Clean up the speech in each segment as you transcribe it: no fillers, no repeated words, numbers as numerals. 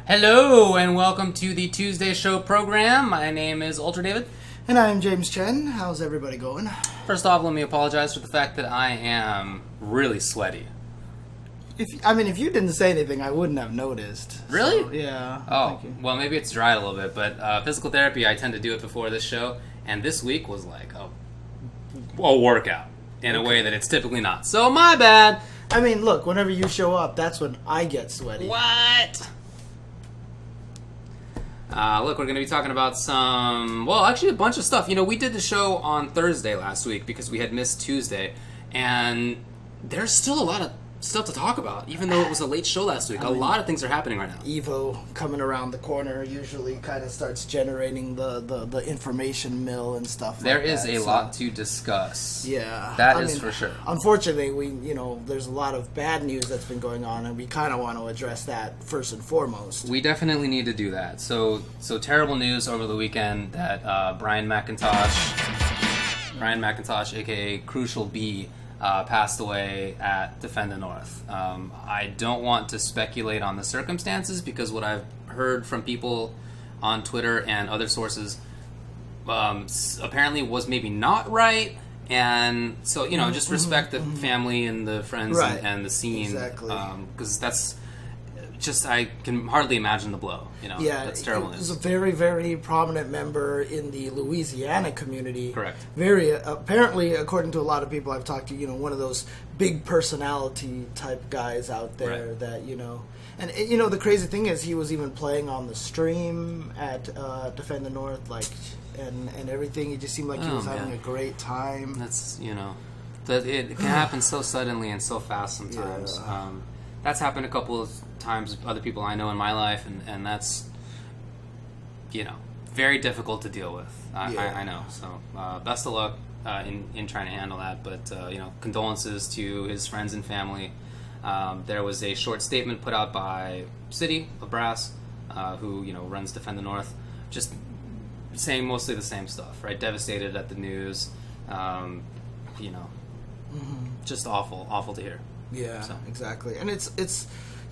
Hello and welcome to the Tuesday Show program. My name is Ultra David. And I'm James Chen. How's everybody going? First off, let me apologize for the fact that I am really sweaty. If you didn't say anything, I wouldn't have noticed. Really? So, yeah. Oh, well, maybe it's dry a little bit, but physical therapy, I tend to do it before this show, and this week was like a workout in a way that it's typically not. So, my bad. I mean, look, whenever you show up, that's when I get sweaty. What? Look, we're going to be talking about actually a bunch of stuff. You know, we did the show on Thursday last week because we had missed Tuesday, and there's still a lot of stuff to talk about, even though it was a late show last week. A lot of things are happening right now. Evo coming around the corner usually kind of starts generating the information mill and stuff There like that. is a lot to discuss. Yeah. That is for sure. Unfortunately, there's a lot of bad news that's been going on, and we kind of want to address that first and foremost. We definitely need to do that. So terrible news over the weekend that Brian McIntosh, aka Crucial B, passed away at Defend the North. I don't want to speculate on the circumstances because what I've heard from people on Twitter and other sources apparently was maybe not right. And so, just respect the family and the friends and the scene. Exactly. Because that's just, I can hardly imagine the blow. Yeah, that's terrible news. news. He was a very, very prominent member in the Louisiana community. Correct. Very, apparently, according to a lot of people I've talked to, one of those big personality type guys out there that, And, the crazy thing is he was even playing on the stream at Defend the North, and everything. He just seemed like he was having a great time. That's, that it can happen so suddenly and so fast sometimes. Yeah. That's happened a couple of times with other people I know in my life, and that's, very difficult to deal with. I know. So best of luck in trying to handle that. But, condolences to his friends and family. There was a short statement put out by City of Brass, who, runs Defend the North, just saying mostly the same stuff, right? Devastated at the news, just awful to hear. Yeah, So. exactly. And it's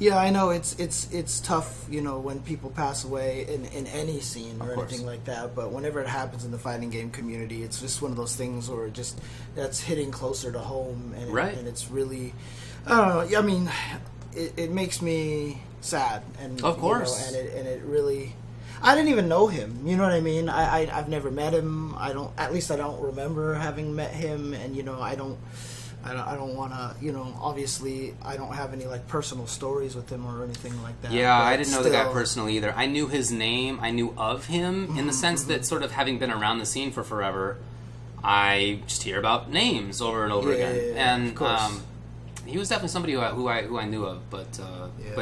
I know it's tough, when people pass away in any scene or anything like that, but whenever it happens in the fighting game community, it's just one of those things where that's hitting closer to home, and and it's really, I don't know, I mean, it makes me sad, and of course, and it really, I didn't even know him, you know what I mean? I've never met him. I don't remember having met him, and I don't want to, obviously I don't have any personal stories with him or anything like that. Yeah, I didn't know the guy personally either. I knew his name, I knew of him in the sense that sort of having been around the scene for forever, I just hear about names over and over again. Yeah, and of course. He was definitely somebody who I knew of, but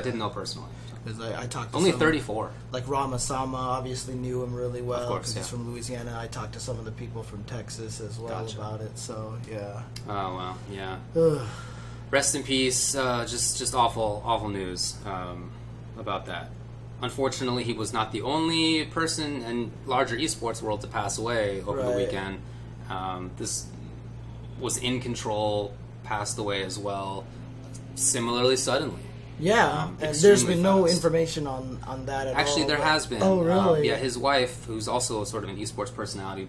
didn't know personally. Because I talked to only 34. Like Ramasama, obviously knew him really well. Of course, because he's from Louisiana. I talked to some of the people from Texas as well about it. So yeah. Oh well, yeah. Rest in peace. Just awful news about that. Unfortunately, he was not the only person in larger esports world to pass away over the weekend. This was In Control, passed away as well, similarly suddenly. Yeah, and there's been no information on that at all. Actually, there has been. Oh, really? His wife, who's also sort of an esports personality,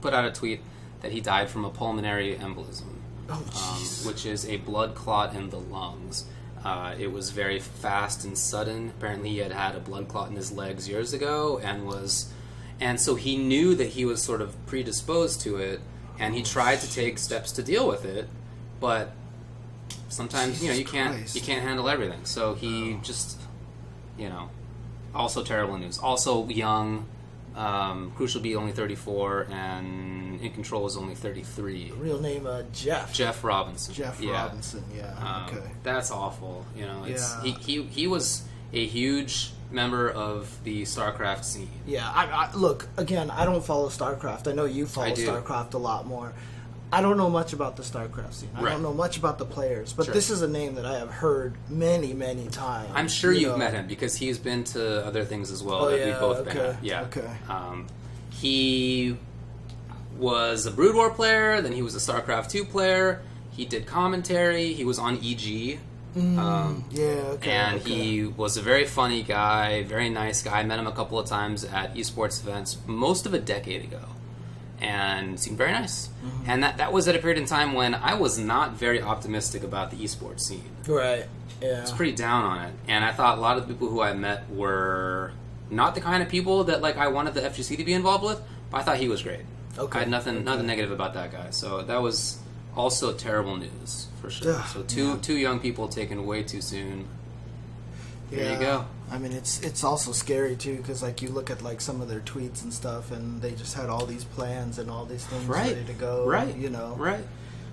put out a tweet that he died from a pulmonary embolism, which is a blood clot in the lungs. It was very fast and sudden. Apparently, he had a blood clot in his legs years ago, and so he knew that he was sort of predisposed to it, and he tried to take steps to deal with it, but sometimes you can't handle everything. So he just also terrible news. Also young. Crucial B only 34, and In Control was only 33. Real name Jeff Robinson. Robinson. Yeah. Okay. That's awful. He was a huge member of the StarCraft scene. Yeah. I look, again, I don't follow StarCraft. I know you follow StarCraft a lot more. I don't know much about the StarCraft scene. I don't know much about the players, but this is a name that I have heard many, many times. I'm sure you've met him because he's been to other things as well that we've both been at. Yeah. Okay. He was a Brood War player, then he was a StarCraft 2 player. He did commentary. He was on EG And he was a very funny guy, very nice guy. I met him a couple of times at esports events most of a decade ago. And seemed very nice. And that was at a period in time when I was not very optimistic about the esports scene. Right. Yeah. I was pretty down on it. And I thought a lot of the people who I met were not the kind of people that I wanted the FGC to be involved with, but I thought he was great. Okay. I had nothing negative about that guy. So that was also terrible news, for sure. So two young people taken way too soon. There you go. I mean, it's also scary too, because you look at some of their tweets and stuff, and they just had all these plans and all these things ready to go. Right. Right.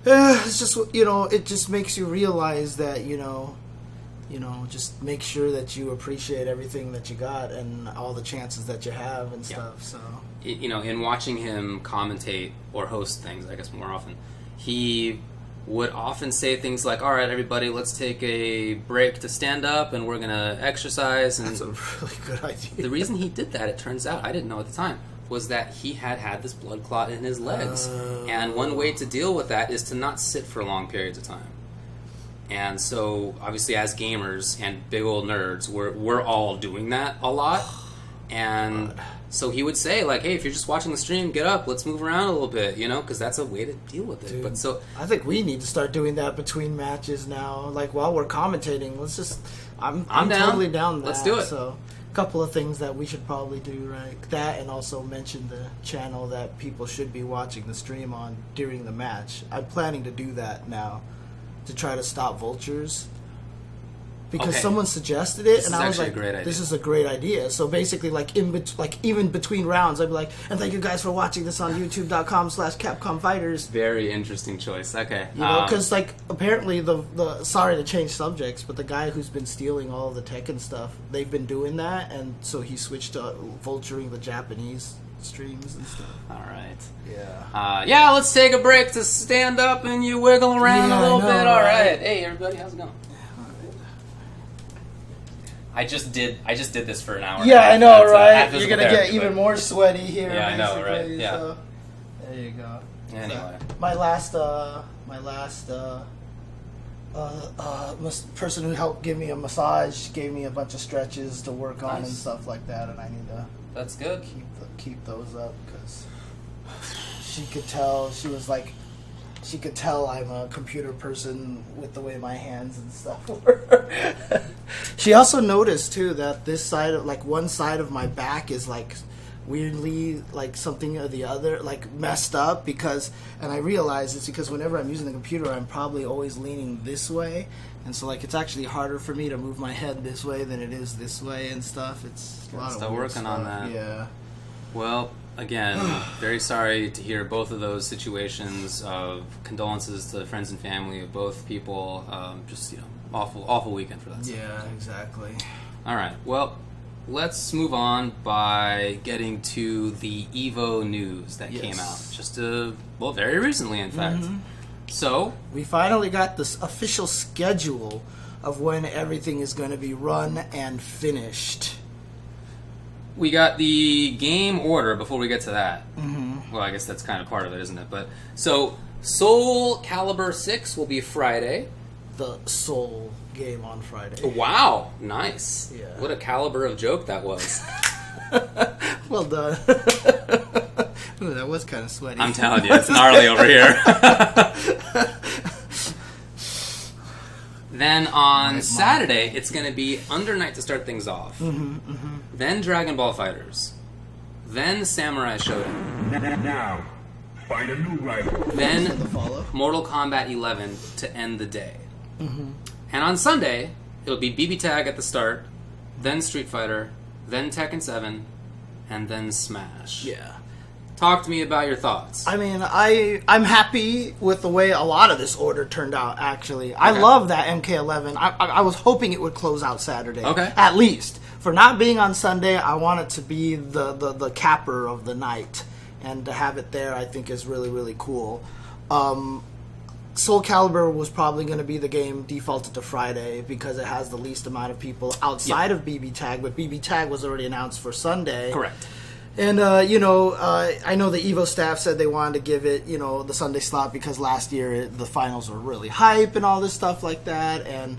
It's just it just makes you realize that just make sure that you appreciate everything that you got and all the chances that you have and stuff. So in watching him commentate or host things, I guess more often, he would often say things like, all right, everybody, let's take a break to stand up and we're going to exercise. And that's a really good idea. The reason he did that, it turns out, I didn't know at the time, was that he had this blood clot in his legs. And one way to deal with that is to not sit for long periods of time. And so, obviously, as gamers and big old nerds, we're all doing that a lot. And so he would say, hey, if you're just watching the stream, get up, let's move around a little bit, because that's a way to deal with it. Dude, but so I think we need to start doing that between matches now. While we're commentating, let's just I'm down. Totally down with that. Let's do it. So a couple of things that we should probably do, right? That, and also mention the channel that people should be watching the stream on during the match. I'm planning to do that now to try to stop vultures. Because someone suggested it, and I was like, "This is a great idea." So basically, even between rounds, I'd be like, "And thank you guys for watching this on YouTube.com/CapcomFighters." Very interesting choice. Okay, because apparently the sorry to change subjects, but the guy who's been stealing all of the Tekken stuff, they've been doing that, and so he switched to vulturing the Japanese streams and stuff. All right. Yeah. Let's take a break to stand up and you wiggle around a little bit. All right. Hey, everybody, how's it going? I just did this for an hour. Yeah, I know, right? You're gonna get even more sweaty here. Yeah, I know, right? Yeah. So, there you go. Anyway, my last person who helped give me a massage gave me a bunch of stretches to work on and stuff like that, and I need to. That's good. Keep those up because she could tell. She could tell I'm a computer person with the way my hands and stuff were. She also noticed too that this side of one side of my back is weirdly something or the other messed up and I realized it's because whenever I'm using the computer I'm probably always leaning this way, and so it's actually harder for me to move my head this way than it is this way and stuff. It's a lot of still working on that. Yeah. Well, again, very sorry to hear both of those situations. Condolences to friends and family of both people. Awful weekend for that. Yeah, exactly. All right. Well, let's move on by getting to the Evo news that came out very recently, in fact. So we finally got this official schedule of when everything is going to be run and finished. We got the game order before we get to that. Well, I guess that's kind of part of it, isn't it? But so Soul Calibur 6 will be Friday. The Soul game on Friday. Wow, nice. Yeah. What a caliber of joke that was. Well done. Ooh, that was kind of sweaty. I'm telling you, it's gnarly over here. Then on Saturday, it's going to be Under Night to start things off. Then Dragon Ball Fighters. Then Samurai Shodown. Now, find a new rival. Then Mortal Kombat 11 to end the day. And on Sunday, it'll be BB Tag at the start, then Street Fighter, then Tekken 7, and then Smash. Yeah. Talk to me about your thoughts. I mean, I'm happy with the way a lot of this order turned out, actually. I love that MK11. I was hoping it would close out Saturday. Okay. At least. For not being on Sunday, I want it to be the capper of the night. And to have it there, I think, is really, really cool. Soul Calibur was probably going to be the game defaulted to Friday because it has the least amount of people outside of BB Tag, but BB Tag was already announced for Sunday. Correct. And, I know the EVO staff said they wanted to give it, the Sunday slot because last year the finals were really hype and all this stuff like that. And,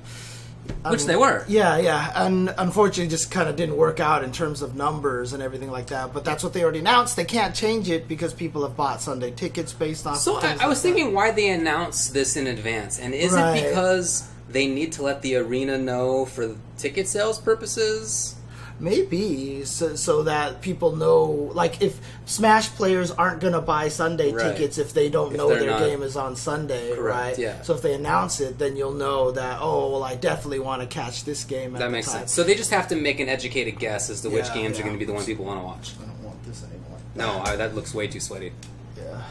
Which they were. Yeah. And unfortunately, just kind of didn't work out in terms of numbers and everything like that. But that's what they already announced. They can't change it because people have bought Sunday tickets based on. So I was thinking why they announced this in advance, and is it because they need to let the arena know for ticket sales purposes? Maybe, so that people know, like, if Smash players aren't going to buy Sunday tickets if they don't know their game is on Sunday, right? Yeah. So if they announce it, then you'll know that, oh, well, I definitely want to catch this game at That the makes time. sense. So they just have to make an educated guess as to which games are going to be the one people want to watch. I don't want this anymore. No, that looks way too sweaty. Yeah.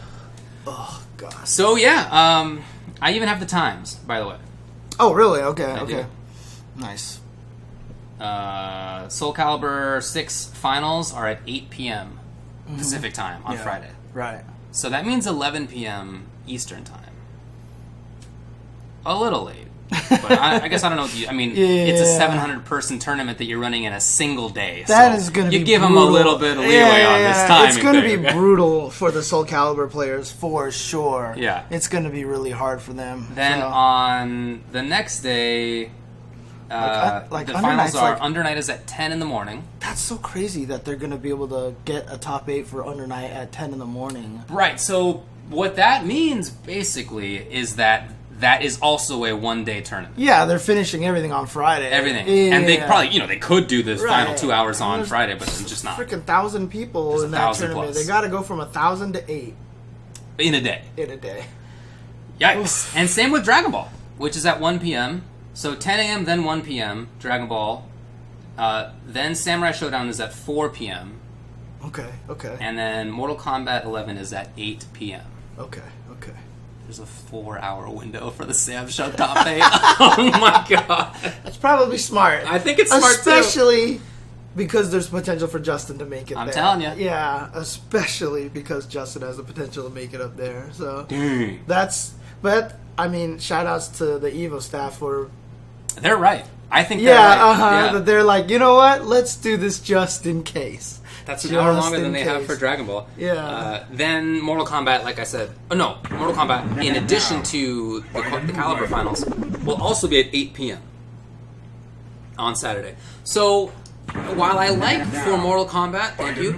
Oh, God. So, yeah, I even have the times, by the way. Oh, really? Okay, I okay. do. Nice. Soul Calibur 6 finals are at 8 p.m. Pacific time on Friday. Right. So that means 11 p.m. Eastern time. A little late. But I guess I don't know what you... I mean, it's a 700-person tournament that you're running in a single day. That is going to be You give brutal. them a little bit of leeway on this timing. It's going to be brutal for the Soul Calibur players, for sure. Yeah. It's going to be really hard for them. Then on the next day... like the Under finals Night's are like, Under Night is at 10 in the morning. That's so crazy that they're going to be able to get a top 8 for Under Night at 10 in the morning. Right, so what that means, basically, is that is also a one-day tournament. Yeah, they're finishing everything on Friday. Everything. Yeah. And they probably, they could do this final 2 hours on There's Friday, but they're just not. Freaking 1,000 people There's in that 1,000 tournament. plus. They got to go from 1,000 to 8 In a day. in a day. Yikes. Oof. And same with Dragon Ball, which is at 1 p.m., so 10 a.m., then 1 p.m., Dragon Ball. Then Samurai Showdown is at 4 p.m. Okay. And then Mortal Kombat 11 is at 8 p.m. Okay. There's a 4-hour window for the SamSho top 8. Oh my god. That's probably smart. I think it's smart especially because there's potential for Justin to make it I'm there. telling you. Yeah, especially because Justin has the potential to make it up there. So Dang. but I mean, shout outs to the Evo staff for They're right. I think they're right. That they're like, you know what? Let's do this just in case. That's an hour longer than they have for Dragon Ball. Yeah. Then Mortal Kombat, like I said... Oh, no. Mortal Kombat, in addition to the Caliber Finals, will also be at 8 p.m. on Saturday. So, while I like for Mortal Kombat, thank you,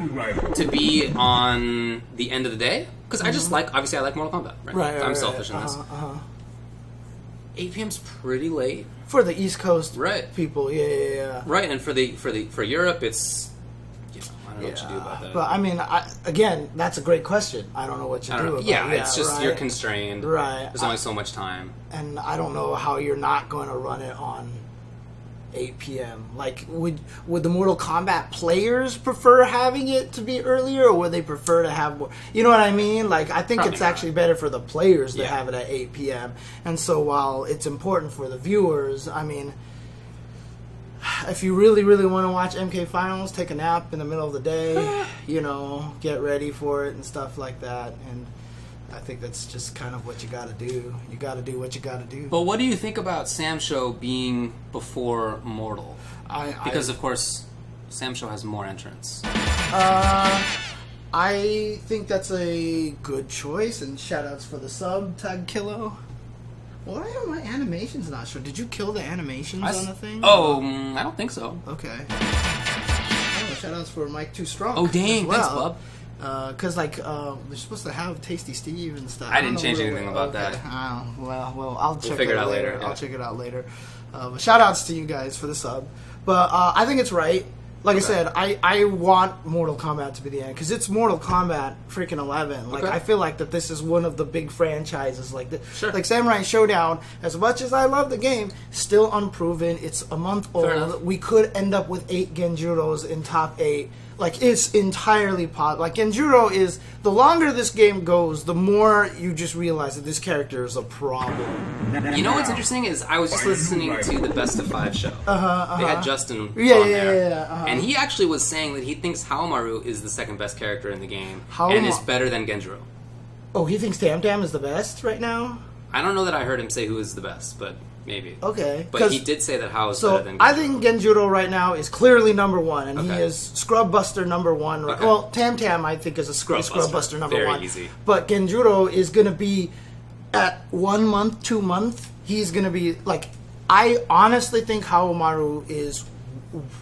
to be on the end of the day, because I just like... Obviously, I like Mortal Kombat. Right? I'm selfish in this. 8 p.m.'s pretty late. For the East Coast people, yeah. Right, and for Europe, it's... I don't know what you do about that. But I mean, again, that's a great question. I don't know what you do about it. Yeah, it's just you're constrained. Right. There's only so much time. And I don't know how you're not going to run it on 8 p.m. Like, would the Mortal Kombat players prefer having it to be earlier, or would they prefer to have more? You know what I mean? Like, I think it's actually better for the players to have it at 8 p.m. And so while it's important for the viewers, I mean... If you really, really want to watch MK Finals, take a nap in the middle of the day, get ready for it and stuff like that. And I think that's just kind of what you got to do. You got to do what you got to do. But what do you think about SamSho being before Mortal? Because, of course, SamSho has more entrants. I think that's a good choice, and shout-outs for the sub, Tag Kilo. Why are my animations not sure? Did you kill the animations on the thing? Oh, I don't think so. Okay. Shout-outs for Mike Too Strong. Oh, dang. Thanks, bub. Because, they're supposed to have Tasty Steve and stuff. I didn't change anything about that. Well, I'll check it out later. Yeah. I'll check it out later. But shout-outs to you guys for the sub. But I think it's right. Like I said, I want Mortal Kombat to be the end because it's Mortal Kombat freaking 11. Like I feel like that this is one of the big franchises. Like like Samurai Showdown. As much as I love the game, still unproven. It's a month old. We could end up with 8 Genjuros in top 8. Like, it's entirely possible. Like, Genjuro is... The longer this game goes, the more you just realize that this character is a problem. You know what's interesting is I was just listening to the Best of 5 show. They had Justin on there. And he actually was saying that he thinks Haomaru is the second best character in the game. And is better than Genjuro. Oh, he thinks Tam Tam is the best right now? I don't know that I heard him say who is the best, but... Maybe. Okay. But he did say that Hao is better than Genjuro. I think Genjuro right now is clearly number 1, and he is Scrub Buster number 1. Okay. Well, Tam Tam, I think, is a Scrub Buster number 1. Very easy. But Genjuro is going to be, at 1 month, 2 months, he's going to be, like, I honestly think Haomaru is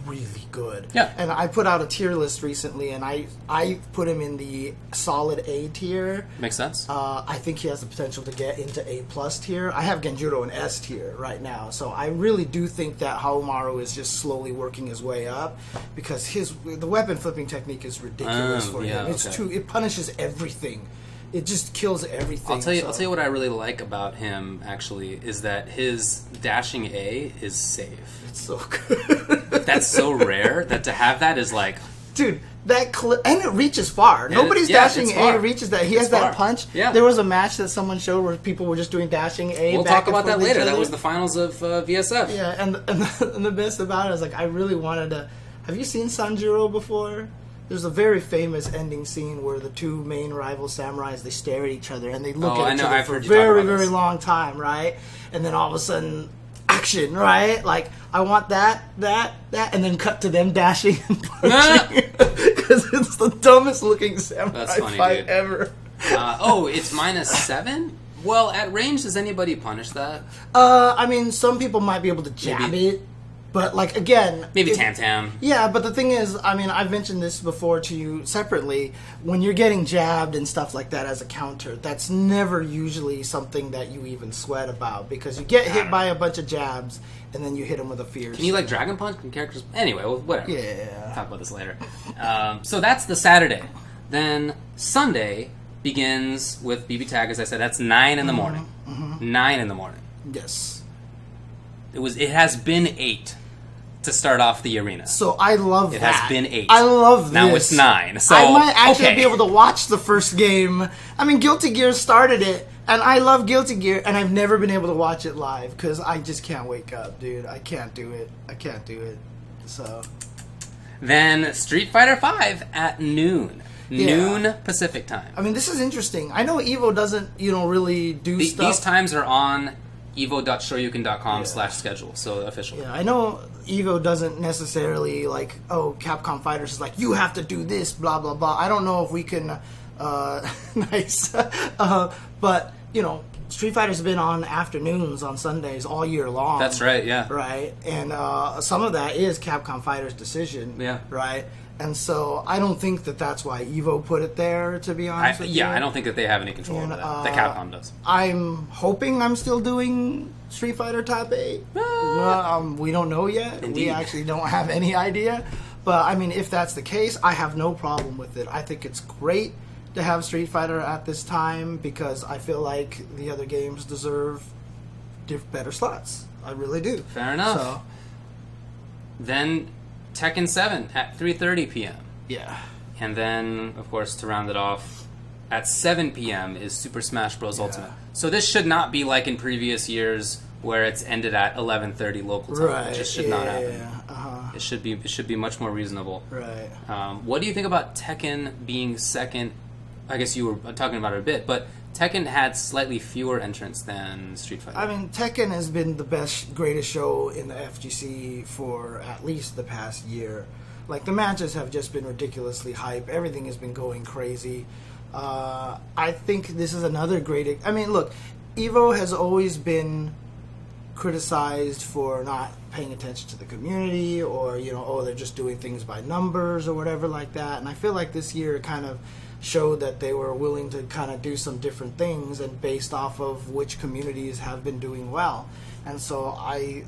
really good. Yeah. And I put out a tier list recently, and I put him in the solid A tier. Makes sense. I think he has the potential to get into A plus tier. I have Genjuro in S tier right now, so I really do think that Haomaru is just slowly working his way up, because the weapon flipping technique is ridiculous for him. It's it punishes everything. It just kills everything. I'll tell you what I really like about him, actually, is that his dashing A is safe. It's so good. That's so rare that to have that is like... Dude, and it reaches far. Nobody's dashing A reaches that. He has that punch. Yeah. There was a match that someone showed where people were just doing dashing A. We'll talk about that later. That was the finals of VSF. Yeah, and the best about it is, like, I really wanted to... Have you seen Sanjuro before? There's a very famous ending scene where the two main rival samurais, they stare at each other and they look at each other for a very, very long time, right? And then all of a sudden, action, right? Like, I want that, and then cut to them dashing and punching. Because it's the dumbest looking samurai fight ever. It's -7? Well, at range, does anybody punish that? I mean, some people might be able to jab it. But, like, again... Maybe Tam-Tam. Yeah, but the thing is, I mean, I've mentioned this before to you separately. When you're getting jabbed and stuff like that as a counter, that's never usually something that you even sweat about. Because you get hit by a bunch of jabs, and then you hit them with a fierce. Can you, like, Dragon Punch? Can characters... Anyway, well, whatever. Yeah. We'll talk about this later. So that's the Saturday. Then Sunday begins with BB Tag, as I said. That's 9 in the morning. 9 in the morning. Yes. It has been 8. To start off the arena. So I love that. It has been 8. I love this. Now it's 9. So I might actually be able to watch the first game. I mean, Guilty Gear started it, and I love Guilty Gear, and I've never been able to watch it live, because I just can't wake up, dude. I can't do it. So. Then Street Fighter V at noon. Noon Pacific time. I mean, this is interesting. I know Evo doesn't, really do stuff. These times are on evo.shoryuken.com/schedule, so official. Yeah, I know Evo doesn't necessarily like, Capcom Fighters is like, you have to do this, blah, blah, blah. I don't know if we can, nice. But, Street Fighter's been on afternoons on Sundays all year long. That's right, yeah. Right? And some of that is Capcom Fighters' decision. Yeah. Right? And so I don't think that that's why Evo put it there, to be honest with you. Yeah, I don't think that they have any control over that. That Capcom does. I'm hoping I'm still doing Street Fighter Top 8. We don't know yet. Indeed. We actually don't have any idea. But, I mean, if that's the case, I have no problem with it. I think it's great to have Street Fighter at this time, because I feel like the other games deserve better slots. I really do. Fair enough. So, then Tekken 7 at 3:30 p.m. yeah. And then, of course, to round it off, at 7 p.m. is Super Smash Bros. Ultimate. So this should not be like in previous years where it's ended at 11:30 local time. Right. It just should not happen. Uh-huh. It should be much more reasonable. Right. What do you think about Tekken being second? I guess you were talking about it a bit, but Tekken had slightly fewer entrants than Street Fighter. I mean, Tekken has been the greatest show in the FGC for at least the past year. Like, the matches have just been ridiculously hype. Everything has been going crazy. I think this is another great... I mean, look, Evo has always been criticized for not paying attention to the community, or, they're just doing things by numbers or whatever like that. And I feel like this year kind of showed that they were willing to kind of do some different things, and based off of which communities have been doing well. And so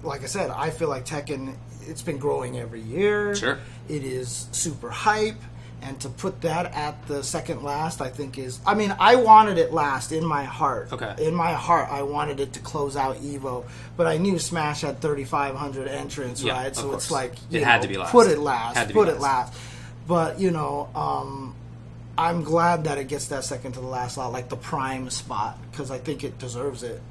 like I said, I feel like Tekken, it's been growing every year. Sure. It is super hype, and to put that at the second last, I think is... I mean, I wanted it last in my heart. Okay. In my heart, I wanted it to close out Evo, but I knew Smash had 3,500 entrants, right? So course. It's like, it had to be last. Put it last. Had to put be it last. But, I'm glad that it gets that second to the last slot, like the prime spot, because I think it deserves it,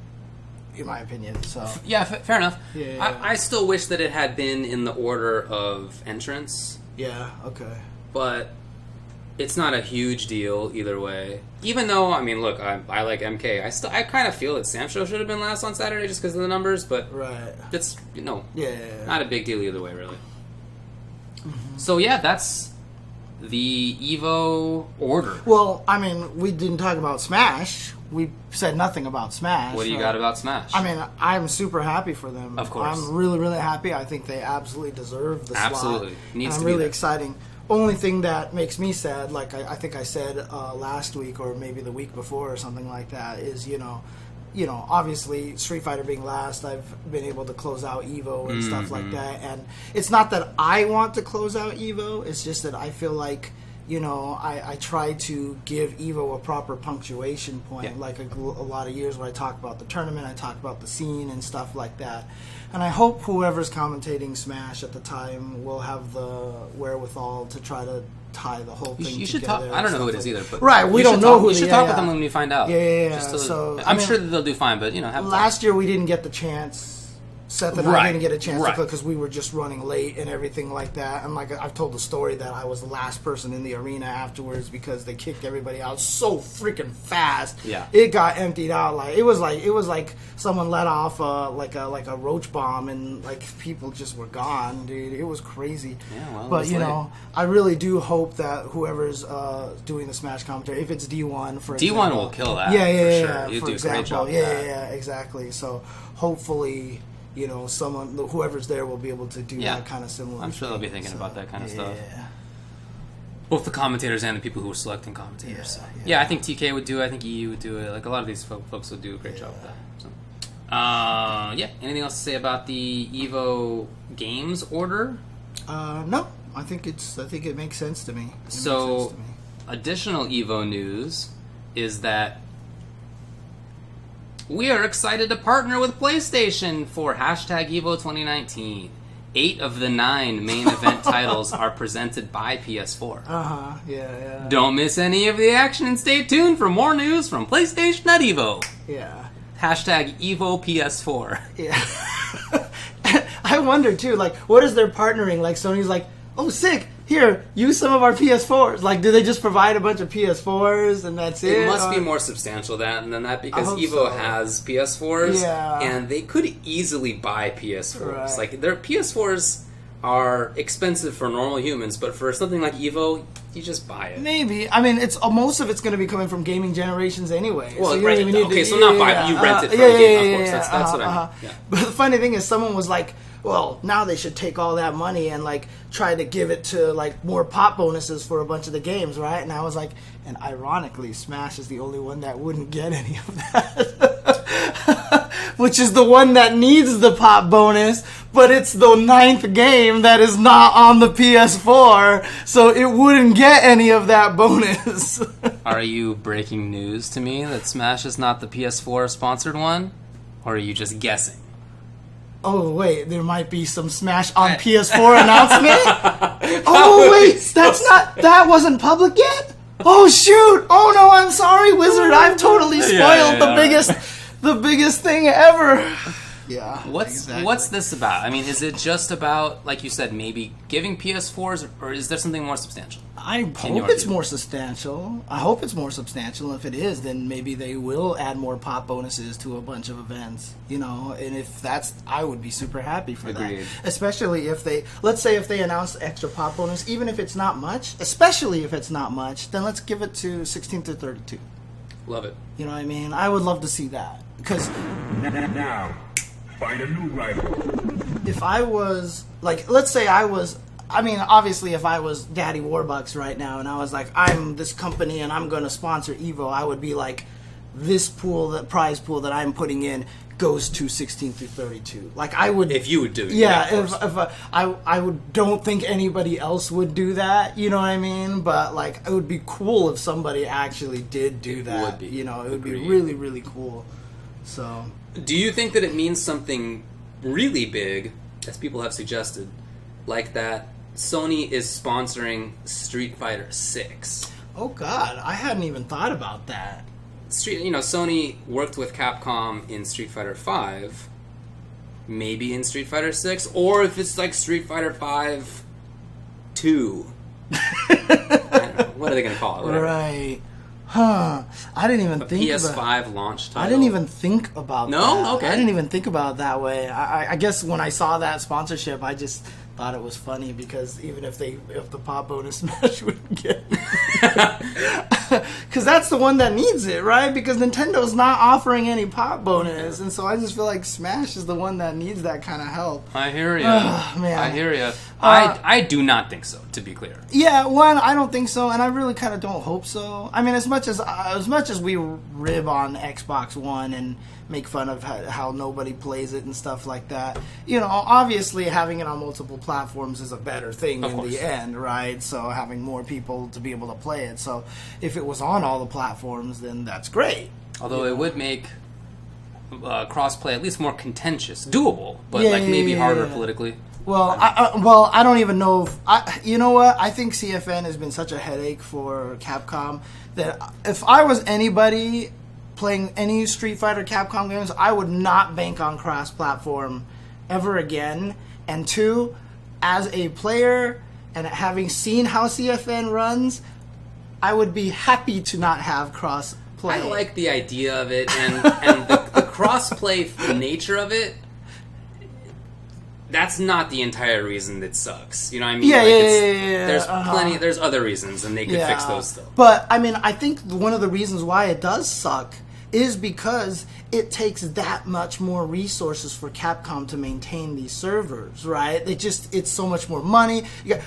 in my opinion. So yeah, fair enough. Yeah. I still wish that it had been in the order of entrance. Yeah, okay. But it's not a huge deal either way. Even though, I mean, look, I like MK. I kind of feel that SamSho should have been last on Saturday just because of the numbers, but right. It's, yeah. not a big deal either way, really. Mm-hmm. So yeah, that's the Evo order. Well, I mean, we didn't talk about Smash. we said nothing about Smash. What do you got about Smash? I mean, I'm super happy for them. Of course. I'm really, really happy. I think they absolutely deserve the slot. Absolutely. Needs and to I'm really be exciting. Only thing that makes me sad, like I think I said last week or maybe the week before or something like that, is, obviously Street Fighter being last, I've been able to close out EVO and stuff like that. And it's not that I want to close out EVO, it's just that I feel like, I try to give EVO a proper punctuation point, like a lot of years where I talk about the tournament, I talk about the scene and stuff like that. And I hope whoever's commentating Smash at the time will have the wherewithal to try to tie the whole thing you should together. talk. I don't know who it is either, but right, we don't know who. You should talk with them when we find out. Yeah. So I'm sure that they'll do fine, but have last year we didn't get the chance. Seth and I didn't get a chance to play because we were just running late and everything like that. And like I've told the story that I was the last person in the arena afterwards because they kicked everybody out so freaking fast. Yeah, it got emptied out. Like it was like someone let off like a roach bomb and like people just were gone, dude. It was crazy. Yeah, well, but I really do hope that whoever's doing the Smash commentary, if it's D1 for example, D1 will kill that. Yeah, for sure. You do a great job. Yeah, exactly. So hopefully, whoever's there will be able to do that kind of similar. I'm sure they'll be thinking about that kind of stuff. Both the commentators and the people who are selecting commentators. Yeah, I think TK would do it. I think EU would do it. Like a lot of these folks will do a great job with that. So, anything else to say about the EVO games order? No, I think it makes sense to me. Additional EVO news is that we are excited to partner with PlayStation for #EVO 2019. 8 of the 9 main event titles are presented by PS4. Yeah. Don't miss any of the action and stay tuned for more news from PlayStation at EVO. Yeah. #EVO PS4. Yeah. I wonder too, like, what is their partnering? Like, Sony's like, oh, sick. Here, use some of our PS4s. Like, do they just provide a bunch of PS4s and that's it? It must be more substantial than that because EVO has PS4s and they could easily buy PS4s. Right. Like, their PS4s are expensive for normal humans, but for something like EVO, you just buy it. Maybe. I mean, it's most of it's going to be coming from gaming generations anyway. Well, so right. Not buy, you rent it from a game, of course. That's what I mean. Yeah. But the funny thing is, someone was like, well, now they should take all that money and like try to give it to like more pop bonuses for a bunch of the games, right? And I was like, and ironically, Smash is the only one that wouldn't get any of that. Which is the one that needs the pop bonus, but it's the 9th game that is not on the PS4, so it wouldn't get any of that bonus. Are you breaking news to me that Smash is not the PS4 sponsored one? Or are you just guessing? Oh, wait, there might be some Smash on PS4 announcement? Oh, wait, that wasn't public yet? Oh, shoot! Oh, no, I'm sorry, Wizard, I've totally spoiled the biggest thing ever. Yeah. What's this about? I mean, is it just about, like you said, maybe giving PS4s, or is there something more substantial? I hope it's more substantial. And if it is, then maybe they will add more pop bonuses to a bunch of events, and if that's, I would be super happy for that. Especially if let's say if they announce extra pop bonus, even if it's not much, especially if it's not much, then let's give it to 16 to 32. Love it. You know what I mean? I would love to see that. Because now, find a new rival. If I was, like, let's say obviously if I was Daddy Warbucks right now and I was like, I'm this company and I'm going to sponsor EVO, I would be like, this prize pool that I'm putting in goes to 16 through 32. Like, I would... If you would do it. Yeah, I don't think anybody else would do that, you know what I mean? But, like, it would be cool if somebody actually did do that. It would be. It would be really, really cool. So... Do you think that it means something really big, as people have suggested, like that Sony is sponsoring Street Fighter 6? Oh God, I hadn't even thought about that. Sony worked with Capcom in Street Fighter 5, maybe in Street Fighter 6, or if it's like Street Fighter 5 2. I don't know. What are they going to call it? Whatever. Right. Huh. I didn't even think PS5 about launch title. I didn't even think about that. No? Okay. I didn't even think about it that way. I guess when I saw that sponsorship, I just thought it was funny because even if the pop bonus Smash wouldn't get because that's the one that needs it, right? Because Nintendo's not offering any pop bonus, and so I just feel like Smash is the one that needs that kind of help. I hear you. Man. I hear you. I do not think so, to be clear. Yeah, one, I don't think so, and I really kind of don't hope so. I mean, as much as we rib on Xbox One and make fun of how nobody plays it and stuff like that, you know, obviously having it on multiple platforms is a better thing in the end, right? So having more people to be able to play it. So if it was on all the platforms, then that's great. Although it would make crossplay at least more contentious, doable, but maybe harder politically. Well, I don't even know if you know what? I think CFN has been such a headache for Capcom that if I was anybody playing any Street Fighter Capcom games, I would not bank on cross-platform ever again. And two, as a player and having seen how CFN runs, I would be happy to not have cross-play. I like the idea of it, and the cross-play nature of it. That's not the entire reason that sucks. You know what I mean? Yeah, There's plenty. There's other reasons, and they could fix those still. But I mean, I think one of the reasons why it does suck is because it takes that much more resources for Capcom to maintain these servers, right? It's so much more money.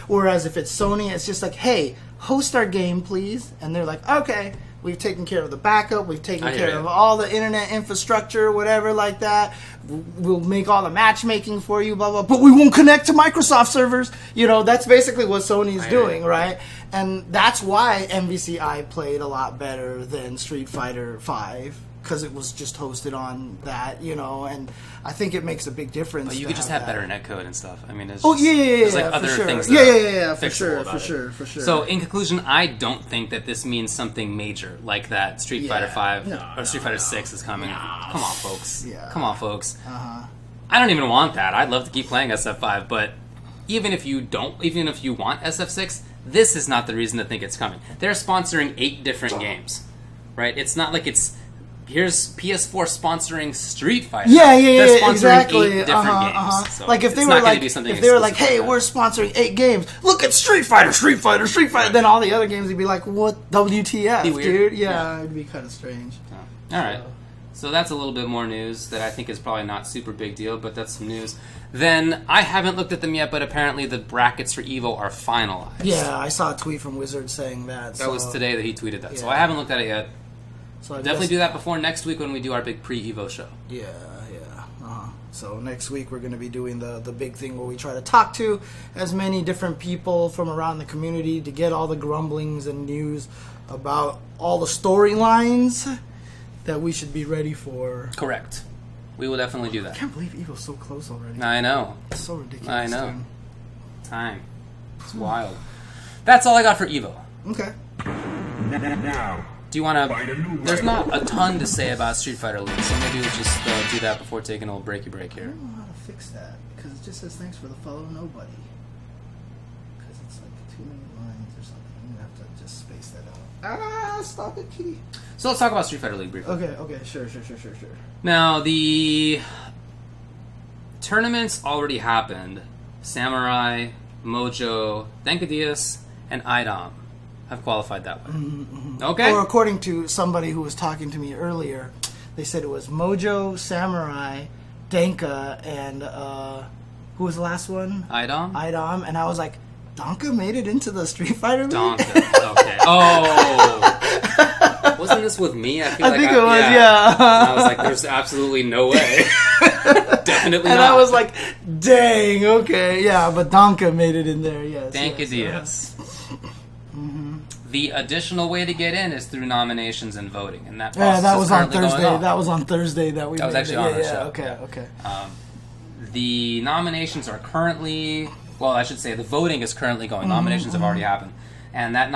Whereas if it's Sony, it's just like, hey, host our game, please, and they're like, okay. We've taken care of the backup. We've taken care of all the internet infrastructure, whatever like that. We'll make all the matchmaking for you, blah, blah. But we won't connect to Microsoft servers. You know, that's basically what Sony's doing, right? And that's why MVCI played a lot better than Street Fighter V. Because it was just hosted on that, you know, and I think it makes a big difference. But you could just have better netcode and stuff. I mean, it's just, there's like other things. For sure. So, in conclusion, I don't think that this means something major like that. Street Fighter V or Street Fighter 6 is coming. Come on, folks. Come on, folks. I don't even want that. I'd love to keep playing SF5, but even if you want SF6, this is not the reason to think it's coming. They're sponsoring 8 different games, right? It's not like it's. Here's PS4 sponsoring Street Fighter. They're sponsoring exactly. 8 different games. So like if they were like, hey, we're sponsoring 8 games. Look at Street Fighter. Right. Then all the other games would be like, what? WTF, dude? Yeah, it'd be kind of strange. All right. So that's a little bit more news that I think is probably not super big deal, but that's some news. Then I haven't looked at them yet, but apparently the brackets for EVO are finalized. Yeah, I saw a tweet from Wizard saying that. That was today that he tweeted that. So I haven't looked at it yet. So definitely do that before next week when we do our big pre-EVO show. Yeah. So next week we're going to be doing the big thing where we try to talk to as many different people from around the community to get all the grumblings and news about all the storylines that we should be ready for. Correct. We will definitely do that. I can't believe EVO's so close already. I know. It's so ridiculous. I know. Time. It's wild. That's all I got for EVO. Okay. Now. Do you want to... There's not a ton to say about Street Fighter League, so maybe we'll just do that before taking a little breaky break here. I don't know how to fix that, because it just says thanks for the follow nobody. Because it's like too many lines or something. I'm going to have to just space that out. Stop it, kitty. So let's talk about Street Fighter League briefly. Okay, sure. Now, the tournaments already happened. Samurai, Mojo, Denkadius, and Idom have qualified that way. Okay? Or according to somebody who was talking to me earlier, they said it was Mojo, Samurai, Denka, and who was the last one? Idom, and I was like, Donka made it into the Street Fighter League? Donka, okay. Oh! Wasn't this with me? I think it was, yeah. I was like, there's absolutely no way. Definitely and not. I was like, dang, okay. Yeah, but Donka made it in there, yes. Denkadius. The additional way to get in is through nominations and voting, and that process that was is on currently Thursday. going on. That was on Thursday that we. That was made actually it. on the show. Okay. Okay. The nominations are currently, well, I should say the voting is currently going. Nominations have already happened, and that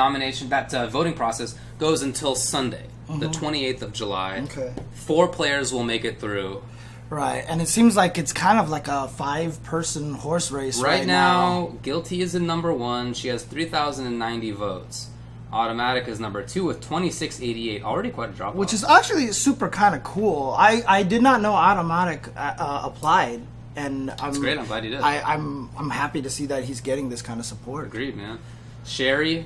voting process goes until Sunday, the 28th of July. Okay. 4 players will make it through. Right, and it seems like it's kind of like a 5-person horse race right now. Guilty is in number 1. She has 3,090 votes. Automatic is number 2 with 2,688. Already quite a drop off. Which is actually super kind of cool. I did not know Automatic applied, and That's great. I'm glad he did. I'm happy to see that he's getting this kind of support. Agreed, man. Sherry,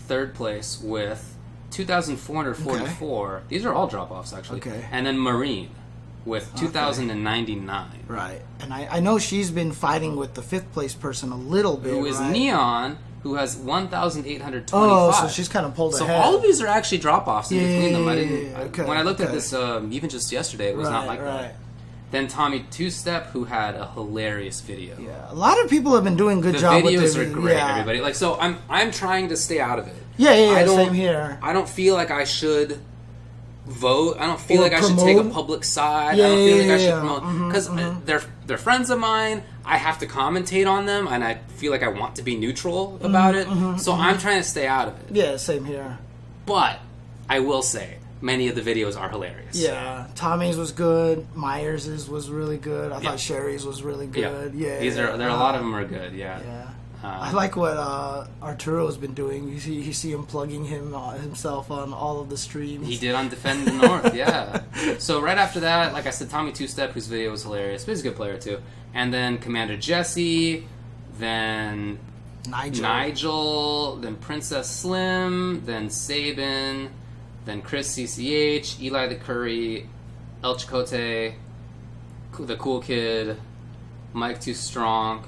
3rd place with 2,444. Okay. These are all drop-offs, actually. Okay. And then Marine with 2,099. Right. And I know she's been fighting with the 5th place person a little bit, Who is right? Neon, who has 1,825. Oh, so she's kind of pulled ahead. So all of these are actually drop-offs in between them. I didn't. Yeah. Okay, when I looked at okay. this, even just yesterday, it was not like that. Then Tommy Two Step, who had a hilarious video. Yeah, a lot of people have been doing good job with videos their are great, yeah. everybody. Like, so I'm trying to stay out of it. Yeah, same here. I don't feel like I should vote. I don't feel Or like I should take a public side. Yeah, I don't feel like I should yeah. promote because they're friends of mine. I have to commentate on them, and I feel like I want to be neutral about it. So I'm trying to stay out of it. Yeah, same here. But I will say, many of the videos are hilarious. Yeah, Tommy's was good. Myers's was really good. I thought Sherry's was really good. Yeah, there are a lot of them are good. Yeah. I like what Arturo's been doing. You see him plugging himself on all of the streams. He did on Defend the North, yeah. So right after that, like I said, Tommy Two Step, whose video was hilarious, but he's a good player too. And then Commander Jesse, then Nigel, then Princess Slim, then Sabin, then Chris CCH, Eli the Curry, El Chicote, the Cool Kid, Mike Too Strong,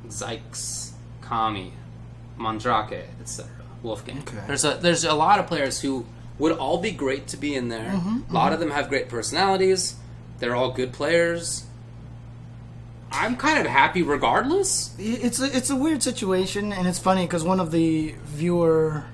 Zykes, Kami, Mandrake, etc. Wolfgang. Okay. There's a lot of players who would all be great to be in there. A lot of them have great personalities. They're all good players. I'm kind of happy regardless. It's a weird situation, and it's funny because one of the viewer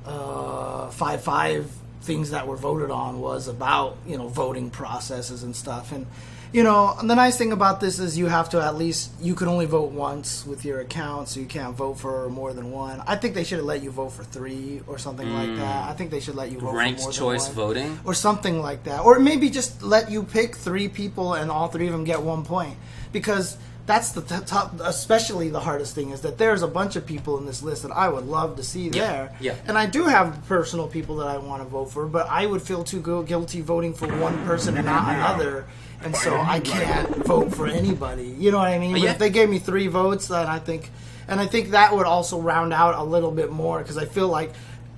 5-5 things that were voted on was about voting processes and stuff. And the nice thing about this is you have to you can only vote once with your account, so you can't vote for more than one. I think they should have let you vote for 3 or something like that. I think they should let you vote ranked for more choice than one. voting Or something like that. Or maybe just let you pick 3 people and all 3 of them get 1 point. Because that's the top, especially the hardest thing is that there's a bunch of people in this list that I would love to see there. Yeah. And I do have personal people that I want to vote for, but I would feel too guilty voting for one person and not another. And so I can't vote for anybody. You know what I mean? But if they gave me 3 votes, then I think that would also round out a little bit more because I feel like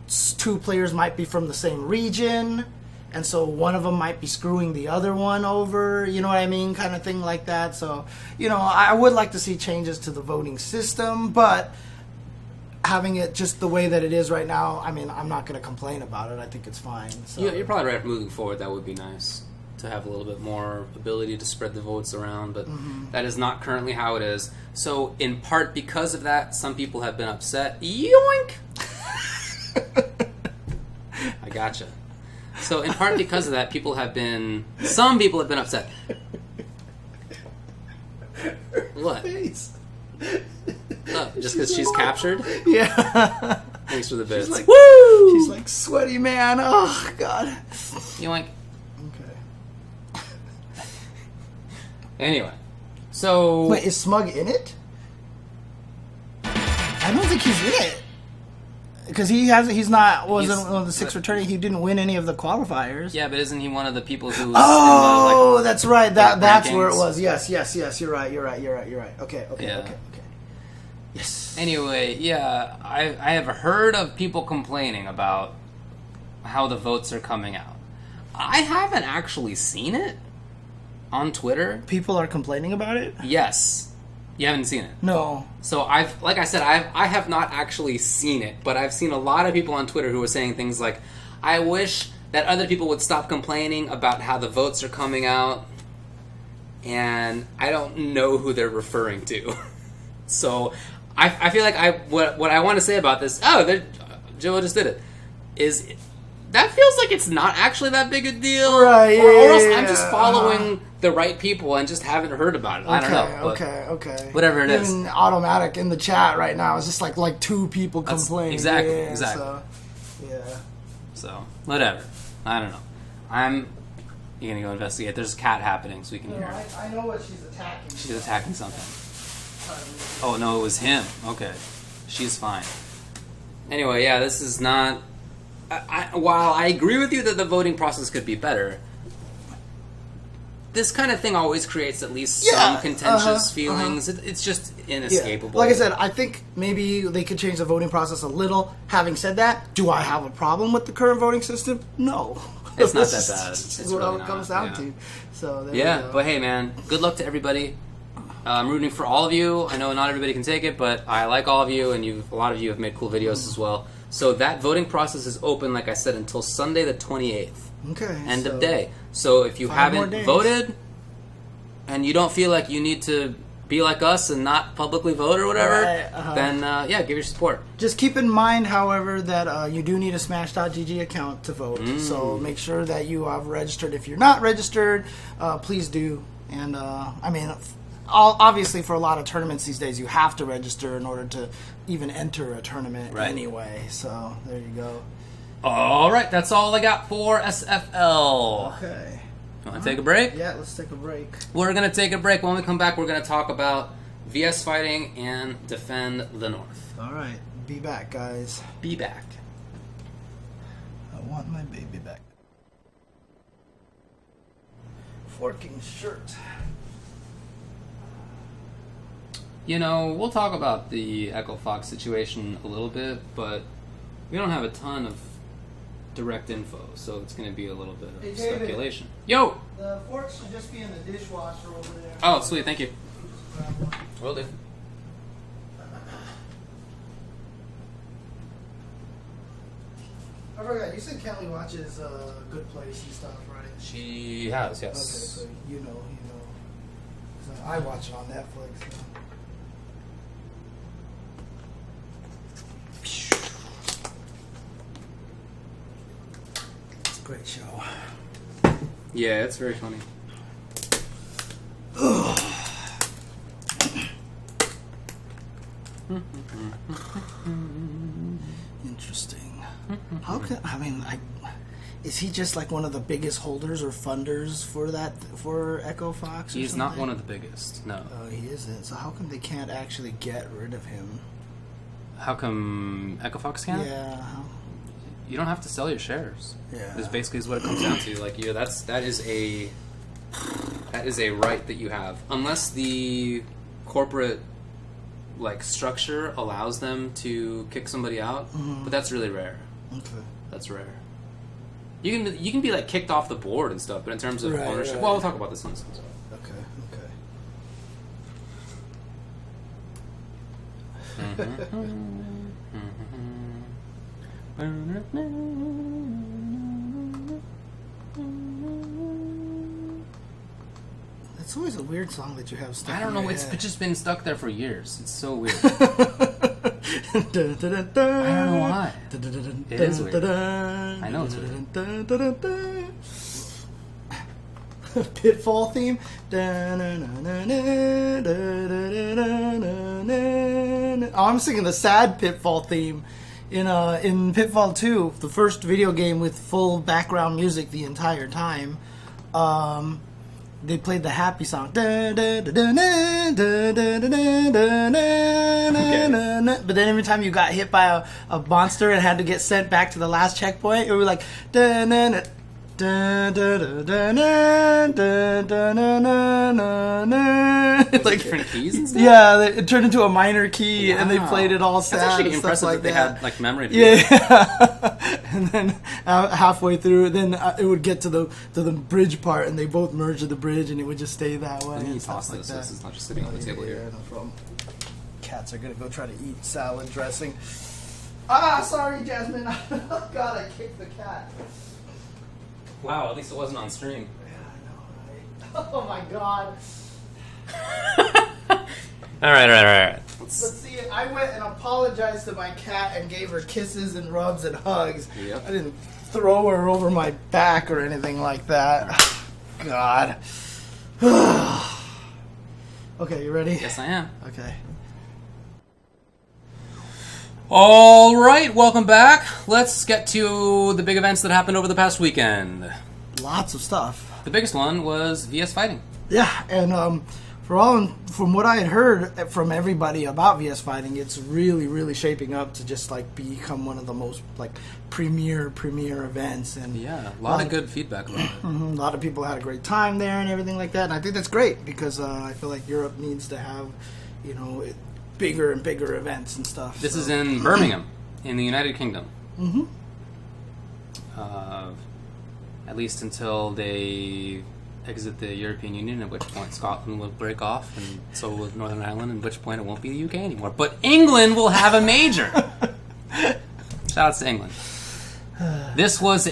2 players might be from the same region. And so one of them might be screwing the other one over, you know what I mean, kind of thing like that. So, I would like to see changes to the voting system, but having it just the way that it is right now, I mean, I'm not going to complain about it. I think it's fine. So. Yeah, you're probably right. Moving forward, that would be nice to have a little bit more ability to spread the votes around, but that is not currently how it is. So, in part because of that, some people have been upset. Yoink! I gotcha. So, in part because of that, some people have been upset. What? Oh, just because she's captured? Yeah. Thanks for the bits. She's like, woo! She's like, sweaty man. Oh, God. Yoink. Okay. Anyway, so... Wait, is Smug in it? I don't think he's in it. Because wasn't one of the 6 returning. He didn't win any of the qualifiers. Yeah, but isn't he one of the people who's Oh, that's right. That's where it rankings? was. Yes. You're right. Okay. Yes. Anyway, yeah, I have heard of people complaining about how the votes are coming out. I haven't actually seen it on Twitter. People are complaining about it? Yes. You haven't seen it? No. So I have not actually seen it, but I've seen a lot of people on Twitter who are saying things like, I wish that other people would stop complaining about how the votes are coming out, and I don't know who they're referring to. So I feel like what I want to say about this, Joe just did it, is that feels like it's not actually that big a deal. Right, or else I'm just following the right people and just haven't heard about it. I don't know. Okay. Whatever it is. Even Automatic in the chat right now is just like 2 people complaining. Exactly. So, yeah. So, whatever. I don't know. You're going to go investigate. There's a cat happening so we can hear her. I know what she's attacking. She's attacking something. Oh, no, it was him. Okay. She's fine. Anyway, yeah, this is not... while I agree with you that the voting process could be better, this kind of thing always creates at least some contentious feelings. It's just inescapable. Yeah. Like I said, I think maybe they could change the voting process a little. Having said that, do I have a problem with the current voting system? No. It's not that bad. It's It's what really it comes down to. So there we go. But hey, man, good luck to everybody. I'm rooting for all of you. I know not everybody can take it, but I like all of you, and a lot of you have made cool videos as well. So that voting process is open, like I said, until Sunday the 28th. Okay. End of day. So if you haven't voted, and you don't feel like you need to be like us and not publicly vote or whatever, then give your support. Just keep in mind, however, that you do need a Smash.gg account to vote. So make sure that you are registered. If you're not registered, please do. And obviously for a lot of tournaments these days, you have to register in order to even enter a tournament anyway. So there you go. All right, that's all I got for SFL. Okay. Want to take a break? Yeah, let's take a break. We're going to take a break. When we come back, we're going to talk about VS Fighting and Defend the North. All right. Be back, guys. Be back. I want my baby back. Forking shirt. You know, we'll talk about the Echo Fox situation a little bit, but we don't have a ton of direct info, so it's going to be a little bit of speculation. Yo! The forks should just be in the dishwasher over there. Oh, sweet, thank you. Will do. I forgot, you said Kelly watches Good Place and stuff, right? She has, yes. Okay, so you know. So I watch it on Netflix. So. It's a great show. Yeah, it's very funny. Interesting. How can is he just like one of the biggest holders or funders for Echo Fox? He's not one of the biggest. No. Oh, he isn't. So how come they can't actually get rid of him? How come Echo Fox can't? Yeah. You don't have to sell your shares. Yeah. This basically is what it comes down to. Like, that is a right that you have, unless the corporate structure allows them to kick somebody out. Mm-hmm. But that's really rare. Okay. That's rare. You can be kicked off the board and stuff, but in terms of ownership, well, we'll talk about this one. Okay. It's always a weird song that you have stuck. I don't know. It's just been stuck there for years. It's so weird. I don't know why. It is weird. I know it's weird. Pitfall theme. I'm singing the sad Pitfall theme in Pitfall 2, the first video game with full background music the entire time. They played the happy song. But then every time you got hit by a monster and had to get sent back to the last checkpoint, it was like like different keys and stuff? Yeah, it turned into a minor key. Wow. And they played it all sad. That's actually and impressive stuff like that they had memory to do that. And then halfway through, then it would get to the bridge part, and they both merged at the bridge, and it would just stay that way. And you toss this. This is not just sitting on the table here. No problem. Cats are gonna go try to eat salad dressing. Ah, sorry, Jasmine. God, I kicked the cat. Wow, at least it wasn't on stream. Yeah, I know, right? Oh my god. All right. But see, I went and apologized to my cat and gave her kisses and rubs and hugs. Yep. I didn't throw her over my back or anything like that. God. Okay, you ready? Yes, I am. Okay. All right, welcome back. Let's get to the big events that happened over the past weekend. Lots of stuff. The biggest one was VS Fighting. Yeah, and From what I had heard from everybody about VS Fighting, it's really, really shaping up to just like become one of the most like premier events. And yeah, a lot of good feedback about it. A lot of people had a great time there and everything like that. And I think that's great because I feel like Europe needs to have, bigger and bigger events and stuff. This is in Birmingham, in the United Kingdom. Mm-hmm. At least until they exit the European Union, at which point Scotland will break off, and so will Northern Ireland, at which point it won't be the UK anymore. But England will have a major. Shoutouts to England. This was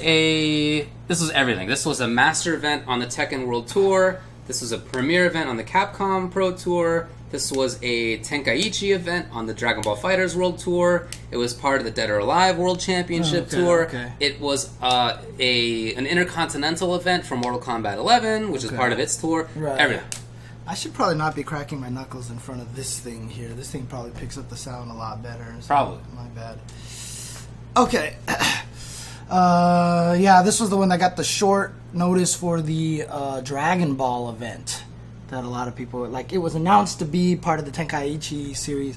everything. This was a master event on the Tekken World Tour. This was a premier event on the Capcom Pro Tour. This was a Tenkaichi event on the Dragon Ball FighterZ World Tour. It was part of the Dead or Alive World Championship Tour. Okay. It was an intercontinental event for Mortal Kombat 11, which is part of its tour. Right. Everything. I should probably not be cracking my knuckles in front of this thing here. This thing probably picks up the sound a lot better. So Probably. My bad. Okay. Yeah, this was the one that got the short notice for the Dragon Ball event. That a lot of people like. It was announced to be part of the Tenkaichi series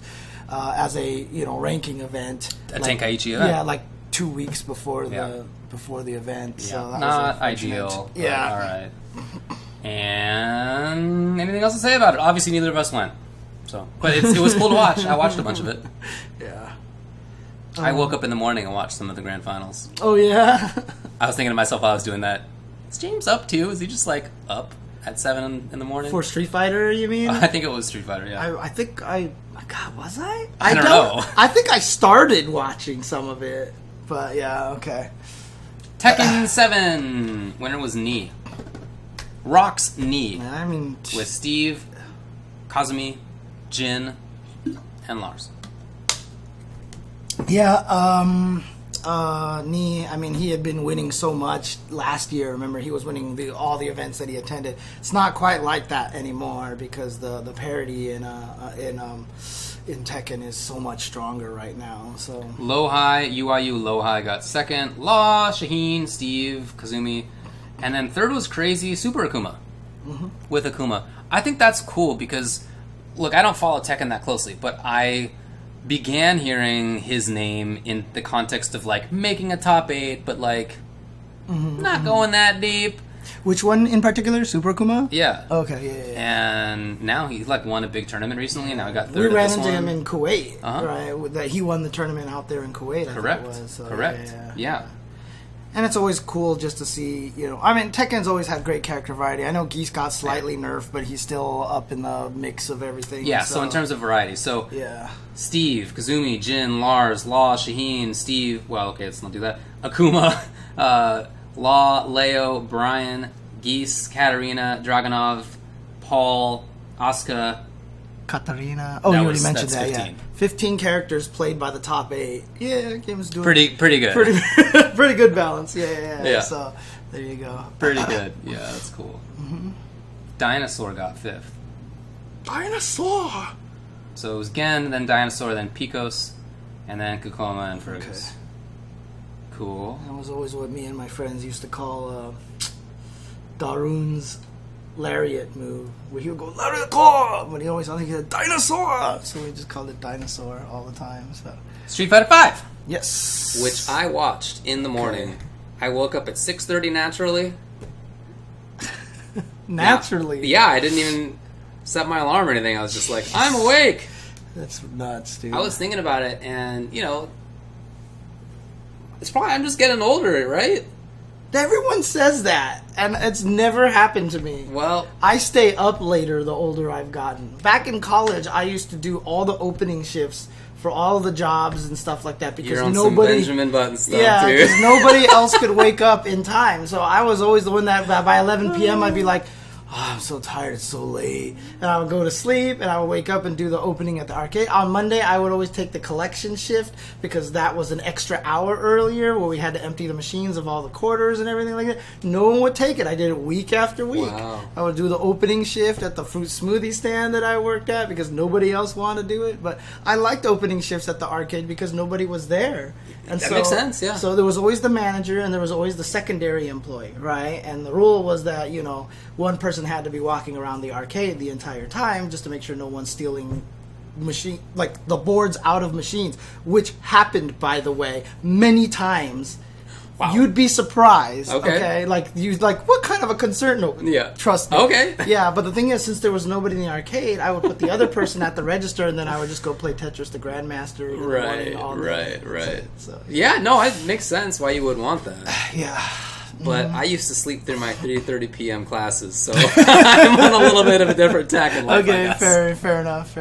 as a ranking event. A Tenkaichi event. Yeah, like 2 weeks before the event. Yeah. So that Not was ideal. Yeah. All right. And anything else to say about it? Obviously, neither of us went. So, but it was cool to watch. I watched a bunch of it. Yeah. I woke up in the morning and watched some of the grand finals. Oh yeah. I was thinking to myself while I was doing that, is James up too? Is he just like up at 7 in the morning? For Street Fighter, you mean? I think it was Street Fighter, yeah. I think God, was I? I don't know. I think I started watching some of it, but yeah, okay. Tekken 7. Winner was Knee. Rock's Knee. I mean, With Steve, Kazumi, Jin, and Lars. yeah, Knee. I mean, he had been winning so much last year. Remember, he was winning all the events that he attended. It's not quite like that anymore because the parity in Tekken is so much stronger right now. So Lowhigh, UIU Lowhigh got second. Law, Shaheen, Steve, Kazumi. And then third was Crazy Super Akuma. With Akuma. I think that's cool because, look, I don't follow Tekken that closely, but I began hearing his name in the context of, like, making a top 8, but, like, not going that deep. which one in particular? Super Kuma? Yeah. Okay, yeah. And now he's, like, won a big tournament recently, and now he got third We at ran this into one. him in Kuwait, right? That he won the tournament out there in Kuwait. Correct. I think it was. So, Correct. Yeah. And it's always cool just to see, I mean, Tekken's always had great character variety. I know Geese got slightly nerfed, but he's still up in the mix of everything. Yeah, so in terms of variety. So, yeah. Steve, Kazumi, Jin, Lars, Law, Shaheen, Steve, well, okay, let's not do that. Akuma, Law, Leo, Brian, Geese, Katarina, Dragunov, Paul, Asuka. Katarina. Oh, you already mentioned that, 15. yeah. 15 characters played by the top 8. Yeah, game's doing Pretty good. pretty good balance. Yeah. So, there you go. Pretty good. Yeah, that's cool. Dinosaur got 5th. Dinosaur! So it was Gen, then Dinosaur, then Picos, and then Kukoma and Fergus. Okay. Cool. That was always what me and my friends used to call Darun's lariat move, where he would go lariat claw, but he always thought he said dinosaur, so we just called it dinosaur all the time. So Street Fighter 5, yes, which I watched in the morning. Okay. I woke up at 6:30 naturally. Naturally. Yeah, I didn't even set my alarm or anything. I was just like, I'm awake. That's nuts, dude. I was thinking about it, and it's probably I'm just getting older, right? Everyone says that, and it's never happened to me. Well, I stay up later the older I've gotten. Back in college, I used to do all the opening shifts for all the jobs and stuff like that because you're on nobody, some Benjamin Button stuff, yeah, too. because nobody else could wake up in time. So I was always the one that by 11 p.m. I'd be like, oh, I'm so tired, it's so late. And I would go to sleep, and I would wake up and do the opening at the arcade. On Monday, I would always take the collection shift, because that was an extra hour earlier, where we had to empty the machines of all the quarters and everything like that. No one would take it. I did it week after week. Wow. I would do the opening shift at the fruit smoothie stand that I worked at, because nobody else wanted to do it. But I liked opening shifts at the arcade, because nobody was there. And that makes sense, yeah. So there was always the manager, and there was always the secondary employee, right? And the rule was that, one person person had to be walking around the arcade the entire time just to make sure no one's stealing the boards out of machines, which happened, by the way, many times. Wow. You'd be surprised. Okay. What kind of a concern? No. Yeah. Trust me. Okay. Yeah, but the thing is, since there was nobody in the arcade, I would put the other person at the register, and then I would just go play Tetris the Grandmaster. Right. So, yeah, no, it makes sense why you would want that. Yeah. But I used to sleep through my 3:30 p.m. classes, so I'm on a little bit of a different tack in life, okay, fair enough.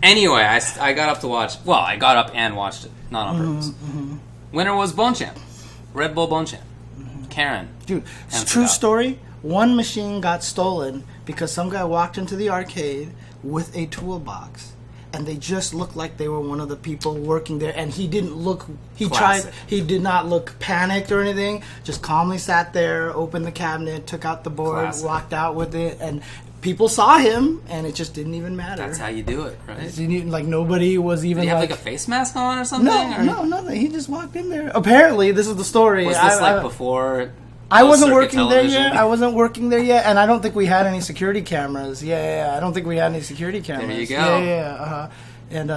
Anyway, I got up to watch. Well, I got up and watched it, not on purpose. Mm-hmm. Winner was Bonchan. Red Bull Bonchan. Karin. Dude, it's a true story. One machine got stolen because some guy walked into the arcade with a toolbox. And they just looked like they were one of the people working there. And he didn't look... He did not look panicked or anything. Just calmly sat there, opened the cabinet, took out the board, walked out with it. And people saw him, and it just didn't even matter. That's how you do it, right? Like, nobody was even... Did he have, like, a face mask on or something? No, nothing. He just walked in there. Apparently, this is the story. Was this, before... I wasn't working there yet. And I don't think we had any security cameras. Yeah, I don't think we had any security cameras. There you go. Yeah. And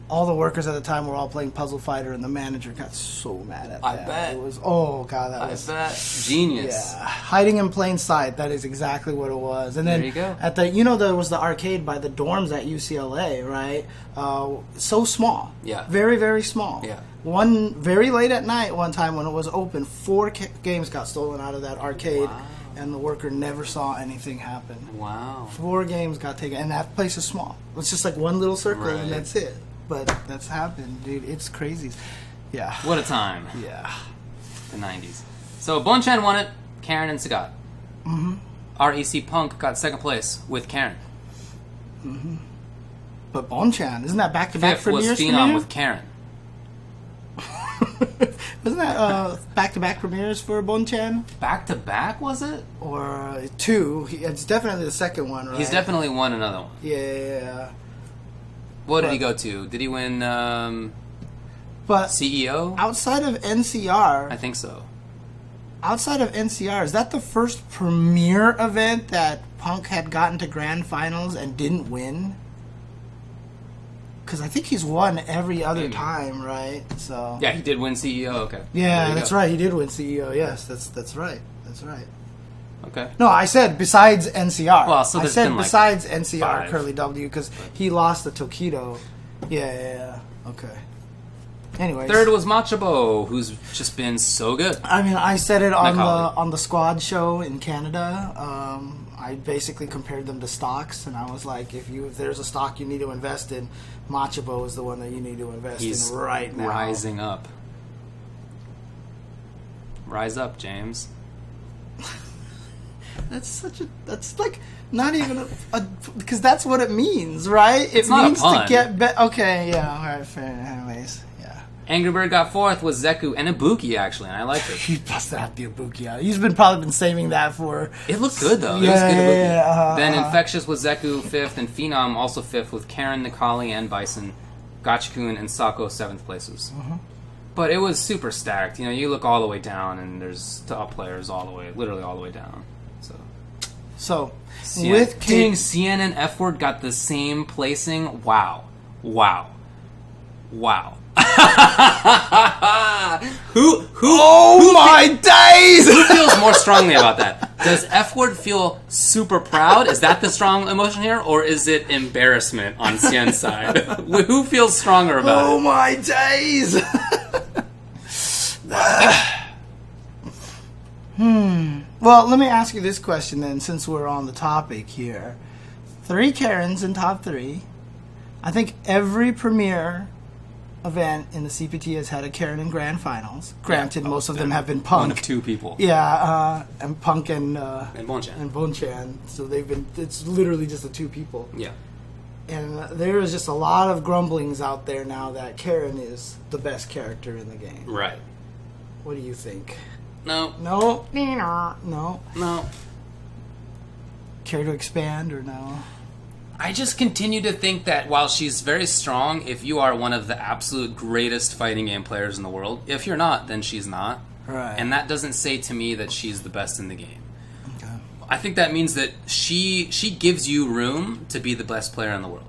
all the workers at the time were all playing Puzzle Fighter, and the manager got so mad at that. I bet. It was, oh, God, that was... I bet. Genius. Yeah. Hiding in plain sight, that is exactly what it was. And then there you go. At the, there was the arcade by the dorms at UCLA, right? So small. Yeah. Very, very small. Yeah. Very late at night, one time when it was open, 4 games got stolen out of that arcade, and the worker never saw anything happen. Wow. 4 games got taken, and that place is small. It's just like one little circle, and that's it. But that's happened, dude. It's crazy. Yeah. What a time. Yeah. The 90s. So Bonchan won it, Karin and Sagat. Mm-hmm. REC Punk got second place with Karin. Mm-hmm. But Bonchan, isn't that back-to-back premieres? Fifth was Phenom with Karin. Wasn't that back-to-back premieres for Bonchan? Back-to-back, was it? Or 2. It's definitely the second one, right? He's definitely won another one. Yeah. What did he go to? Did he win but CEO? Outside of NCR... I think so. Outside of NCR, is that the first premier event that Punk had gotten to grand finals and didn't win? Because I think he's won every other time, right? So yeah, he did win CEO. Okay. Yeah, that's right. He did win CEO. Yes, that's right. That's right. Okay. No, I said besides NCR. Well, so I said been besides NCR, 5. Curly W, because he lost the Tokido. Yeah. Okay. Anyways, third was Machabo, who's just been so good. I mean, I said it on the squad show in Canada. I basically compared them to stocks, and I was like, if there's a stock you need to invest in, Machabo is the one that you need to invest in right now. Rising up. Rise up, James. That's like not even because that's what it means, right? It's not means a pun. To get okay, yeah, all right, fair. Anyways, yeah. Angry Bird got fourth with Zeku and Ibuki, actually, and I liked it. He busted out the Ibuki out. He's probably been saving that for... It looked good, though. It was good Ibuki. Then Infectious with Zeku, 5th, and Phenom also 5th, with Karin, Nikali, and Bison, Gachikun, and Sako 7th places. Mm-hmm. But it was super stacked. You look all the way down, and there's top players literally all the way down. So with CN and F-Word got the same placing. Wow. Who? Oh my days! Who feels more strongly about that? Does F-Word feel super proud? Is that the strong emotion here, or is it embarrassment on CN's side? Who feels stronger about it? Oh my days! Well, let me ask you this question then, since we're on the topic here. 3 Karens in top 3. I think every premier event in the CPT has had a Karin in grand finals. Granted, most of them have been Punk. One of 2 people. Yeah, and Punk and Bonchan. So it's literally just the 2 people. Yeah. And there is just a lot of grumblings out there now that Karin is the best character in the game. Right. What do you think? No. Care to expand or no? I just continue to think that while she's very strong, if you are one of the absolute greatest fighting game players in the world, if you're not, then she's not. Right. And that doesn't say to me that she's the best in the game. Okay. I think that means that she gives you room to be the best player in the world.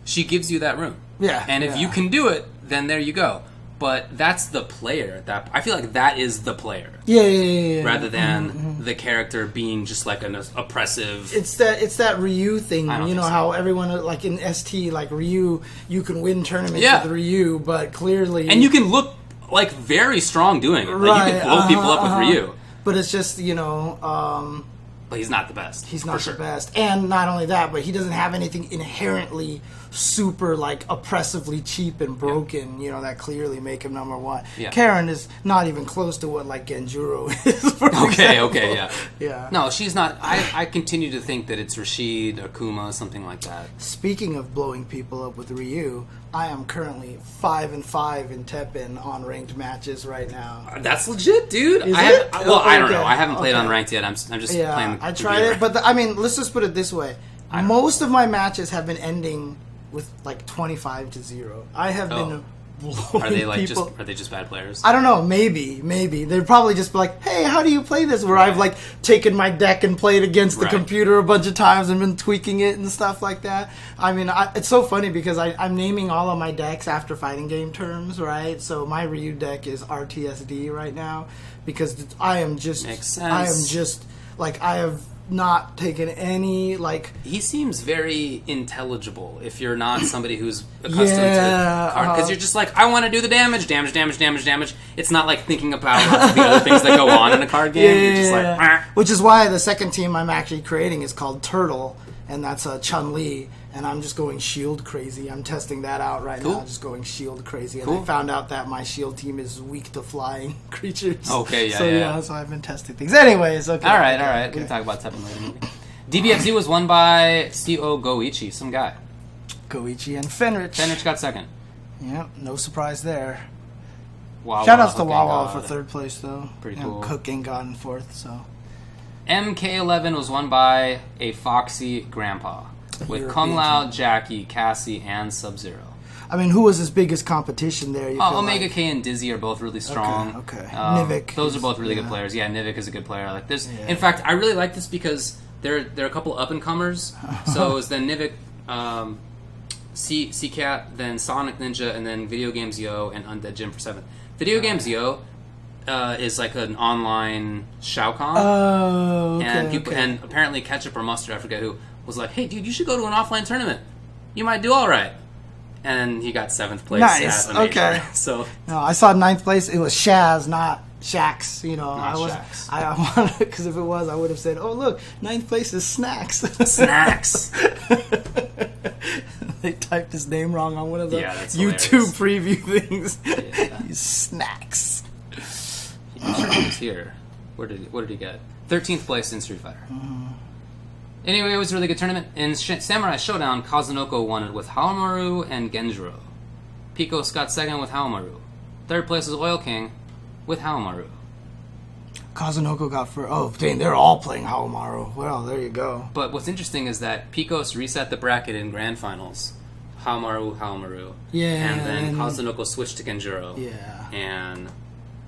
She gives you that room. Yeah. And if you can do it, then there you go. But that's the player. I feel like that is the player. Yeah. Rather than the character being just like an oppressive... It's that Ryu thing. You know so. How everyone, like in ST, like Ryu, you can win tournaments with Ryu, but clearly... And you can look like very strong doing it. Like, you can blow people up with Ryu. But it's just, but he's not the best. He's not the best. And not only that, but he doesn't have anything inherently super, like, oppressively cheap and broken, that clearly make him number one. Yeah. Karin is not even close to what, like, Genjuro is, Okay, yeah. No, she's not. I continue to think that it's Rashid or Kuma, something like that. Speaking of blowing people up with Ryu, I am currently 5-5 in Teppen on ranked matches right now. That's legit, dude. I don't know. I haven't played on ranked yet. I'm just playing. I tried it, but let's just put it this way: most of my matches have been ending with like 25-0. I have been blowing Are they like people. Are they just bad players? I don't know. Maybe they're probably just like, hey, how do you play this? Where I've like taken my deck and played against the computer a bunch of times and been tweaking it and stuff like that. I mean, it's so funny because I'm naming all of my decks after fighting game terms, right? So my Ryu deck is RTSD right now because I am just Makes sense. I am just like I have not taken any like. He seems very intelligible if you're not somebody who's accustomed to card, because you're just like, I want to do the damage. It's not like thinking about lots of the other things that go on in a card game. You're just like, ah. Which is why the second team I'm actually creating is called Turtle, and that's Chun-Li, and I'm just going shield crazy. I'm testing that out right now, just going shield crazy. And I found out that my shield team is weak to flying creatures. Okay, so I've been testing things. Anyways, okay. All right. We can talk about Teppen later. DBFZ was won by CO Goichi, some guy. Goichi and Fenrich. Fenrich got second. Yep, no surprise there. Wawa, Shoutouts to Wawa for third place, though. Pretty cool. Cook ain't gotten fourth, so. MK11 was won by a Foxy Grandpa with Kung Lao, Jackie, Cassie, and Sub-Zero. I mean, who was his biggest competition there? Omega K and Dizzy are both really strong. Okay. Nivik. Those are both really good players. Yeah, Nivik is a good player. Like this. In fact, I really like this because there are a couple up and comers. So it was then Nivik, C-Cat, then Sonic Ninja, and then Video Games Yo and Undead Jim for 7th. Video Games Yo is like an online Shao Kahn. Oh, okay, and apparently Ketchup or Mustard, I forget who, was like, hey dude, you should go to an offline tournament. You might do alright. And he got 7th place. Nice. Okay. So no, I saw 9th place. It was Shaz, not Shax. Shax. I wanted, because if it was, I would have said, "Oh look, 9th place is Snacks." Snacks. They typed his name wrong on one of the hilarious. YouTube preview things. He's Snacks. I'm sure he was here. What did he get? 13th place in Street Fighter. Anyway, it was a really good tournament. In Samurai Showdown, Kazunoko won it with Haomaru and Genjuro. Picos got second with Haomaru. Third place was Oil King with Haomaru. Kazunoko got first. Oh, dang, they're all playing Haomaru. Well, there you go. But what's interesting is that Picos reset the bracket in Grand Finals. Haomaru. Yeah. And then Kazunoko switched to Genjuro. Yeah. And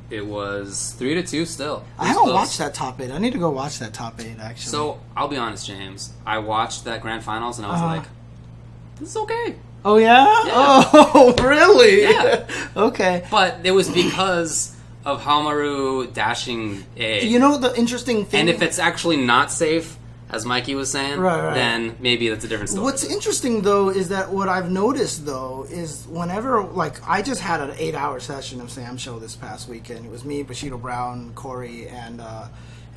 it was 3-2 still. I haven't watched that top 8. I need to go watch that top 8, actually. So, I'll be honest, James. I watched that Grand Finals and I was like, this is okay. Oh, yeah? Oh, really? Yeah. Okay. But it was because of Haomaru dashing A. You know the interesting thing? And if it's actually not safe, as Mikey was saying, then maybe that's a different story. What's interesting, though, is that what I've noticed, though, is whenever, like, I just had an 8-hour session of SamSho this past weekend. It was me, Bushido Brown, Corey, and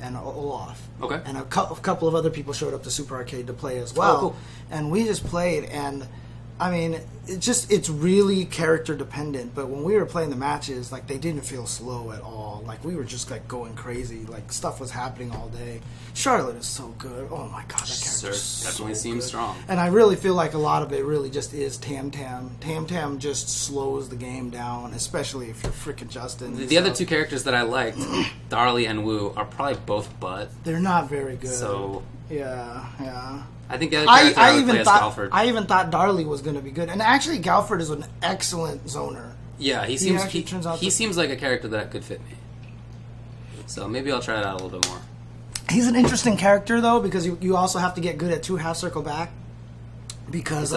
Olaf. Okay. And a couple of other people showed up to Super Arcade to play as well. Oh, cool. And we just played, and I mean, it's really character dependent, but when we were playing the matches, like, they didn't feel slow at all. Like, we were just, like, going crazy. Like, stuff was happening all day. Charlotte is so good. Oh, my God, that character definitely seems strong. And I really feel like a lot of it really just is Tam Tam. Tam Tam just slows the game down, especially if you're freaking Justin. The other two characters that I liked, Darlie and Wu, are probably both butt. They're not very good. So... Yeah. I think the other character I would play is Galford. I even thought Darlie was going to be good. And actually, Galford is an excellent zoner. Yeah, he seems like a character that could fit me. So maybe I'll try it out a little bit more. He's an interesting character, though, because you also have to get good at 2 half circle back. Because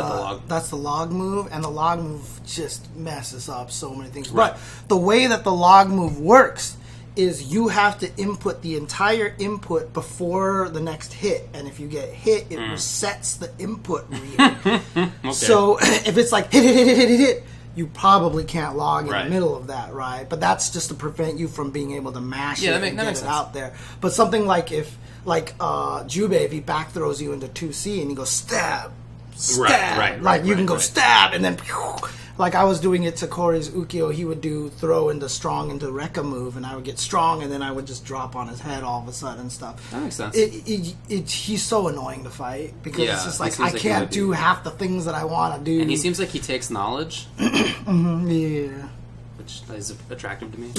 that's the log move, and the log move just messes up so many things. Right. But the way that the log move works is you have to input the entire input before the next hit, and if you get hit, it resets the input read. Okay. So if it's like hit, you probably can't log in the middle of that, right? But that's just to prevent you from being able to mash it and get it out there. But something like Jube, if he back throws you into 2C and you go stab, you can go stab, and then like I was doing it to Corey's Ukyo, he would do throw into strong into Rekka move, and I would get strong, and then I would just drop on his head all of a sudden and stuff. That makes sense. He's so annoying to fight because it's just like I can't do half the things that I want to do. And he seems like he takes knowledge. Yeah. Which is attractive to me.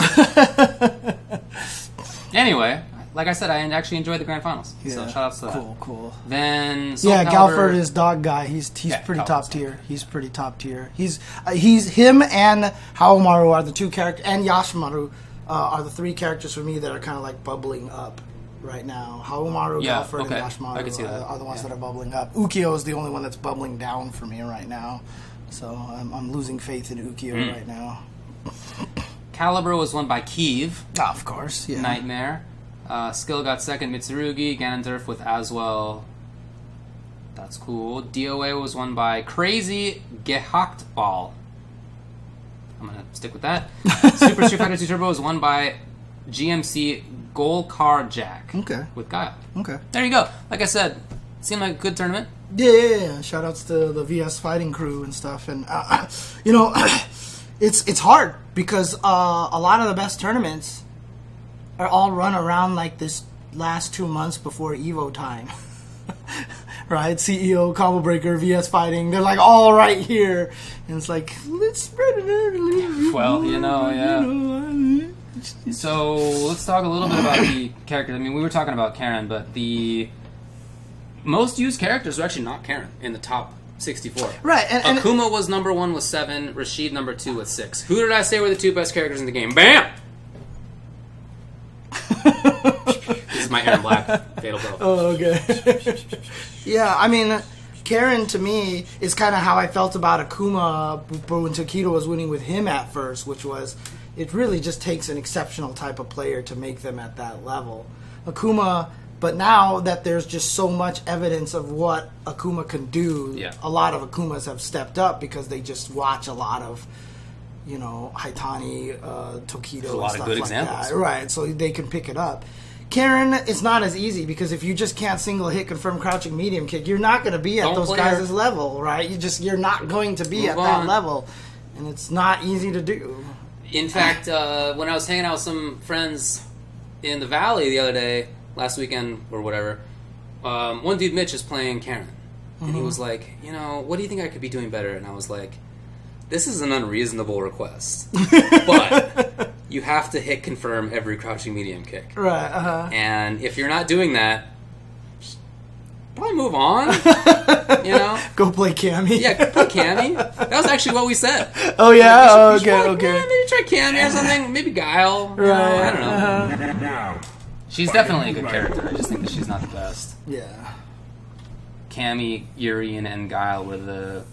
Anyway, like I said, I actually enjoyed the grand finals. Yeah. So shout outs to that. Cool. Then Galford is dog guy. He's pretty top tier. He's pretty top tier. He's him and Haomaru are the 2 characters, and Yashimaru are the 3 characters for me that are kind of like bubbling up right now. Haomaru, Galford, and Yashimaru are the ones that are bubbling up. Ukyo is the only one that's bubbling down for me right now. So I'm losing faith in Ukyo right now. Caliber was won by Kiev. Oh, of course, yeah. Nightmare. Skill got second, Mitsurugi. Ganondorf with Aswell. That's cool. DOA was won by Crazy Gehaktball. I'm going to stick with that. Super Street Fighter 2 Turbo was won by GMC Golkar Jack. Okay. With Guile. Okay. There you go. Like I said, seemed like a good tournament. Yeah. Shout outs to the VSFighting crew and stuff. And, it's hard because a lot of the best tournaments are all run around like this last 2 months before Evo time. Right? CEO, Combo Breaker, VSFighting, they're like all right here. And it's like, let's spread it out a little bit. Well, yeah. So, let's talk a little bit about the characters. I mean, we were talking about Karin, but the most used characters are actually not Karin in the top 64. Right. And Akuma was number 1 with 7, Rashid number 2 with 6. Who did I say were the 2 best characters in the game? Bam! This is my Aaron Black fatal blow. Oh, okay. Yeah, I mean, Karin to me is kind of how I felt about Akuma when Tokido was winning with him at first, which was it really just takes an exceptional type of player to make them at that level. Akuma, but now that there's just so much evidence of what Akuma can do, a lot of Akumas have stepped up because they just watch a lot of Haitani, Tokido, a lot and stuff of good like examples. that. Right, so they can pick it up. Karin, it's not as easy because if you just can't single hit confirm crouching medium kick, you're not going to be at those guys' level, right? You're not going to be at that level, and it's not easy to do. In fact, when I was hanging out with some friends in the Valley the other day, last weekend or whatever, one dude, Mitch, is playing Karin, and he was like, what do you think I could be doing better? And I was like, this is an unreasonable request, but you have to hit confirm every crouching medium kick. Right, And if you're not doing that, probably move on, Go play Cammy. Yeah, play Cammy. That was actually what we said. Oh, yeah? We should maybe try Cammy or something. Maybe Guile. Right. I don't know. She's definitely a good character. I just think that she's not the best. Yeah. Cammy, Yuri, and Guile were the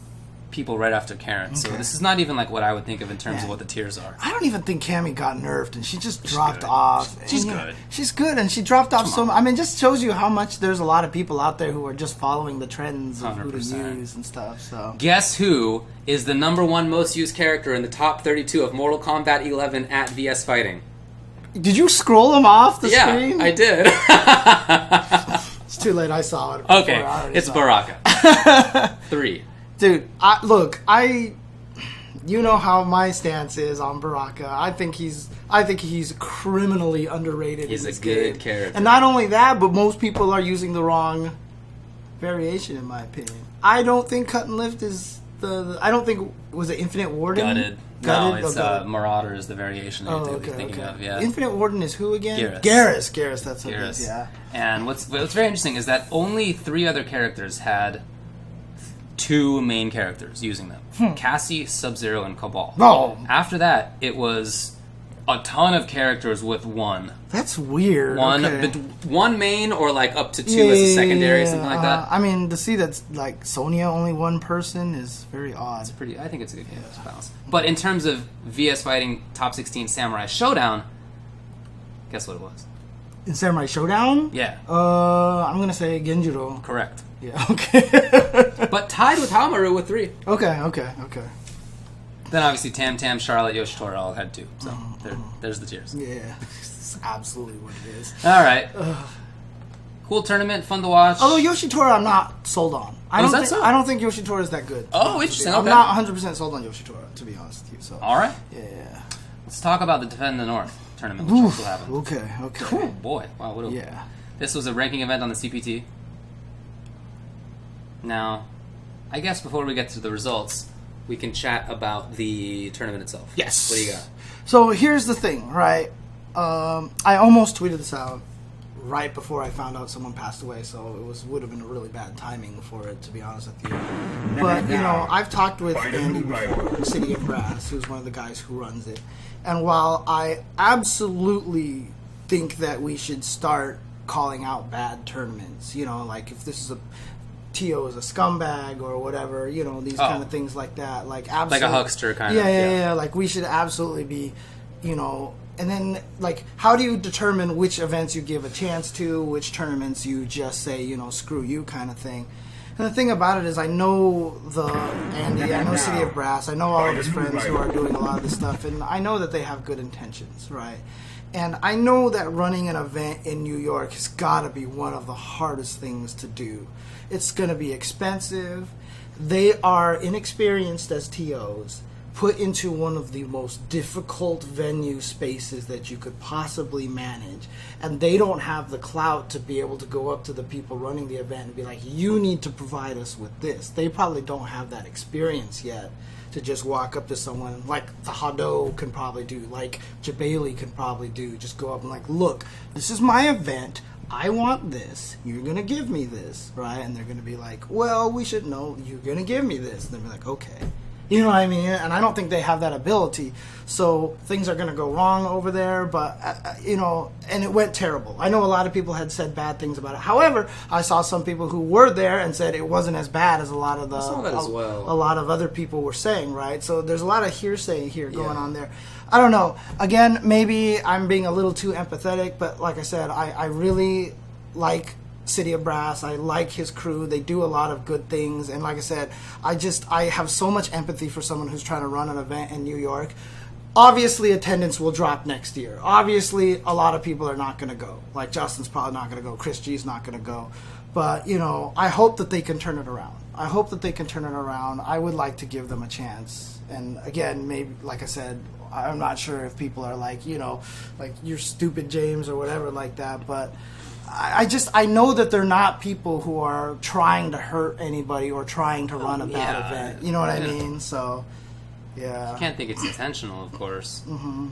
people right after Karin. So this is not even like what I would think of in terms of what the tiers are. I don't even think Cammy got nerfed, and she just dropped off. She's good. She's good, and she dropped off so much. I mean, just shows you how much there's a lot of people out there who are just following the trends of 100%. Who to use and stuff. So guess who is the number 1 most used character in the top 32 of Mortal Kombat 11 at VSFighting? Did you scroll them off the screen? Yeah, I did. It's too late. I saw it. Okay, it's Baraka. 3. Dude, you know how my stance is on Baraka. I think he's criminally underrated. He's a good character, and not only that, but most people are using the wrong variation, in my opinion. I don't think cut and lift is I don't think was it Infinite Warden. Gutted. No, it's Marauder is the variation that you're thinking of. Yeah. Infinite Warden is who again? Garrus. That's what it is. Yeah. And what's very interesting is that only 3 other characters had 2 main characters using them. Cassie, Sub-Zero, and Cabal. Oh. After that, it was a ton of characters with one. That's weird. One main or like up to 2 as a secondary, something like that. I mean, to see that's like Sonya only one person is very odd. I think it's a good game. It's balanced. But in terms of VS Fighting Top 16 Samurai Showdown, guess what it was? In Samurai Showdown? Yeah. I'm gonna say Genjiro. Correct. Yeah. Okay. But tied with Hamaru with 3. Okay. Then obviously Tam Tam, Charlotte, Yoshitora all had 2. So there's the tiers. Yeah, it's absolutely what it is. All right. Cool tournament, fun to watch. Although Yoshitora, I'm not sold on. I don't think Yoshitora is that good. Oh, interesting. I'm not 100% sold on Yoshitora, to be honest with you. So. All right. Yeah. Let's talk about the Defend the North tournament, which also happened. Okay. Cool, boy. Wow, This was a ranking event on the CPT. Now, I guess before we get to the results, we can chat about the tournament itself. Yes. What do you got? So here's the thing, right? I almost tweeted this out right before I found out someone passed away, so it would have been a really bad timing for it, to be honest with you. But, I've talked with Andy before, City of Brass, who's one of the guys who runs it. And while I absolutely think that we should start calling out bad tournaments, like if this is a Tio is a scumbag or whatever, these kind of things like that. Like absolutely, like a huckster kind of. Yeah. Like we should absolutely be, and then like how do you determine which events you give a chance to, which tournaments you just say, screw you kind of thing. And the thing about it is I know Andy, I know City of Brass, I know all of his friends who are doing a lot of this stuff, and I know that they have good intentions, right? And I know that running an event in New York has got to be one of the hardest things to do. It's going to be expensive. They are inexperienced as TOs, put into one of the most difficult venue spaces that you could possibly manage. And they don't have the clout to be able to go up to the people running the event and be like, you need to provide us with this. They probably don't have that experience yet to just walk up to someone like the Hado can probably do, like Jabali can probably do. Just go up and like, look, this is my event. I want this. You're going to give me this, right? And they're going to be like, well, we should know you're going to give me this. And they'll be like, okay. You know what I mean? And I don't think they have that ability. So things are going to go wrong over there. But, and it went terrible. I know a lot of people had said bad things about it. However, I saw some people who were there and said it wasn't as bad as a lot of a lot of other people were saying, right? So there's a lot of hearsay here going on there. I don't know. Again, maybe I'm being a little too empathetic, but like I said, I really like City of Brass. I like his crew. They do a lot of good things. And like I said, I have so much empathy for someone who's trying to run an event in New York. Obviously, attendance will drop next year. Obviously, a lot of people are not going to go. Like, Justin's probably not going to go. Chris G's not going to go. But, I hope that they can turn it around. I would like to give them a chance. And again, maybe, like I said, I'm not sure if people are like, like, you're stupid, James, or whatever like that. But I know that they're not people who are trying to hurt anybody or trying to run a bad event. You know what I mean? So, yeah. You can't think it's intentional, of course. Mm-hmm.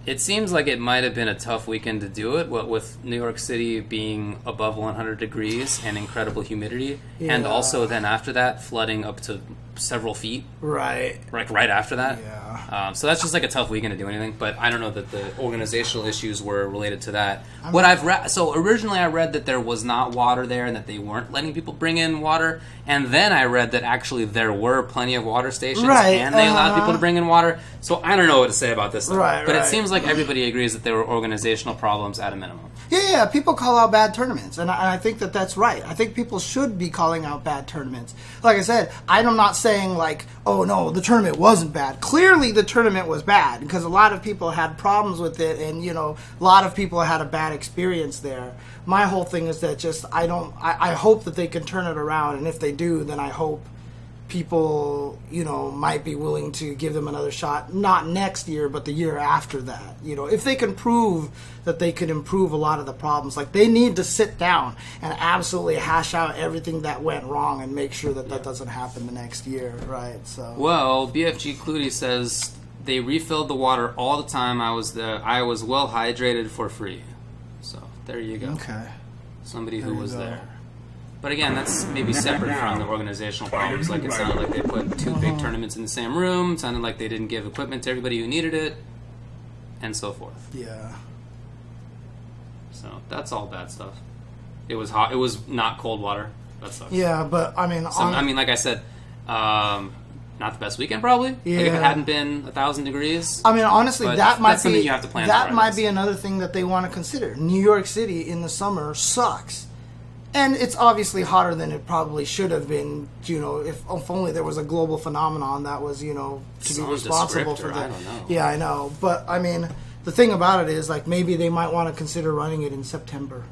It seems like it might have been a tough weekend to do it, what with New York City being above 100 degrees and incredible humidity, and also then after that flooding up to several feet. Right. Like right after that. Yeah. So that's just like a tough weekend to do anything, but I don't know that the organizational issues were related to that. What I've read, so originally I read that there was not water there and that they weren't letting people bring in water, and then I read that actually there were plenty of water stations and they allowed people to bring in water. So I don't know what to say about this stuff. But it seems like everybody agrees that there were organizational problems at a minimum. Yeah, people call out bad tournaments, and I think that that's right. I think people should be calling out bad tournaments. Like I said, I'm not saying like, oh no, the tournament wasn't bad. Clearly the tournament was bad, because a lot of people had problems with it, and a lot of people had a bad experience there. My whole thing is that just, I hope that they can turn it around, and if they do, then I hope people, might be willing to give them another shot, not next year, but the year after that. If they can prove that they could improve a lot of the problems, like they need to sit down and absolutely hash out everything that went wrong and make sure that that doesn't happen the next year, right? So, well, BFG Clutie says they refilled the water all the time. I was well hydrated for free. So there you go. Okay. Somebody who was there. But again, that's maybe separate from the organizational problems. Like, it sounded like they put two big tournaments in the same room. It sounded like they didn't give equipment to everybody who needed it. and so forth. Yeah. So that's all bad stuff. It was hot. It was not cold water. That sucks. Yeah, but I mean, like I said, not the best weekend probably. Yeah. Like if it hadn't been 1,000 degrees. I mean, honestly, that's might something be you have to plan that for, might be another thing that they want to consider. New York City in the summer sucks. And it's obviously hotter than it probably should have been, if only there was a global phenomenon that was, to be responsible for that. I don't know. Yeah, I know. But, I mean, the thing about it is, like, maybe they might want to consider running it in September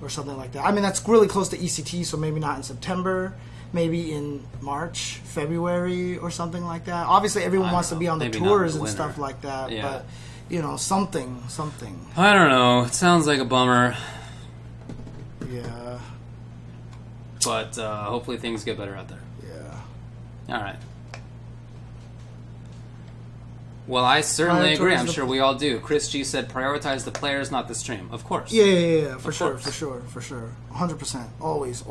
or something like that. I mean, that's really close to ECT, so maybe not in September. Maybe in March, February, or something like that. Obviously, everyone wants to be on the tours and stuff like that, but, something. I don't know. It sounds like a bummer. Yeah. But hopefully things get better out there. Yeah. All right. Well, I certainly agree. I'm sure we all do. Chris G said, prioritize the players, not the stream. Of course. Yeah. For sure. 100%. Always.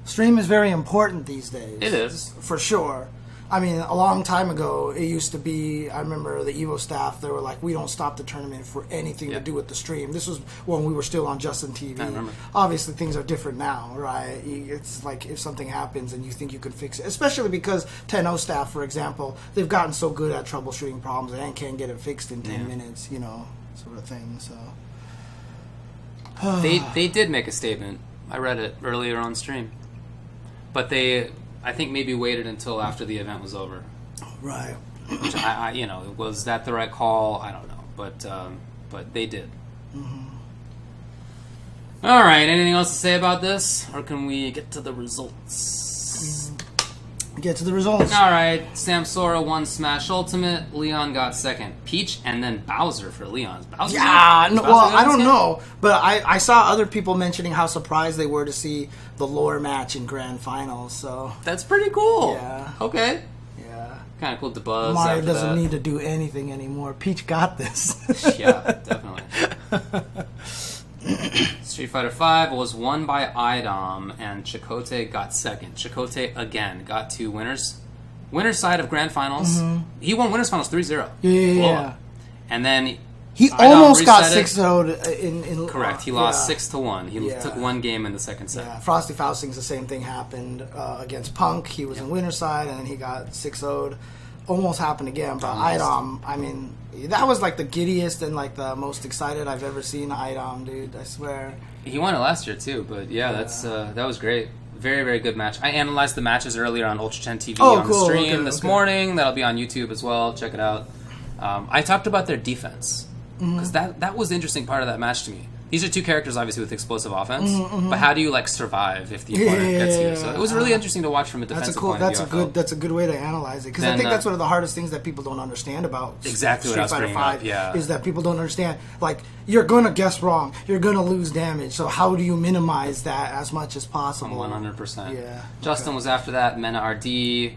Stream is very important these days. It is. For sure. I mean, a long time ago, it used to be, I remember the EVO staff, they were like, we don't stop the tournament for anything to do with the stream. This was when we were still on Justin TV. I remember. Obviously, things are different now, right? It's like if something happens and you think you can fix it, especially because 10-0 staff, for example, they've gotten so good at troubleshooting problems and can get it fixed in 10 minutes, sort of thing. So They did make a statement. I read it earlier on stream. But they... I think maybe waited until after the event was over. Right. Which was that the right call? I don't know, but they did. Mm-hmm. All right. Anything else to say about this, or can we get to the results? Get to the results. All right. Samsora won Smash Ultimate. Leon got second. Peach and then Bowser for Leon's. Bowser. Yeah. No, well, I don't know, but I saw other people mentioning how surprised they were to see the lore match in grand finals. So that's pretty cool. Yeah. Okay. Yeah. Kind of cool to buzz. Mario doesn't need to do anything anymore. Peach got this. Yeah, definitely. Street Fighter V was won by IDOM, and Chakotay got second. Chakotay, again, got two winners. Winner's side of Grand Finals. Mm-hmm. He won Winners Finals 3-0. Yeah. And then he almost got 6-0 in correct. He lost 6-1. He took one game in the second set. Yeah. Frosty Fausting's the same thing happened against Punk. He was in winner's side, and then he got 6-0'd. Almost happened again, but IDOM, I mean, that was like the giddiest and like the most excited I've ever seen IDOM, dude. I swear. He won it last year too, but that's that was great. Very, very good match. I analyzed the matches earlier on Ultra 10 TV on the stream this morning. That'll be on YouTube as well. Check it out. I talked about their defense because that was the interesting part of that match to me. These are two characters, obviously, with explosive offense, but how do you survive if the opponent gets you? So it was really interesting to watch from a defensive point of view. That's a good way to analyze it, because I think that's one of the hardest things that people don't understand about Street Fighter V is that people don't understand. Like, you're gonna guess wrong, you're gonna lose damage. So how do you minimize that as much as possible? 100%. Yeah. Justin was after that. Mena RD,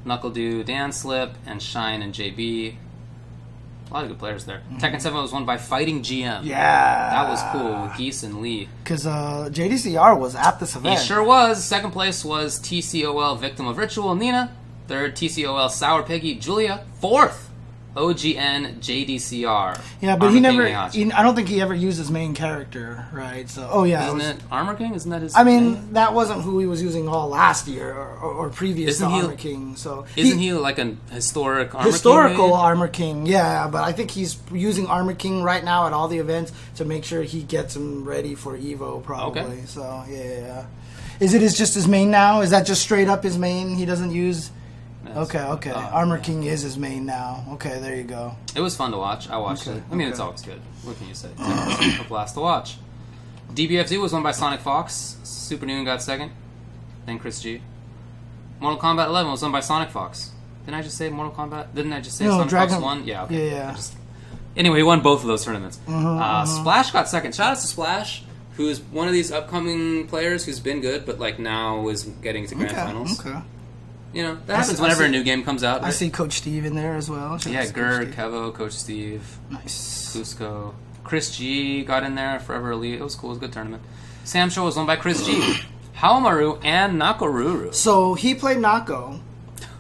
Knuckledew, Dan Slip, and Shine and JB. A lot of good players there. Tekken 7 was won by Fighting GM. Yeah. That was cool. Geese and Lee. Because JDCR was at this event. He sure was. Second place was TCOL Victim of Ritual, Nina. Third, TCOL Sour Piggy, Julia. Fourth, OGN JDCR. Yeah, but I don't think he ever used his main character, right? So, Isn't it Armor King? Isn't that his name? That wasn't who he was using all last year or previous to Armor King. So isn't he like a historical Armor King? Yeah, but I think he's using Armor King right now at all the events to make sure he gets him ready for EVO, probably. Okay. So, yeah. Is it just his main now? Is that just straight up his main? He doesn't use... Okay. Armor King is his main now. Okay, there you go. It was fun to watch. I watched it. I mean, it's always good. What can you say? It's a blast to watch. DBFZ was won by Sonic Fox. Super Noon got second. Then Chris G. Mortal Kombat 11 was won by Sonic Fox. Didn't I just say Mortal Kombat? Didn't I just say Sonic Fox won? Yeah, okay. Yeah. Anyway, he won both of those tournaments. Splash got second. Shout out to Splash, who's one of these upcoming players who's been good, but now is getting to Grand Finals. Okay. That happens whenever a new game comes out. Right? I see Coach Steve in there as well. Gur, Kevo, Coach Steve. Nice. Cusco. Chris G got in there, Forever Elite. It was cool. It was a good tournament. SamSho was won by Chris G. Haomaru and Nakoruru. So he played Nako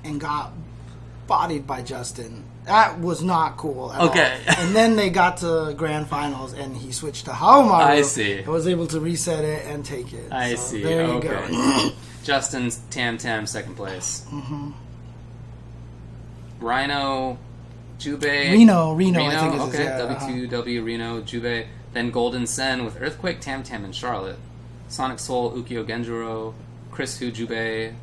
and got bodied by Justin. That was not cool at all. Okay. And then they got to grand finals, and he switched to Haomaru. I see. And was able to reset it and take it. I see. There you Okay. go. Justin's Tam second place. Rhino, Jubei. Reno, I think it is. Okay, Yeah, W2W, Reno, Jubei. Then Golden Sen with Earthquake, Tam and Charlotte. Sonic Soul, Ukyo Genjuro, Chris Hu, Jubei,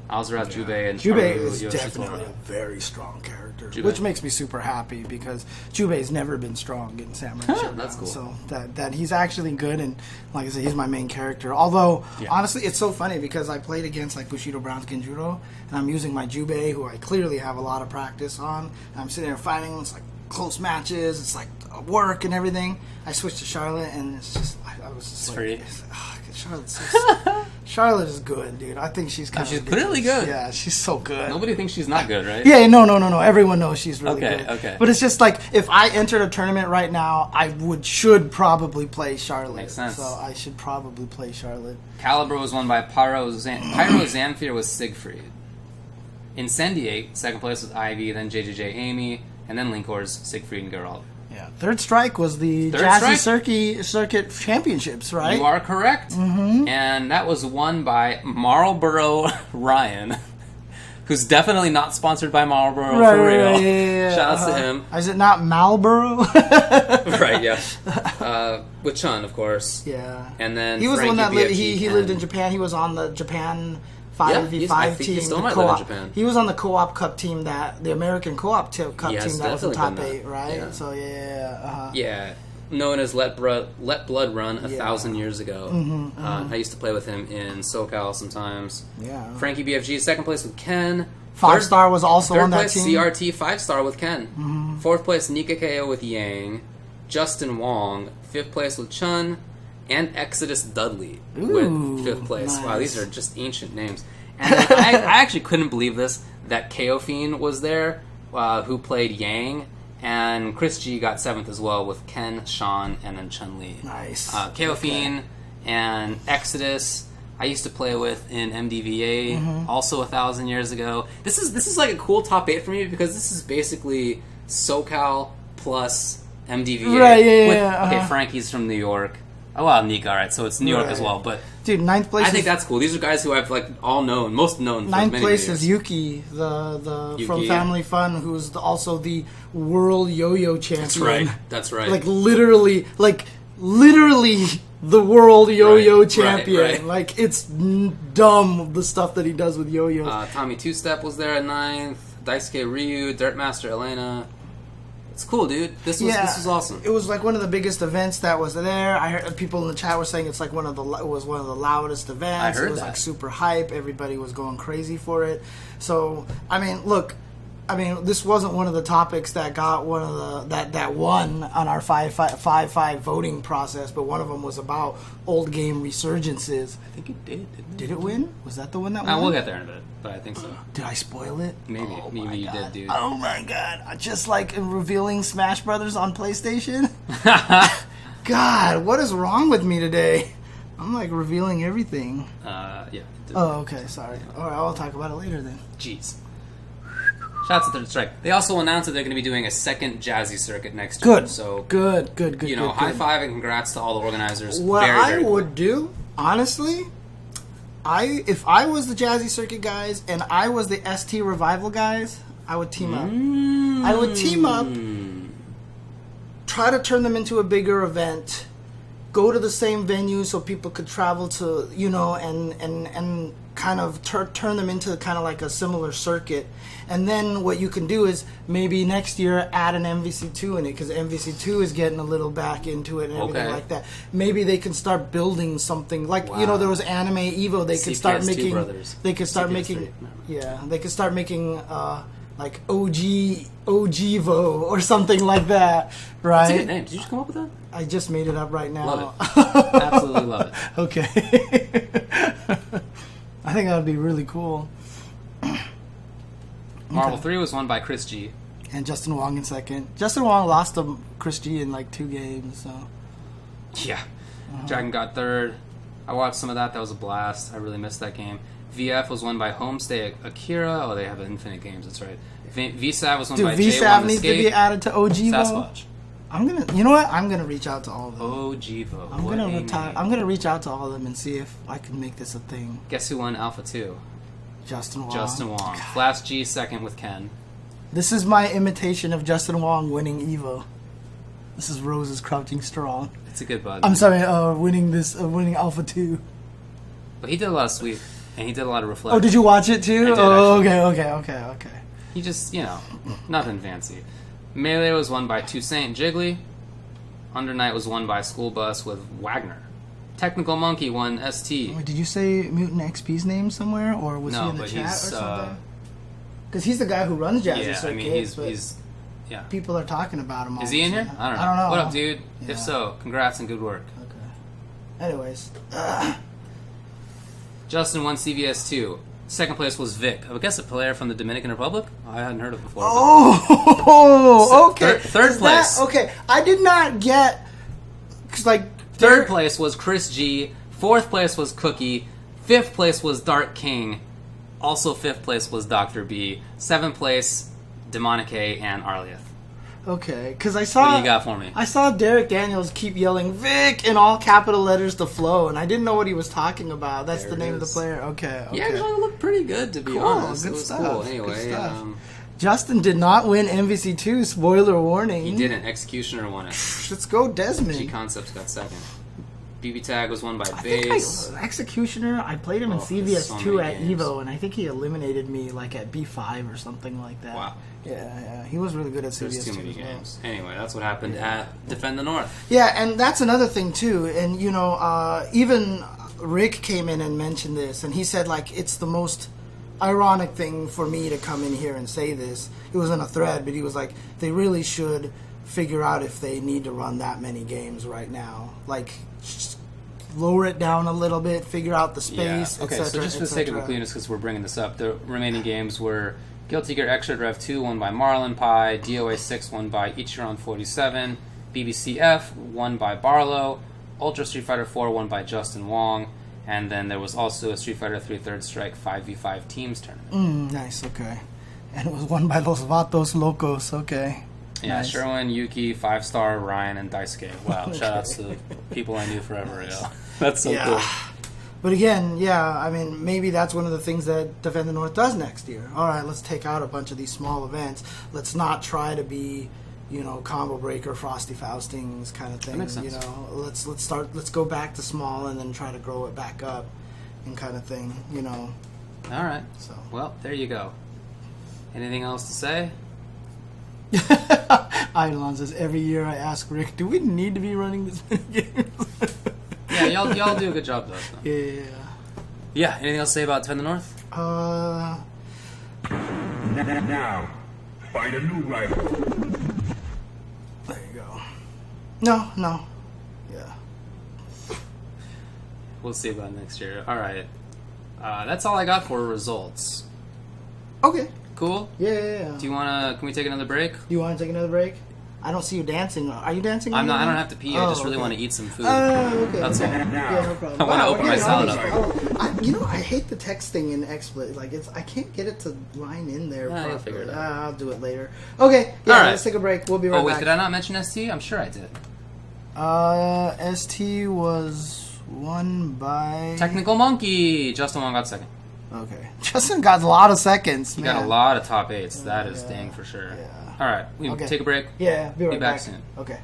Alzarath, Jubei, and Jubei Haru is definitely Yoshitora. a very strong character, Jubei. which makes me super happy because Jubei's never been strong in Samurai Showdown. That's cool. So that he's actually good, and like I said, he's my main character. Although, honestly, it's so funny because I played against like Bushido Brown's Genjuro, and I'm using my Jubei, who I clearly have a lot of practice on. And I'm sitting there fighting, it's like close matches, it's like work and everything. I switched to Charlotte, and it's just, I was just It's like... free. Charlotte's so Charlotte is good, dude. I think she's kind of She's clearly good. Yeah, she's so good. Nobody thinks she's not good, right? Yeah, no. Everyone knows she's really good. Okay. But it's just like if I entered a tournament right now, I should probably play Charlotte. Makes sense. So I should probably play Charlotte. Caliber was won by Pyro Zamfir with Siegfried. Incendiate, second place with Ivy, then JJJ Amy, and then Linkor's Siegfried and Geralt. Yeah. Third Strike was the Third Jazzy Circuit Championships, right? You are correct. Mm-hmm. And that was won by Marlboro Ryan, who's definitely not sponsored by Marlboro for real. Right, yeah. Shout out to him. Is it not Marlboro? Right, yeah. With Chun, of course. Yeah. And then he was the one that Frankie he lived in Japan. He was on the Japan 5v5 I think team. he still the might live in co-op. Japan. He was on the co-op cup team, the American co-op cup He has team that was in top definitely 8, done that. right? Yeah. So yeah. Yeah, known as Let Blood Run 1,000 years ago. I used to play with him in SoCal sometimes. Yeah. Frankie BFG, second place with Ken. 5-star was also on that Third place team. CRT, 5-star with Ken. Fourth place Nika KO with Yang. Justin Wong, fifth place with Chun. And Exodus Dudley with fifth place. Nice. Wow, these are just ancient names. And then I actually couldn't believe this, that KO Fiend was there, who played Yang. And Chris G got 7th as well with Ken, Sean, and then Chun-Li. Nice. KO Fiend and Exodus I used to play with in MDVA, also 1,000 years ago. This is like a cool top 8 for me because this is basically SoCal plus MDVA. Right, yeah. Okay, Frankie's from New York. Oh, well, Nika, alright, so it's New York as well, but... Dude, 9th place I think that's cool. These are guys who I've, like, all known, most known for 9th many place years. is Yuki, the Yuki, from yeah. Family Fun, who's also the world yo-yo champion. That's right. Like literally the world yo-yo Right, champion. right. Like it's dumb the stuff that he does with yo-yos. Tommy Two-Step was there at 9th. Daisuke Ryu, Dirtmaster Elena. It's cool, dude. This was awesome. It was like one of the biggest events that was there. I heard people in the chat were saying it was one of the loudest events. I heard it was that. like super hype. Everybody was going crazy for it. So I mean, look. This wasn't one of the topics that got one of the that won on our 5-5 voting process, but one of them was about old game resurgences. I think it did, didn't it? Did it win? Was that the one that won? We'll get there in a bit, but I think so. Did I spoil it? Maybe. Oh Maybe my you God. did, dude. Oh my god! Just like in revealing Smash Brothers on PlayStation. God, what is wrong with me today? I'm like revealing everything. Yeah. Oh, okay. Sorry. All right, I'll talk about it later then. Jeez. Shouts to Third Strike. They also announced that they're going to be doing a second Jazzy circuit next year. Good. So Good. you know, high five and congrats to all the organizers. What very, I very cool. would do, honestly, if I was the Jazzy Circuit guys and I was the ST Revival guys, I would team up. I would team up, try to turn them into a bigger event, go to the same venue so people could travel to, and kind of turn them into kind of like a similar circuit. And then what you can do is maybe next year add an MVC2 in it, because MVC2 is getting a little back into it and everything like that. Maybe they can start building something like there was Anime Evo. They could start making. Brothers. They could start making. Yeah, they could start making like OGVO or something like that, right? That's a good name. Did you just come up with that? I just made it up right now. Love it. Absolutely love it. Okay. I think that would be really cool. Marvel 3 was won by Chris G. And Justin Wong in second. Justin Wong lost to Chris G in like 2 games, so. Yeah. Dragon God third. I watched some of that. That was a blast. I really missed that game. VF was won by Homestay Akira. Oh, they have Infinite Games. That's right. VSAV was won by VSAV J1 needs to Escape. be added to OGVO. Sasquatch. You know what? I'm gonna reach out to all of them. OGVO. I'm gonna reach out to all of them and see if I can make this a thing. Guess who won Alpha 2? Justin Wong. God. Flash G second with Ken. This is my imitation of Justin Wong winning Evo. This is Rose's Crouching Strong. It's a good bud. I'm sorry, winning Alpha 2. But he did a lot of sweep, and he did a lot of reflect. Oh, did you watch it too? Okay. He just, nothing fancy. Melee was won by Toussaint Jiggly. Undernight was won by School Bus with Wagner. Technical Monkey won ST. Wait, did you say Mutant XP's name somewhere, or was he in the chat or something? Because he's the guy who runs Jazzy Circuit. I mean, he's people are talking about him. Is he in here? I don't know. What up, dude? Yeah. If so, congrats and good work. Okay. Anyways. Justin won CVS 2. Second place was Vic. I guess a player from the Dominican Republic? I hadn't heard of before. Oh, okay. Third place. Okay, I did not get... Cause third place was Chris G. Fourth place was Cookie. Fifth place was Dark King. Also fifth place was Dr. B. Seventh place, Demonic A and Arlieth. Okay, because I saw... What do you got for me? I saw Derek Daniels keep yelling, Vic, in all capital letters to Flo, and I didn't know what he was talking about. That's the name of the player. Okay. He actually looked pretty good, to be honest. Good it was stuff. cool. Anyway, Justin did not win MVC 2, spoiler warning. He didn't. Executioner won it. Let's go, Desmond. G-Concepts got second. BB Tag was won by Base. Executioner, I played him in CVS 2 at EVO, and I think he eliminated me at B5 or something like that. Wow. Yeah, he was really good at CVS 2. There's too many games. Anyway, that's what happened at Defend the North. Yeah, and that's another thing, too. And, even Rick came in and mentioned this, and he said, it's the most ironic thing for me to come in here and say this. It was in a thread, but he was like, they really should figure out if they need to run that many games right now. Just lower it down a little bit, figure out the space, Okay, so just for the sake of clearness, because we're bringing this up, the remaining games were Guilty Gear Extra Rev 2 won by Marlon Pie, DOA 6 won by Ichiron 47, BBCF won by Barlow, Ultra Street Fighter 4 won by Justin Wong, and then there was also a Street Fighter 3 Third Strike 5v5 teams tournament. Nice, okay. And it was won by Los Vatos Locos, okay. Yeah, nice. Sherwin, Yuki, 5-Star, Ryan, and Daisuke. Wow, Okay. shout-outs to people I knew forever ago. That's so cool. But again, maybe that's one of the things that Defend the North does next year. All right, let's take out a bunch of these small events. Let's not try to be, Combo Breaker, Frosty Faustings kind of thing. That makes sense. Let's go back to small and then try to grow it back up and kind of thing, All right. So. Well, there you go. Anything else to say? Eidolon says, every year I ask Rick, do we need to be running this many games? Yeah, y'all do a good job, though. Yeah. Anything else to say about Defend the North? Now, find a new rival. There you go. No. Yeah. We'll see about next year. All right. That's all I got for results. Okay. Cool? Yeah. Can we take another break? Do you want to take another break? I don't see you dancing. Are you dancing? I'm not. I don't have to pee. I just really want to eat some food. Okay. That's all. Yeah, no problem. I want to open my salad up. I hate the texting in XSplit. I can't get it to line in there. I'll figure it out. I'll do it later. Okay. Yeah. All right. Let's take a break. We'll be right back. Oh wait, did I not mention ST? I'm sure I did. ST was won by Technical Monkey. Justin Wong got second. Okay. Justin got a lot of seconds. He got a lot of top 8s. That is dang for sure. Yeah. All right, we can take a break. Yeah, be right back soon. Okay.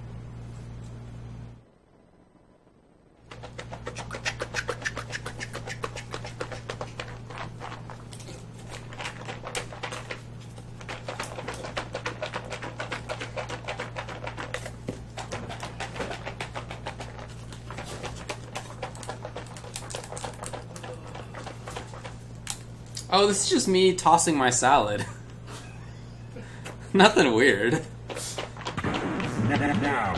Oh, this is just me tossing my salad. Nothing weird. Now,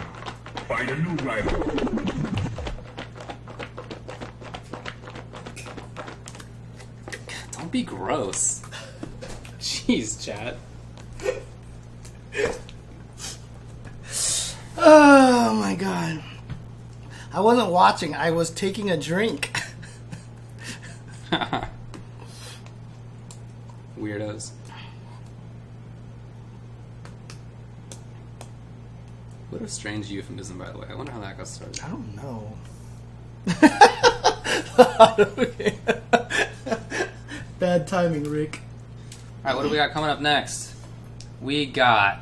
find a new rival. Don't be gross. Jeez, chat. Oh my god. I wasn't watching. I was taking a drink. Weirdos. What a strange euphemism, by the way. I wonder how that got started. I don't know. Bad timing, Rick. Alright, what do we got coming up next? We got...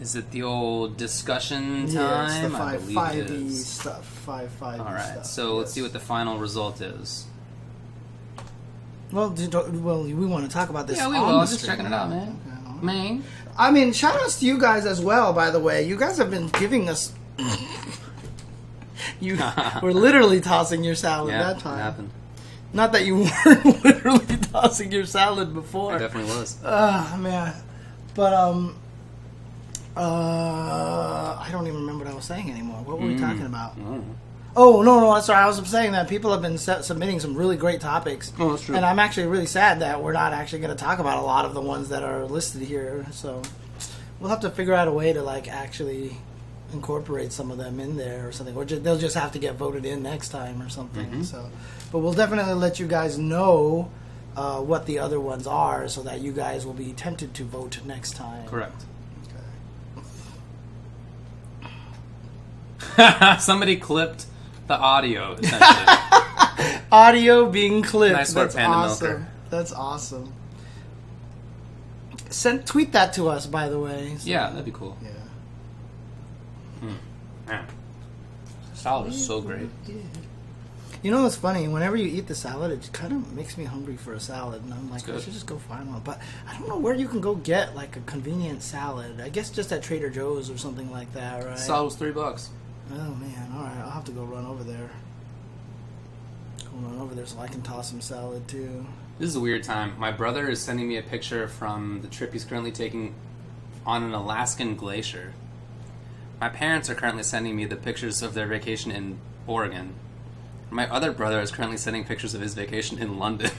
Is it the old discussion time? Yeah, it's the I believe 5e it is. stuff. 5e Alright, stuff. so let's see what the final result is. Well, we want to talk about this. Yeah, we on will. the I'm just stream. checking it out, man. Okay. Man. I mean, shout outs to you guys as well, by the way. You guys have been giving us... You were literally tossing your salad that time. It happened. Not that you weren't literally tossing your salad before. I definitely was. Man. But, I don't even remember what I was saying anymore. What were we talking about? Oh, no, sorry. I was saying that people have been submitting some really great topics. Oh, that's true. And I'm actually really sad that we're not actually going to talk about a lot of the ones that are listed here. So we'll have to figure out a way to, like, actually incorporate some of them in there or something. Or they'll just have to get voted in next time or something. Mm-hmm. So, but we'll definitely let you guys know what the other ones are so that you guys will be tempted to vote next time. Correct. Okay. Somebody clipped the audio, essentially. Audio being clipped. Nice work, That's Panda awesome. Milker. That's awesome. Tweet that to us, by the way. So, Yeah, that'd be cool. Yeah. Man. Salad is so great. You know what's funny? Whenever you eat the salad, it kind of makes me hungry for a salad, and I'm like, I good. should just go find one. But I don't know where you can go get like a convenient salad. I guess just at Trader Joe's or something like that, right? Salad was $3. Oh man! All right, I'll have to go run over there. Go run over there so I can toss some salad too. This is a weird time. My brother is sending me a picture from the trip he's currently taking on an Alaskan glacier. My parents are currently sending me the pictures of their vacation in Oregon. My other brother is currently sending pictures of his vacation in London.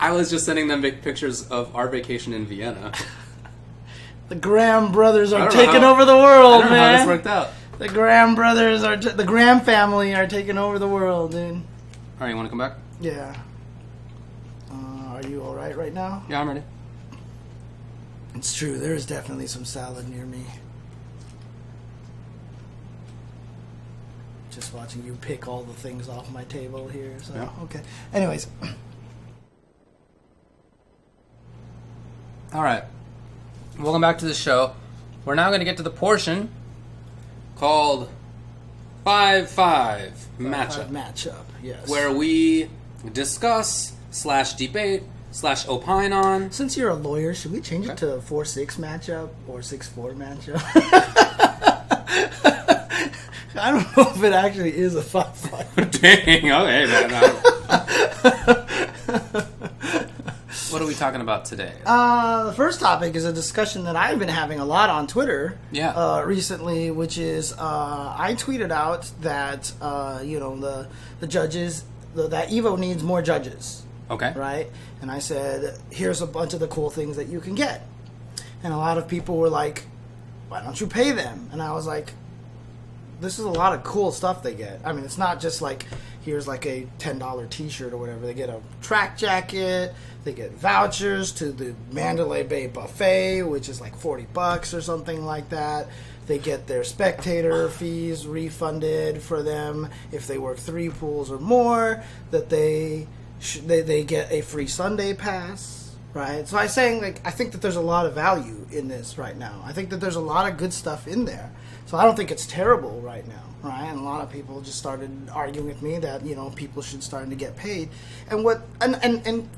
I was just sending them pictures of our vacation in Vienna. The Graham brothers I are don't know taking how- over the I world, don't know how man. this worked out. The Graham brothers are the Graham family are taking over the world, dude. Alright, you want to come back? Yeah. Are you all right now? Yeah, I'm ready. It's true. There is definitely some salad near me. Just watching you pick all the things off my table here. So Yeah. okay. Anyways, Alright. Welcome back to the show. We're now going to get to the portion called 5-5 Matchup. matchup. Yes. Where we discuss / debate / opine on. Since you're a lawyer, should we change it to a 4-6 matchup or 6-4 matchup? I don't know if it actually is a 5-5. Dang, okay, man. What are we talking about today? The first topic is a discussion that I've been having a lot on Twitter recently, which is I tweeted out that the judges, that Evo needs more judges. Okay. Right? And I said, here's a bunch of the cool things that you can get. And a lot of people were like, why don't you pay them? And I was like, this is a lot of cool stuff they get. I mean, it's not just like, here's like a $10 t-shirt or whatever. They get a track jacket. They get vouchers to the Mandalay Bay buffet, which is like $40 or something like that. They get their spectator fees refunded for them if they work 3 pools or more. That they get a free Sunday pass, right? So I'm saying, like, I think that there's a lot of value in this right now. I think that there's a lot of good stuff in there. So I don't think it's terrible right now, right? And a lot of people just started arguing with me that, people should start to get paid. And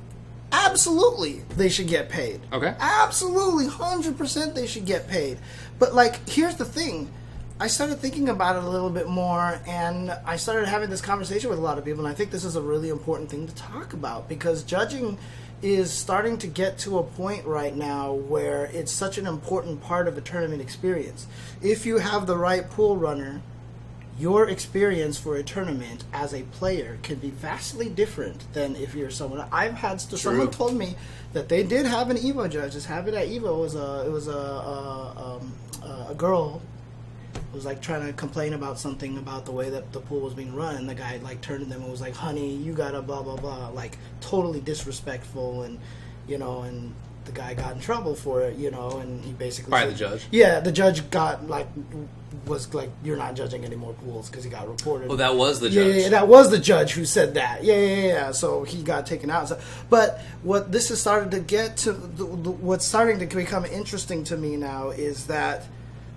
absolutely they should get paid. Okay. Absolutely, 100% they should get paid. But, like, here's the thing. I started thinking about it a little bit more, and I started having this conversation with a lot of people, and I think this is a really important thing to talk about, because judging is starting to get to a point right now where it's such an important part of a tournament experience. If you have the right pool runner, your experience for a tournament as a player can be vastly different than if you're someone. I've had someone told me that they did have an Evo judge. Just have it at Evo. It was a girl was like trying to complain about something about the way that the pool was being run, and the guy like turned to them and was like, "Honey, you gotta blah blah blah," like totally disrespectful, and and the guy got in trouble for it, and he basically by the judge. Yeah, the judge was like, "You're not judging any more pools," because he got reported. Oh, that was the judge. Yeah, that was the judge who said that. Yeah. So he got taken out. So, but what this has started to get to, what's starting to become interesting to me now is that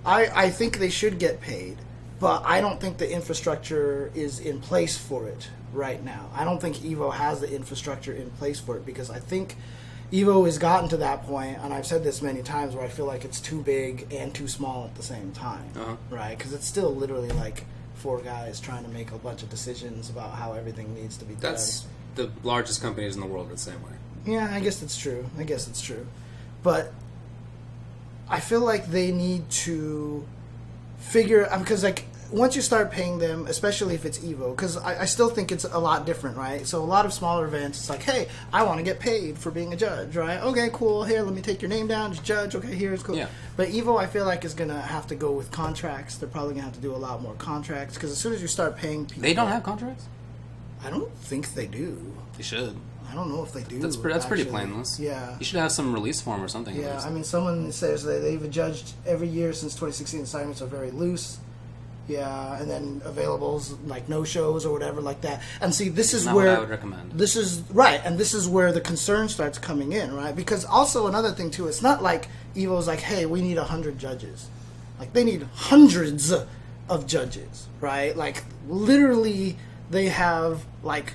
I think they should get paid, but I don't think the infrastructure is in place for it right now. I don't think EVO has the infrastructure in place for it, because I think EVO has gotten to that point, and I've said this many times, where I feel like it's too big and too small at the same time, right? Because it's still literally like 4 guys trying to make a bunch of decisions about how everything needs to be done. That's the largest companies in the world are the same way. Yeah, I guess it's true. But I feel like they need to figure, because like once you start paying them, especially if it's EVO, because I still think it's a lot different, right? So a lot of smaller events, it's like, hey, I want to get paid for being a judge, right? Okay, cool. Here, let me take your name down. Just judge. Okay, here's cool. Yeah. But EVO, I feel like, is going to have to go with contracts. They're probably going to have to do a lot more contracts, because as soon as you start paying people... They don't have contracts? I don't think they do. They should. I don't know if they do. That's pretty plainless. Yeah. You should have some release form or something. Yeah, I mean, someone says that they've judged every year since 2016. Assignments are very loose. Yeah, and then availables, like no-shows or whatever like that. And see, this is not where... what I would recommend. This is... Right, and this is where the concern starts coming in, right? Because also another thing, too, it's not like EVO's like, hey, we need 100 judges. Like, they need hundreds of judges, right? Like, literally, they have, like,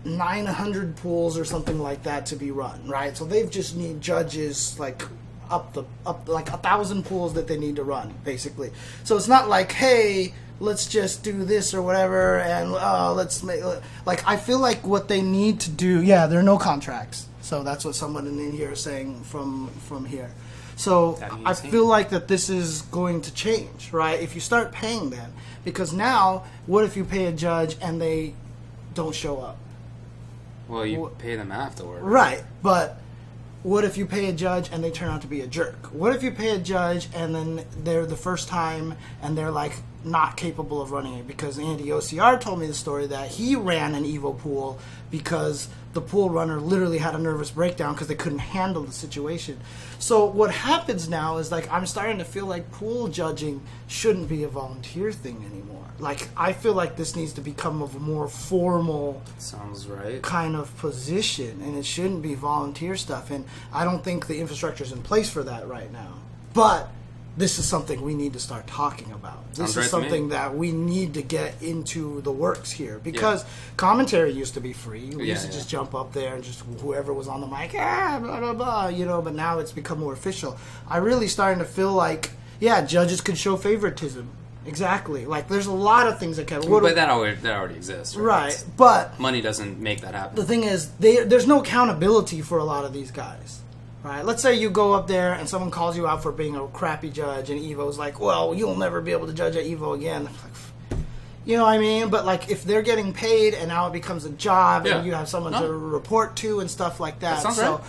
900 pools or something like that to be run, right? So they just need judges, like... up like 1,000 pools that they need to run, basically. So it's not like, hey, let's just do this or whatever, and let's make... Like, I feel like what they need to do... Yeah, there are no contracts. So that's what someone in here is saying from here. So I feel like that this is going to change, right? If you start paying them. Because now, what if you pay a judge and they don't show up? Well, you pay them afterward. Right, but... What if you pay a judge and they turn out to be a jerk? What if you pay a judge and then they're the first time and they're like not capable of running it? Because Andy OCR told me the story that he ran an EVO pool because the pool runner literally had a nervous breakdown because they couldn't handle the situation. So what happens now is, like, I'm starting to feel like pool judging shouldn't be a volunteer thing anymore. Like, I feel like this needs to become a more formal... Sounds right. ...kind of position, and it shouldn't be volunteer stuff. And I don't think the infrastructure is in place for that right now. But this is something we need to start talking about. This is something that we need to get into the works here. Because commentary used to be free. We used to just jump up there and just whoever was on the mic, blah, blah, blah, but now it's become more official. I'm really starting to feel like, judges could show favoritism. Exactly. Like, there's a lot of things that can... But that already exists. Right, but... Money doesn't make that happen. The thing is, there's no accountability for a lot of these guys. Right? Let's say you go up there and someone calls you out for being a crappy judge, and EVO's like, well, you'll never be able to judge at EVO again. Like, you know what I mean? But, like, if they're getting paid and now it becomes a job and you have someone to report to and stuff like that. Sounds right.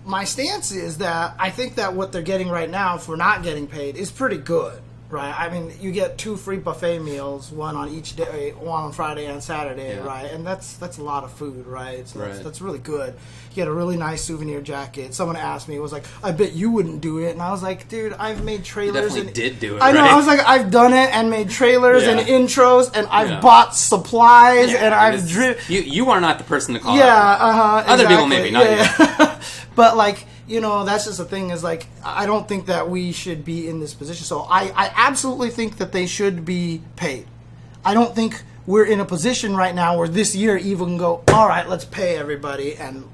My stance is that I think that what they're getting right now for not getting paid is pretty good. Right, I mean, you get 2 free buffet meals, one on each day, one on Friday and Saturday, right? And that's a lot of food, right? So that's really good. You get a really nice souvenir jacket. Someone asked me, it was like, I bet you wouldn't do it. And I was like, dude, I've made trailers. You definitely did do it, I know, I was like, I've done it and made trailers and intros, and I've bought supplies, and I've driven. You are not the person to call out. Other people maybe, not you. But, like, you know, that's just the thing is, like, I don't think that we should be in this position. So I absolutely think that they should be paid. I don't think we're in a position right now where this year EVO can go, all right, let's pay everybody, and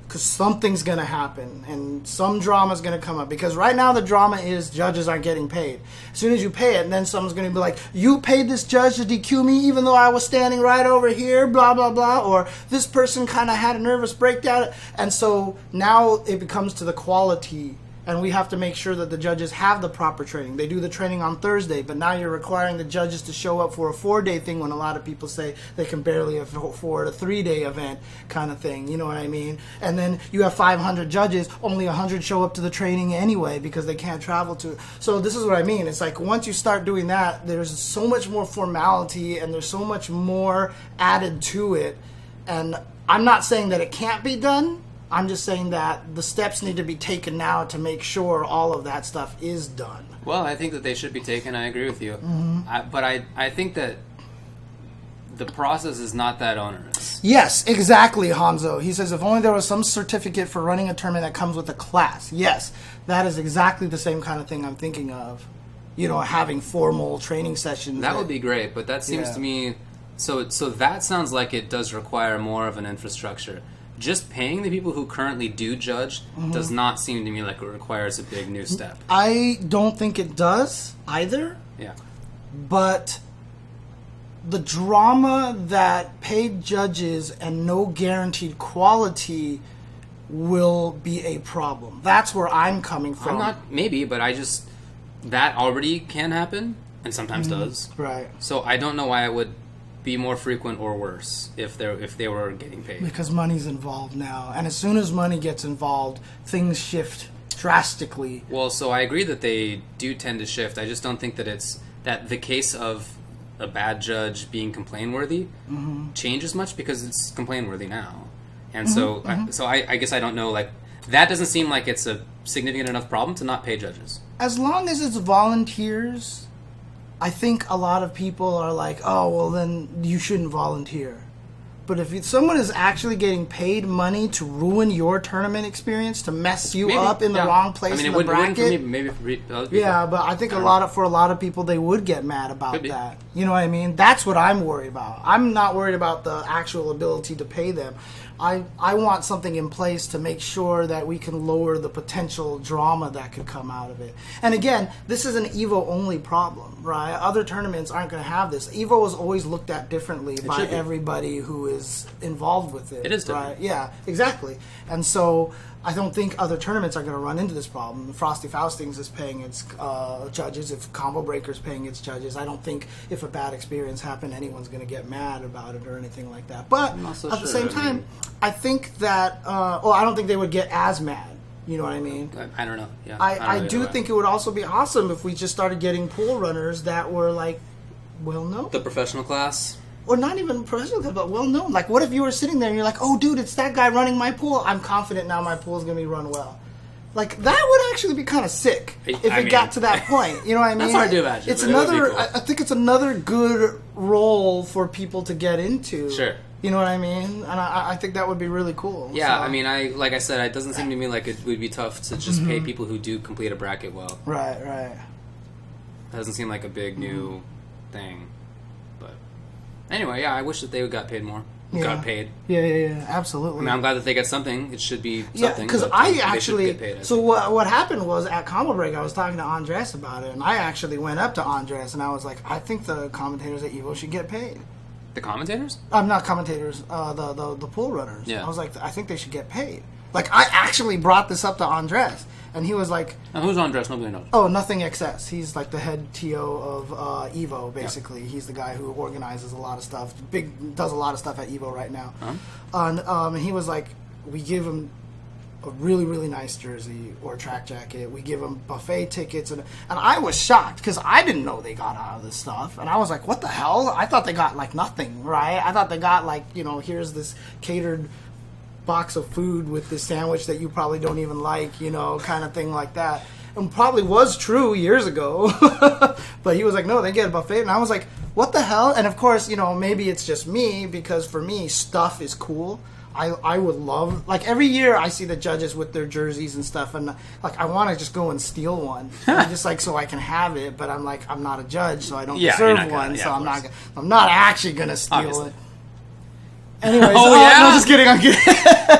because something's going to happen, and some drama's going to come up. Because right now the drama is judges aren't getting paid. As soon as you pay it, and then someone's going to be like, you paid this judge to DQ me even though I was standing right over here, blah, blah, blah. Or this person kind of had a nervous breakdown. And so now it becomes to the quality And we have to make sure that the judges have the proper training. They do the training on Thursday, but now you're requiring the judges to show up for a 4-day thing when a lot of people say they can barely afford a 3-day event kind of thing. You know what I mean? And then you have 500 judges, only 100 show up to the training anyway because they can't travel to. So this is what I mean. It's like once you start doing that, there's so much more formality and there's so much more added to it. And I'm not saying that it can't be done. I'm just saying that the steps need to be taken now to make sure all of that stuff is done. Well, I think that they should be taken. I agree with you. Mm-hmm. But I think that the process is not that onerous. Yes, exactly, Hanzo. He says, if only there was some certificate for running a tournament that comes with a class. Yes, that is exactly the same kind of thing I'm thinking of. You know, having formal training sessions. That would be great, but that seems to me... So that sounds like it does require more of an infrastructure. Just paying the people who currently do judge does not seem to me like it requires a big new step. I don't think it does either. Yeah. But the drama that paid judges and no guaranteed quality will be a problem. That's where I'm coming from. I'm not, maybe, but that already can happen and sometimes does. Right. So I don't know why it would be more frequent or worse if they were getting paid. Because money's involved now. And as soon as money gets involved, things shift drastically. Well, so I agree that they do tend to shift. I just don't think that it's that the case of a bad judge being complaint-worthy changes much because it's complaint-worthy now. And so I guess I don't know, like, that doesn't seem like it's a significant enough problem to not pay judges. As long as it's volunteers, I think a lot of people are like, oh, well, then you shouldn't volunteer. But if someone is actually getting paid money to ruin your tournament experience, to mess you up in the wrong place in the bracket, for me, maybe for other people. Yeah, but I think for a lot of people, they would get mad about that. You know what I mean? That's what I'm worried about. I'm not worried about the actual ability to pay them. I want something in place to make sure that we can lower the potential drama that could come out of it. And again, this is an EVO only problem, right? Other tournaments aren't going to have this. EVO is always looked at differently by everybody who is involved with it. It is different. Right? Yeah, exactly. And so I don't think other tournaments are going to run into this problem. Frosty Faustings is paying its judges. If Combo Breaker's paying its judges, I don't think if a bad experience happened, anyone's going to get mad about it or anything like that. But at the same time, I think that, I don't think they would get as mad. You know what I mean? I don't know. Yeah, I do think it would also be awesome if we just started getting pool runners that were like, well known. The professional class? Or not even professional, but well known. Like, what if you were sitting there and you're like, oh, dude, it's that guy running my pool. I'm confident now my pool is going to be run well. Like, that would actually be kind of sick if it got to that point. You know what I mean? That's hard to imagine. It's another. Cool. I think it's another good role for people to get into. Sure. You know what I mean? And I think that would be really cool. Yeah, so. I mean, like I said, it doesn't seem to me like it would be tough to just pay people who do complete a bracket well. Right. It doesn't seem like a big new thing. But anyway, yeah, I wish that they got paid more. Got paid. Yeah, absolutely. I mean, I'm glad that they got something. It should be something. Yeah, because I actually... Get paid, so what happened was, at Combo Break, I was talking to Andres about it, and I actually went up to Andres, and I was like, I think the commentators at EVO should get paid. The commentators? Not commentators, the pool runners. Yeah. I was like, I think they should get paid. Like, I actually brought this up to Andres, and he was like... Now, who's Andres? Nobody knows. Oh, Nothing XS. He's like the head TO of EVO, basically. Yeah. He's the guy who organizes a lot of stuff. Does a lot of stuff at EVO right now. Uh-huh. And he was like, we give him a really, really nice jersey or a track jacket. We give them buffet tickets. And I was shocked because I didn't know they got out of this stuff. And I was like, what the hell? I thought they got like nothing, right? I thought they got like, here's this catered box of food with this sandwich that you probably don't even like, kind of thing like that. And probably was true years ago. But he was like, no, they get a buffet. And I was like, what the hell? And of course, maybe it's just me, because for me, stuff is cool. I would love, like, every year I see the judges with their jerseys and stuff, and like I want to just go and steal one, just like so I can have it. But I'm like, I'm not a judge, so I don't deserve one, so I'm not actually gonna steal it. Anyways, yeah? no, just kidding. I'm kidding.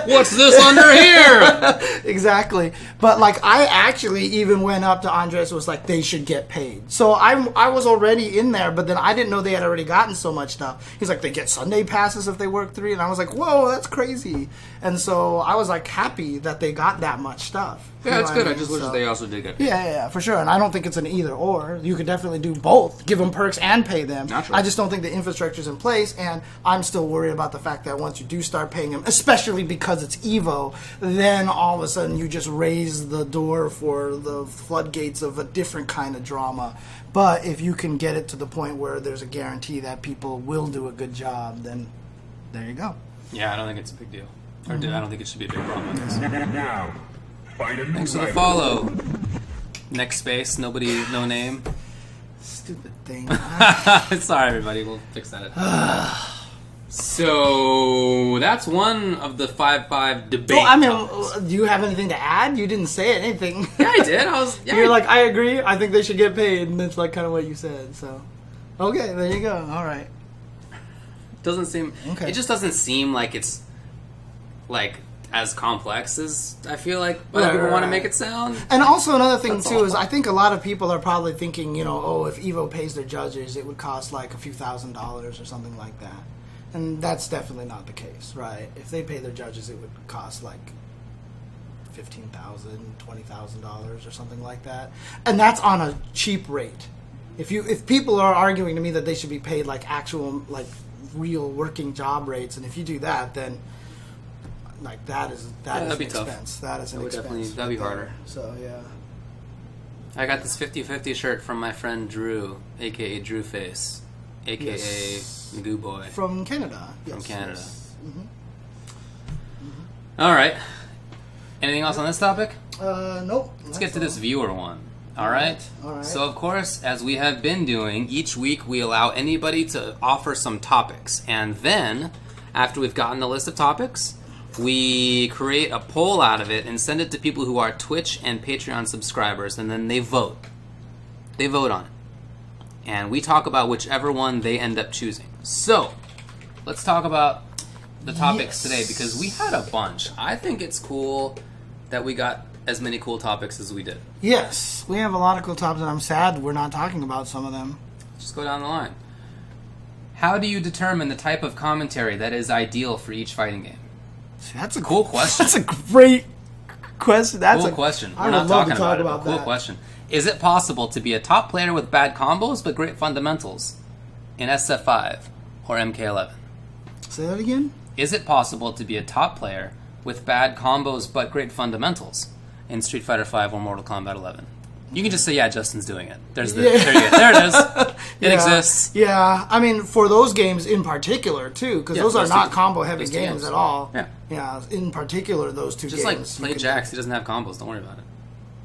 What's this under here? Exactly. But like, I actually even went up to Andres and was like, they should get paid. So I was already in there, but then I didn't know they had already gotten so much stuff. He's like, they get Sunday passes if they work 3, and I was like, whoa, that's crazy. And so I was like happy that they got that much stuff. Yeah, it's good. I just wish they also did get paid. Yeah, for sure. And I don't think it's an either or. You could definitely do both. Give them perks and pay them. Naturally. I just don't think the infrastructure's in place, and I'm still worried about the fact that once you do start paying them, especially because it's EVO, then all of a sudden you just raise the door for the floodgates of a different kind of drama. But if you can get it to the point where there's a guarantee that people will do a good job, then there you go. Yeah, I don't think it's a big deal. Or I don't think it should be a big problem. Now, find a new Thanks for the rival. follow. Next space, nobody, no name. Stupid thing. Sorry, everybody. We'll fix that. So that's one of the 5-5 debate. Well, I topics. mean, do you have anything to add? You didn't say anything. Yeah, I did. Yeah, You're like, I agree. I think they should get paid, and that's like kind of what you said. So, okay, there you go. All right. doesn't seem. Okay. It just doesn't seem like it's like as complex as I feel like other people want to make it sound. And also another thing That's too all. is I think a lot of people are probably thinking, if Evo pays their judges, it would cost like a few $1,000s or something like that. And that's definitely not the case, right? If they pay their judges, it would cost like $15,000, $20,000 or something like that. And that's on a cheap rate. If people are arguing to me that they should be paid like actual, like real working job rates, and if you do that, then like that is that'd be an tough. expense. That is an expense. That'd be harder. So yeah. I got this 50-50 shirt from my friend Drew, aka Drew Face, aka Yes. Magoo Boy. From Canada. From Yes, Canada. yes. All right. Anything else on this topic? Nope. Let's get to this viewer one. All right? All right. So, of course, as we have been doing, each week we allow anybody to offer some topics. And then, after we've gotten a list of topics, we create a poll out of it and send it to people who are Twitch and Patreon subscribers, and then they vote. They vote on it. And we talk about whichever one they end up choosing. So, let's talk about the topics today, because we had a bunch. I think it's cool that we got as many cool topics as we did. Yes, we have a lot of cool topics, and I'm sad we're not talking about some of them. Just go down the line. How do you determine the type of commentary that is ideal for each fighting game? See, that's a Cool question. That's a great question. That's Cool a question. I We're would not love talking to talk about it, but cool that. question. Is it possible to be a top player with bad combos but great fundamentals in SF5 or MK11? Say that again. Is it possible to be a top player with bad combos but great fundamentals in Street Fighter V or Mortal Kombat 11? You can just say, yeah, Justin's doing it. There it is. It exists. Yeah, I mean, for those games in particular, too, because Yeah, those are those not two- combo-heavy those two games games. at all. Yeah. Yeah, in particular, those two Just games. like play you could- Jax. He doesn't have combos. Don't worry about it.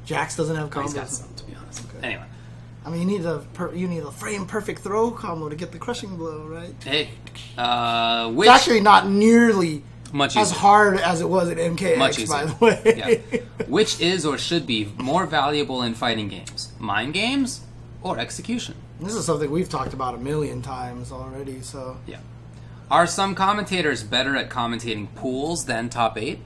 Jax doesn't have He's got combos. some, to be honest. Okay. Anyway. I mean, you need a frame-perfect throw combo to get the crushing blow, right? Hey, It's actually not nearly much as easier. hard as it was at MKX, Much easier. by the way. Yeah. Which is or should be more valuable in fighting games? Mind games or execution? This is something we've talked about a million times already, so... Yeah. Are some commentators better at commentating pools than top 8?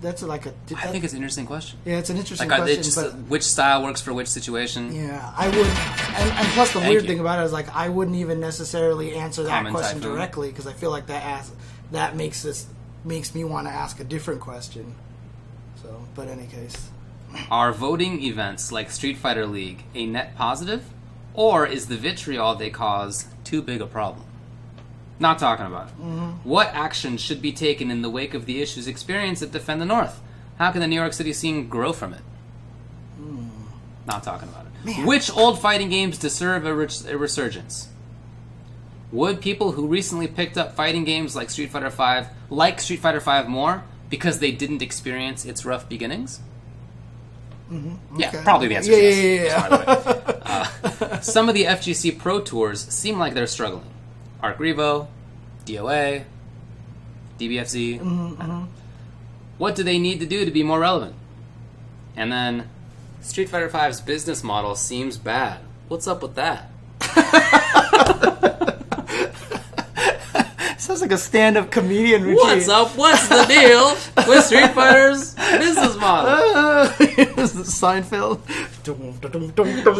That's like a... I think it's an interesting question. Yeah, it's an interesting Like, question, it's just but... which style works for which situation? Yeah, I would... And plus the Thank weird you. thing about it is, like, I wouldn't even necessarily answer that Comment question typhoon. directly, because I feel like that makes me want to ask a different question. So, but in any case... Are voting events like Street Fighter League a net positive? Or is the vitriol they cause too big a problem? Not talking about it. Mm-hmm. What action should be taken in the wake of the issues experienced at Defend the North? How can the New York City scene grow from it? Not talking about it. Man. Which old fighting games deserve a resurgence? Would people who recently picked up fighting games like Street Fighter V like Street Fighter V more because they didn't experience its rough beginnings? Yeah, Okay. probably the answer is yes. Yeah. By the way. Some of the FGC Pro Tours seem like they're struggling. Arc Revo, DOA, DBFZ. What do they need to do to be more relevant? And then, Street Fighter V's business model seems bad. What's up with that? Sounds like a stand-up comedian routine. What's up? What's the deal with Street Fighter's business model? Seinfeld.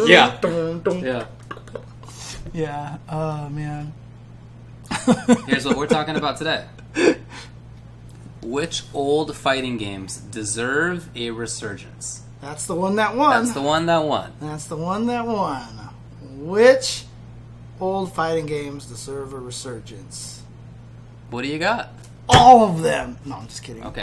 Yeah. Yeah. Yeah. Oh, man. Here's what we're talking about today. Which old fighting games deserve a resurgence? That's the one that won. That's the one that won. That's the one that won. Which old fighting games deserve a resurgence? What do you got? All of them. No, I'm just kidding. Okay.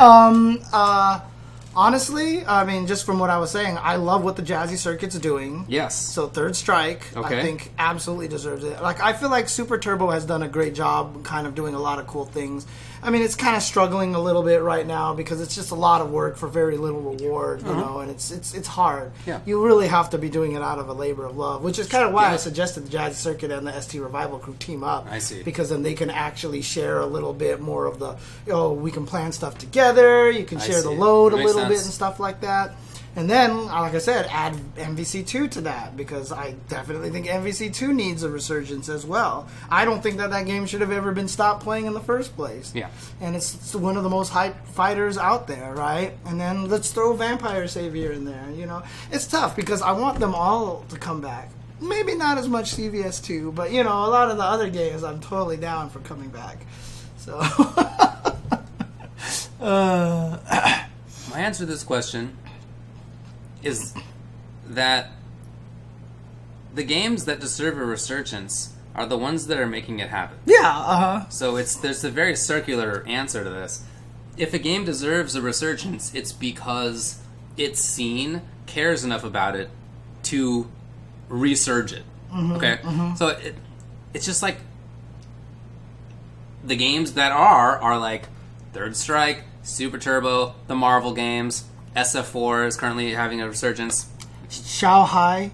Honestly, I mean, just from what I was saying, I love what the Jazzy Circuit's doing. Yes. So Third Strike, Okay. I think, absolutely deserves it. Like, I feel like Super Turbo has done a great job kind of doing a lot of cool things. I mean, it's kind of struggling a little bit right now because it's just a lot of work for very little reward, you know, and it's hard. Yeah. You really have to be doing it out of a labor of love, which is kind of why I suggested the Jazzy Circuit and the ST Revival crew team up. I see. Because then they can actually share a little bit more of the, we can plan stuff together, you can share the load a Makes little bit sense. and stuff like that. And then, like I said, add MVC2 to that, because I definitely think MVC2 needs a resurgence as well. I don't think that game should have ever been stopped playing in the first place. Yeah. And it's one of the most hyped fighters out there, right? And then let's throw Vampire Savior in there, you know? It's tough, because I want them all to come back. Maybe not as much CVS2, but, you know, a lot of the other games I'm totally down for coming back. So... My answer to this question is that the games that deserve a resurgence are the ones that are making it happen. Yeah, So there's a very circular answer to this. If a game deserves a resurgence, it's because its scene cares enough about it to resurge it. Okay? So it's just like the games that are like Third Strike, Super Turbo, the Marvel games, SF4 is currently having a resurgence. Shanghai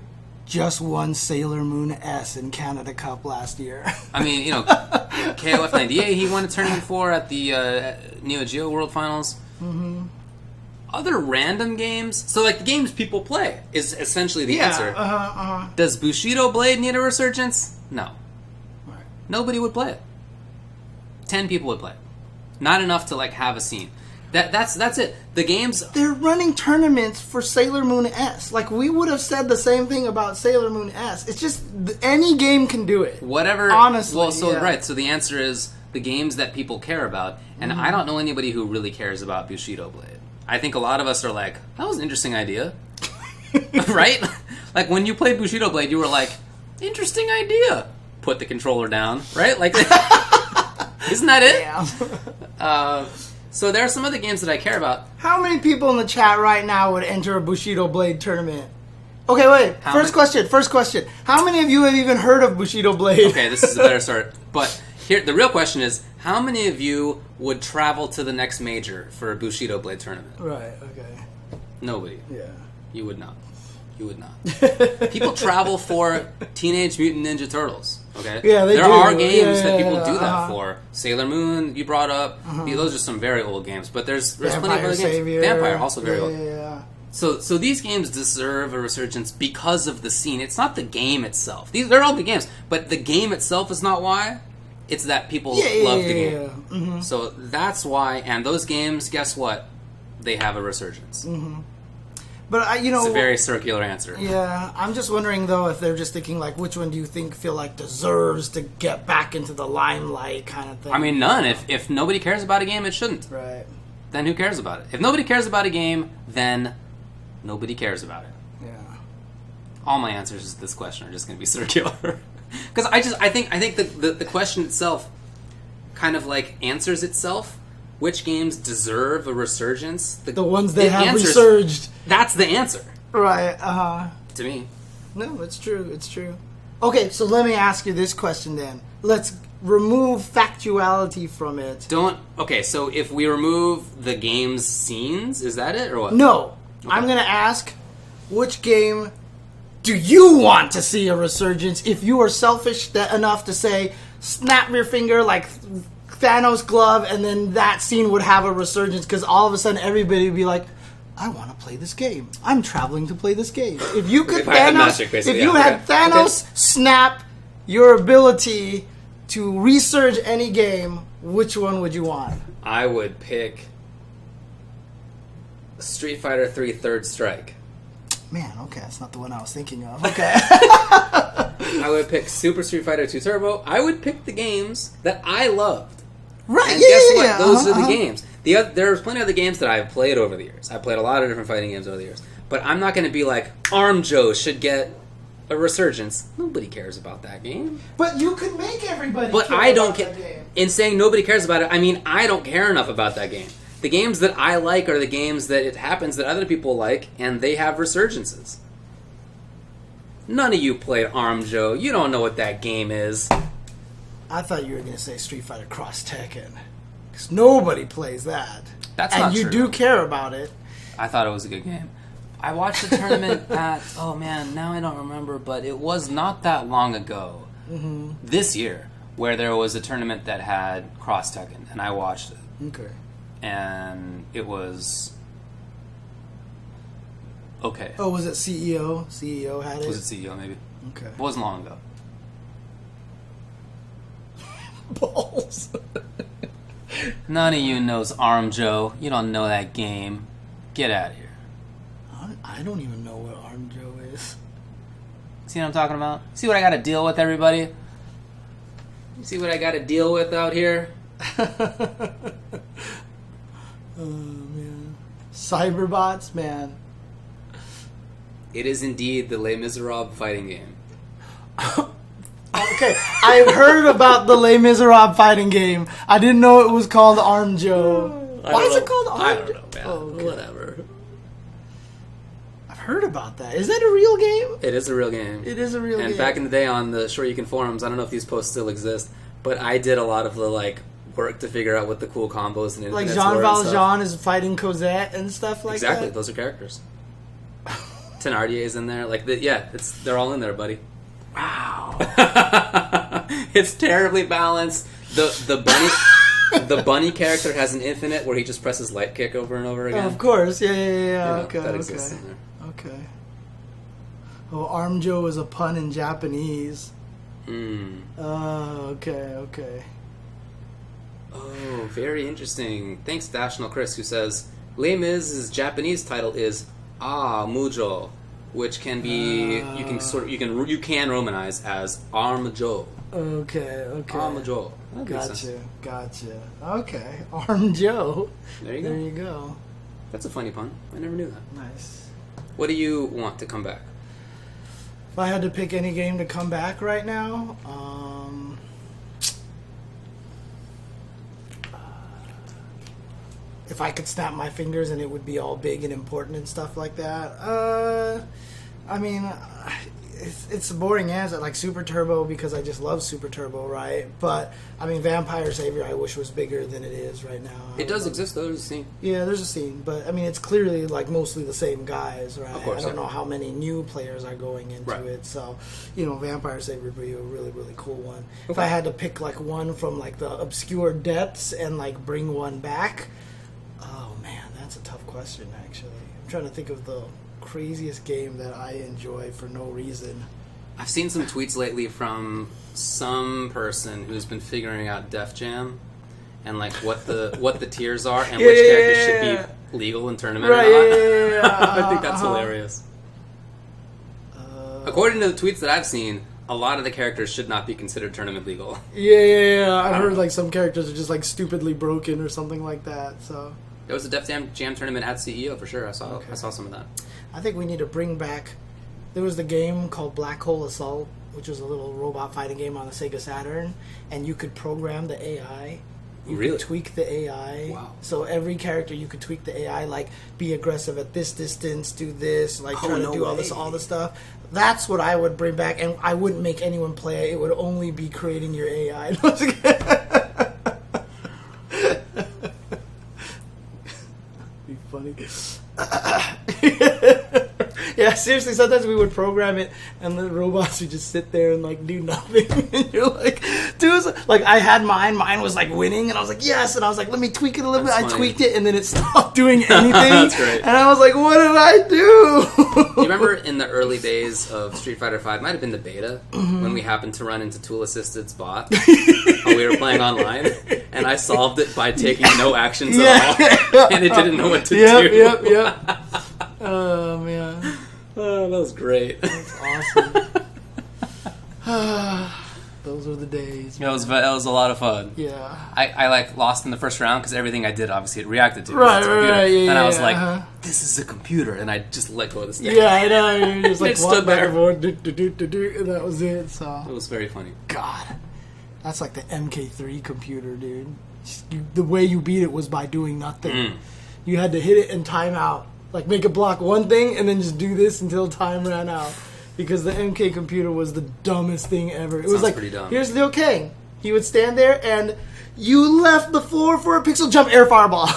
just won Sailor Moon S in Canada Cup last year. I mean, you know, KOF 98 he won a tournament for at the Neo Geo World Finals. Other random games, so like the games people play is essentially the answer. Does Bushido Blade need a resurgence? No. Right. Nobody would play it. 10 people would play it. Not enough to like have a scene. That's it. The games... They're running tournaments for Sailor Moon S. Like, we would have said the same thing about Sailor Moon S. It's just, any game can do it. Whatever. Honestly, Well, so, yeah. right. So the answer is the games that people care about. And I don't know anybody who really cares about Bushido Blade. I think a lot of us are like, that was an interesting idea. Right? Like, when you played Bushido Blade, you were like, interesting idea. Put the controller down. Right? Like, isn't that it? Yeah. So there are some other games that I care about. How many people in the chat right now would enter a Bushido Blade tournament? Okay, wait. First question. How many of you have even heard of Bushido Blade? Okay, this is a better start. But here, the real question is, how many of you would travel to the next major for a Bushido Blade tournament? Right, okay. Nobody. Yeah. You would not. You would not. People travel for Teenage Mutant Ninja Turtles. Okay. Yeah, they there do. are games that Yeah, people yeah, do that for. Sailor Moon, you brought up. Those are some very old games, but there's plenty of other Savior. games. Vampire, also very old. Yeah. So these games deserve a resurgence because of the scene. It's not the game itself. They're all good games, but the game itself is not why. It's that people love the game. Mm-hmm. So that's why. And those games, guess what? They have a resurgence. Mm-hmm. But It's a very circular answer. Yeah, I'm just wondering though if they're just thinking like, which one do you feel like deserves to get back into the limelight, kind of thing. I mean, none. If nobody cares about a game, it shouldn't. Right. Then who cares about it? If nobody cares about a game, then nobody cares about it. Yeah. All my answers to this question are just going to be circular. Because I think the question itself kind of like answers itself. Which games deserve a resurgence? The ones that have resurged. That's the answer. Right. To me. No, it's true. It's true. Okay, so let me ask you this question then. Let's remove factuality from it. Okay, so if we remove the game's scenes, is that it or what? No. Okay. I'm going to ask, which game do you want to see a resurgence if you are selfish enough to say, snap your finger like Thanos' glove, and then that scene would have a resurgence because all of a sudden everybody would be like, I want to play this game. I'm traveling to play this game. If you could If I had magic, basically, if you yeah. had Thanos snap your ability to research any game, which one would you want? I would pick Street Fighter 3 Third Strike. Man, okay, that's not the one I was thinking of. Okay. I would pick Super Street Fighter 2 Turbo. I would pick the games that I loved. Right, and yeah, guess yeah, what? yeah. Those are the games. There's plenty of other games that I've played over the years. I've played a lot of different fighting games over the years. But I'm not going to be like, Arm Joe should get a Resurgence. Nobody cares about that game. But you could make everybody But care I don't about care. that game. In saying nobody cares about it, I mean I don't care enough about that game. The games that I like are the games that it happens that other people like, and they have Resurgences. None of you played Arm Joe. You don't know what that game is. I thought you were going to say Street Fighter Cross Tekken. Because nobody plays that. That's and not you true. do care about it. I thought it was a good game. I watched the tournament at, oh man, now I don't remember, but it was not that long ago, this year, where there was a tournament that had Cross Tekken, and I watched it. Okay. And it was okay. Oh, was it CEO? CEO had it? Was it CEO maybe? Okay. It wasn't long ago. Balls. None of you knows Arm Joe. You don't know that game. Get out of here. I don't even know what Arm Joe is. See what I'm talking about? See what I got to deal with, everybody? You see what I got to deal with out here? Oh, man. Cyberbots, man. It is indeed the Les Miserables fighting game. Okay, I've heard about the Les Miserables fighting game. I didn't know it was called Arm Joe. Why is it called Arm Joe? I don't know, man. Oh, okay. Whatever. I've heard about that. Is that a real game? It is a real game. It is a real game. And back in the day on the Sure You Can forums, I don't know if these posts still exist, but I did a lot of the work to figure out what the cool combos and like internets Jean were and stuff. Valjean is fighting Cosette and stuff like Exactly, that? those are characters. Thenardier's in there. They're all in there, buddy. Wow. It's terribly balanced. The bunny character has an infinite where he just presses light kick over and over again. Of course, yeah. You know, that exists Okay. in there. Okay. Oh, Arm Joe is a pun in Japanese. Okay. Oh, very interesting. Thanks, Dashnell Chris, who says Les Mis' Japanese title is Mujo, which can be you can romanize as Arm Joe. Okay. Arm Joe. Gotcha. Okay, Arm Joe. There you go. That's a funny pun. I never knew that. Nice. What do you want to come back? If I had to pick any game to come back right now, if I could snap my fingers and it would be all big and important and stuff like that, I mean, it's a boring answer, like Super Turbo, because I just love Super Turbo, right? But, I mean, Vampire Savior I wish was bigger than it is right now. It does exist, though. There's a scene. Yeah, there's a scene, but, I mean, it's clearly, mostly the same guys, right? Of course, I don't know how many new players are going into it, so, Vampire Savior would be a really, really cool one. Okay. If I had to pick, one from, the obscure depths and, bring one back, oh, man, that's a tough question, actually. I'm trying to think of the craziest game that I enjoy for no reason. I've seen some tweets lately from some person who's been figuring out Def Jam and what the tiers are and which characters should be legal in tournament or not. I think that's hilarious. According to the tweets that I've seen, a lot of the characters should not be considered tournament legal. Yeah. I've heard some characters are just stupidly broken or something like that. So there was a Def Jam tournament at CEO for sure. I saw some of that. I think we need to bring back. There was the game called Black Hole Assault, which was a little robot fighting game on the Sega Saturn, and you could program the AI. You could tweak the AI. Wow. So every character you could tweak the AI, be aggressive at this distance, do this, try to do all this stuff. That's what I would bring back, and I wouldn't make anyone play it. It would only be creating your AI. Be funny. Yeah, seriously, sometimes we would program it and the robots would just sit there and do nothing and you're like, dude, was like I had mine was like winning, and I was like yes, and I was like let me tweak it a little bit. I tweaked it, and then it stopped doing anything. That's great. And I was like, what did I do? You remember in the early days of Street Fighter V, might have been the beta, when we happened to run into Tool Assisted's bot while we were playing online, and I solved it by taking no actions at all, and it didn't know what to do. Yep. Oh man, Oh, that was great. that's awesome. Those were the days. That was a lot of fun. Yeah. I like lost in the first round because everything I did obviously it reacted to. Right, and I was yeah, like, "This is a computer," and I just let go of the stick. Yeah, I know. You just like It walk stood back there. and forth, and that was it. So It was very funny. God, that's like the MK3 computer, dude. The way you beat it was by doing nothing. You had to hit it and time out. Like make it block one thing and then just do this until time ran out. Because the MK computer was the dumbest thing ever. It was like, pretty dumb. Here's Liu Kang. He would stand there and you left the floor for a pixel jump air fireball.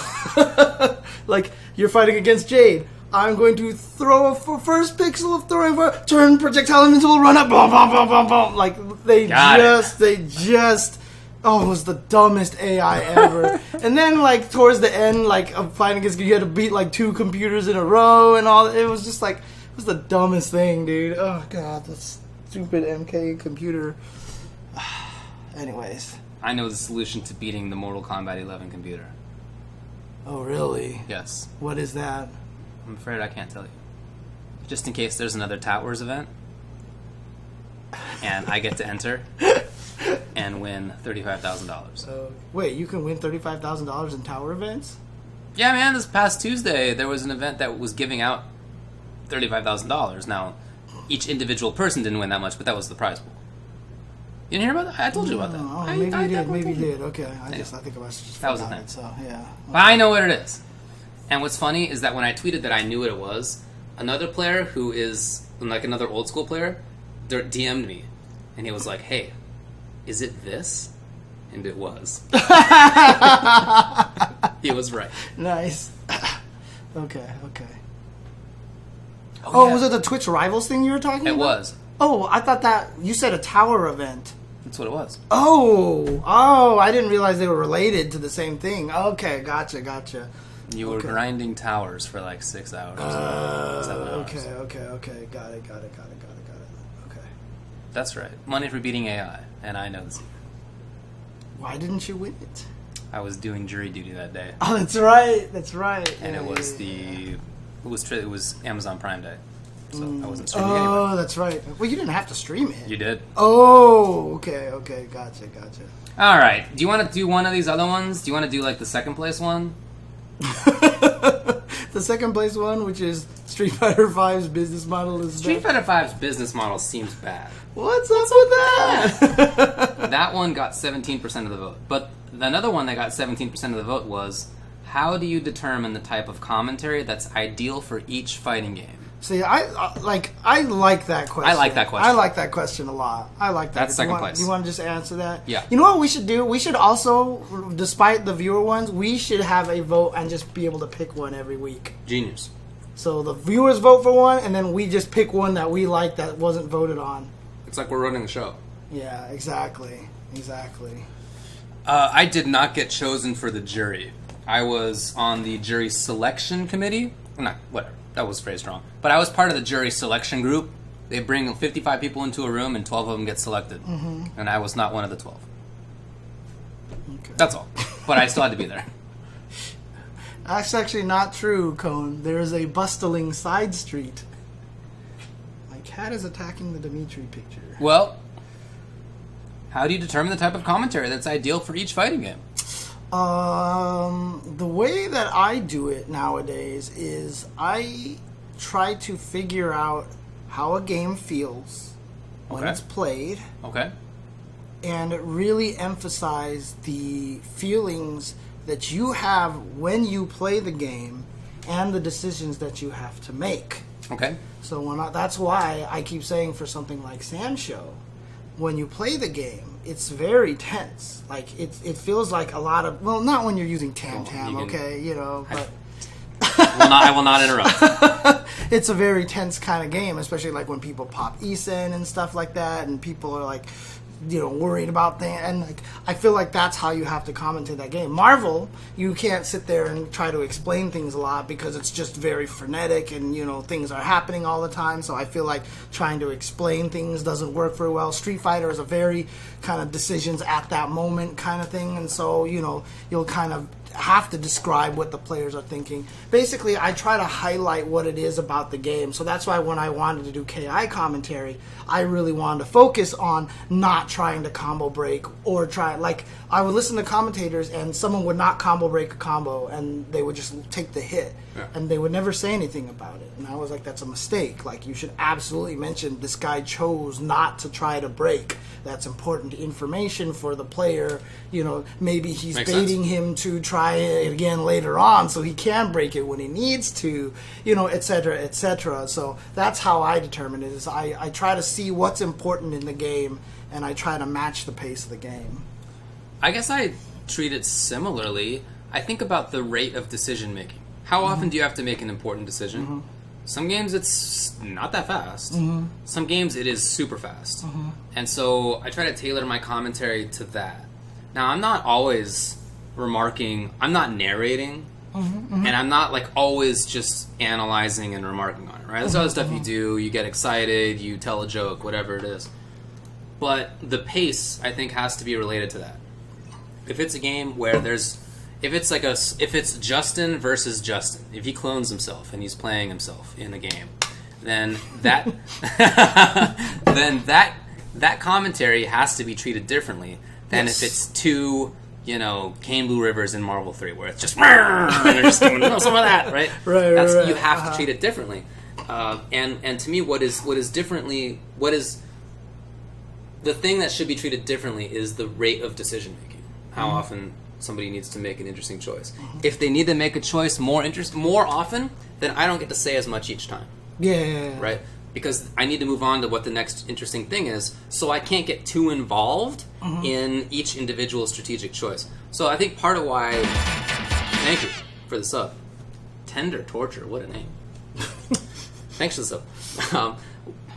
Like you're fighting against Jade. I'm going to throw a first pixel of throwing for turn projectile invincible run up boom boom boom boom boom. Like they just oh, it was the dumbest AI ever. And then like towards the end, like of fighting against you had to beat like 2 computers in a row and all. It was just like it was the dumbest thing, dude. Oh god, that stupid MK computer. Anyways. I know the solution to beating the Mortal Kombat 11 computer. Oh really? Yes. What is that? I'm afraid I can't tell you. Just in case there's another Towers event, and I get to enter and win $35,000. Wait, you can win $35,000 in tower events? Yeah, man. This past Tuesday, there was an event that was giving out $35,000. Now, each individual person didn't win that much, but that was the prize pool. You didn't hear about that? I told you about that. Oh, I maybe you did. definitely Maybe you told did. Okay, I think I was just That was the forgot thing. it, so yeah. But I know what it is. And what's funny is that when I tweeted that I knew what it was, another player who is like another old school player DM'd me, and he was like, "Hey, is it this?" And it was. He was right. Nice. Okay. Oh, yeah. was it the Twitch Rivals thing you were talking about? It was. Oh, I thought that you said a tower event. That's what it was. Oh, I didn't realize they were related to the same thing. Okay, gotcha. You were grinding towers for like 6 hours. 7 hours. Okay. Got it. Okay. That's right. Money for beating AI, and I know this. Why didn't you win it? I was doing jury duty that day, Oh, that's right. and it was it was Amazon Prime Day, so I wasn't streaming Oh, anyway. that's right. Well, you didn't have to stream it. You did. Oh, okay. Gotcha. All right. Do you want to do one of these other ones? Do you want to do like the second place one? The second place one, which is Street Fighter V's business model, is Street Fighter V's business model seems bad. What's up with that? That one got 17% of the vote, but another one that got 17% of the vote was, how do you determine the type of commentary that's ideal for each fighting game? See, I like that question. I like that question. I like that question a lot. I like that. That's second place. Do you want to just answer that? Yeah. You know what we should do? We should also, despite the viewer ones, we should have a vote and just be able to pick one every week. Genius. So the viewers vote for one, and then we just pick one that we like that wasn't voted on. It's like we're running the show. Yeah, exactly. I did not get chosen for the jury. I was on the jury selection committee. Whatever. That was phrased wrong. But I was part of the jury selection group. They bring 55 people into a room, and 12 of them get selected. Mm-hmm. And I was not one of the 12. Okay. That's all. But I still had to be there. That's actually not true, Cone. There is a bustling side street. My cat is attacking the Dimitri picture. Well, how do you determine the type of commentary that's ideal for each fighting game? The way that I do it nowadays is I try to figure out how a game feels when it's played. Okay. And really emphasize the feelings that you have when you play the game and the decisions that you have to make. Okay. So that's why I keep saying for something like SamSho, when you play the game, it's very tense. Like it feels like a lot of not when you're using Tam, okay, but I will not interrupt. It's a very tense kind of game, especially like when people pop Isen and stuff like that, and people are like worried about things, and like I feel like that's how you have to commentate that game. Marvel, you can't sit there and try to explain things a lot because it's just very frenetic, and things are happening all the time. So I feel like trying to explain things doesn't work very well. Street Fighter is a very kind of decisions at that moment kind of thing, and so you'll kind of have to describe what the players are thinking. Basically, I try to highlight what it is about the game. So that's why when I wanted to do KI commentary, I really wanted to focus on not trying to combo break or I would listen to commentators and someone would not combo break a combo and they would just take the hit and they would never say anything about it. And I was like, that's a mistake. Like, you should absolutely mention this guy chose not to try to break. That's important information for the player. Maybe he's baiting him to try it again later on so he can break it when he needs to, et cetera, et cetera. So that's how I determine it. Is I try to see what's important in the game and I try to match the pace of the game. I guess I treat it similarly. I think about the rate of decision making. How often do you have to make an important decision? Some games it's not that fast. Some games it is super fast. And so I try to tailor my commentary to that. Now, I'm not always remarking, I'm not narrating, and I'm not always just analyzing and remarking on it, right? There's other stuff you do, you get excited, you tell a joke, whatever it is. But the pace, I think, has to be related to that. If it's a game where if it's Justin versus Justin, if he clones himself and he's playing himself in a game, then that that commentary has to be treated differently than if it's two, Kane Blue Rivers in Marvel 3, where it's just and they're just doing some of that, right? Right. You have to treat it differently. And to me, what is the thing that should be treated differently is the rate of decision making. How often somebody needs to make an interesting choice. If they need to make a choice more often, then I don't get to say as much each time. Yeah. Right? Because I need to move on to what the next interesting thing is, so I can't get too involved in each individual strategic choice. So I think part of why... Thank you for the sub. Tender Torture, what a name. Thanks for the sub.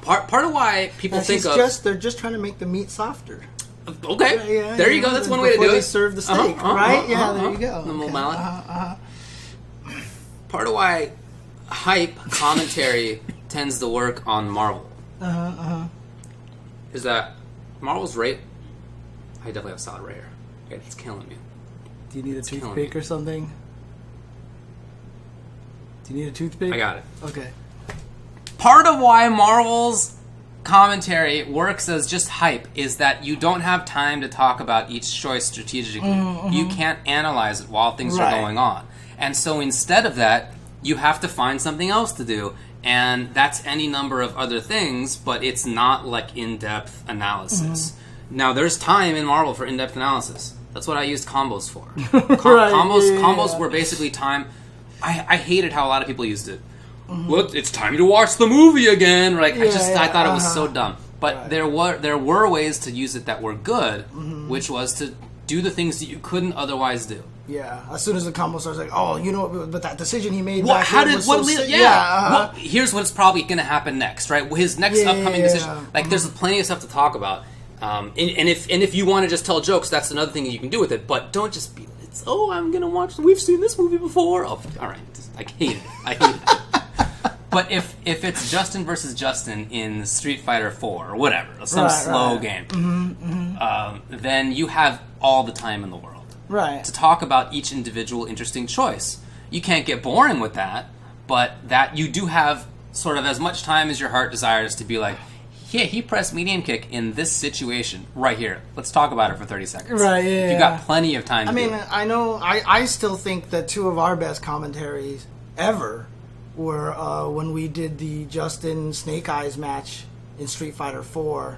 Part of why people think of... They're just trying to make the meat softer. Okay, there you go. That's one way to do it. Before they serve the steak, right? There you go. The little mallet. Part of why hype commentary tends to work on Marvel is that Marvel's rate... I definitely have solid right here. Okay, it's killing me. Do you need a toothpick or something? Do you need a toothpick? I got it. Okay. Part of why Marvel's commentary works as just hype is that you don't have time to talk about each choice strategically. You can't analyze it while things are going on. And so instead of that, you have to find something else to do. And that's any number of other things, but it's not like in-depth analysis. Now, there's time in Marvel for in-depth analysis. That's what I used combos for. Combos were basically time. I hated how a lot of people used it. Well, it's time to watch the movie again. I thought it was so dumb. But there were ways to use it that were good, which was to do the things that you couldn't otherwise do. Yeah, as soon as the combo starts, but that decision he made. Here's what's probably going to happen next, right? His next upcoming decision. There's plenty of stuff to talk about. And if you want to just tell jokes, that's another thing you can do with it. But don't just be. I'm going to watch. We've seen this movie before. Oh, all right. I hate it. But if it's Justin versus Justin in Street Fighter 4 or whatever, some slow game, then you have all the time in the world to talk about each individual interesting choice. You can't get boring with that, but that you do have sort of as much time as your heart desires to be like, yeah, he pressed medium kick in this situation right here. Let's talk about it for 30 seconds. You got plenty of time. I know. I still think that two of our best commentaries ever were when we did the Justin Snake Eyes match in Street Fighter 4,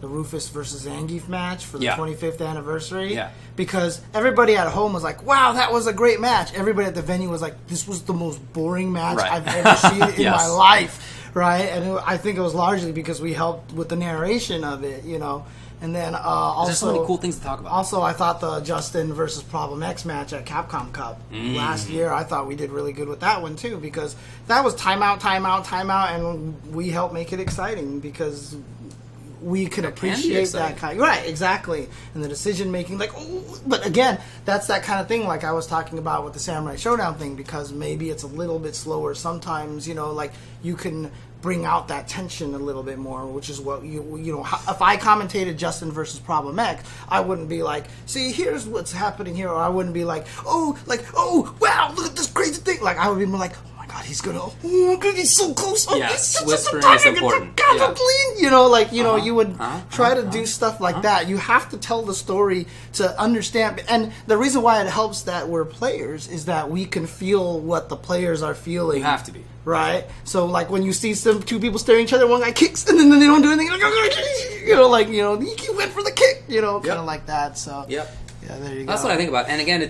the Rufus versus Zangief match for the 25th anniversary. Yeah. Because everybody at home was like, wow, that was a great match. Everybody at the venue was like, this was the most boring match I've ever seen in my life. Right? And I think it was largely because we helped with the narration of it, And then also... There's so many cool things to talk about. Also, I thought the Justin versus Problem X match at Capcom Cup last year, I thought we did really good with that one, too. Because that was timeout, and we helped make it exciting. Because we can appreciate that kind. Right, exactly. And the decision making, like, oh, but again, that's that kind of thing. Like I was talking about with the Samurai Showdown thing, because maybe it's a little bit slower sometimes. Like you can bring out that tension a little bit more, which is what if I commentated Justin versus Problem X, I wouldn't be like, see, here's what's happening here, or I wouldn't be like, oh wow, look at this crazy thing. Like I would be more like, oh my god, he's he's so close. Oh, whispering is important. You would try to do stuff like that. You have to tell the story to understand, and the reason why it helps that we're players is that we can feel what the players are feeling. You have to be. Right? So, like, when you see two people staring at each other, one guy kicks, and then they don't do anything, he went for the kick, kind of like that, so. Yep. Yeah, there you go. That's what I think about. And again,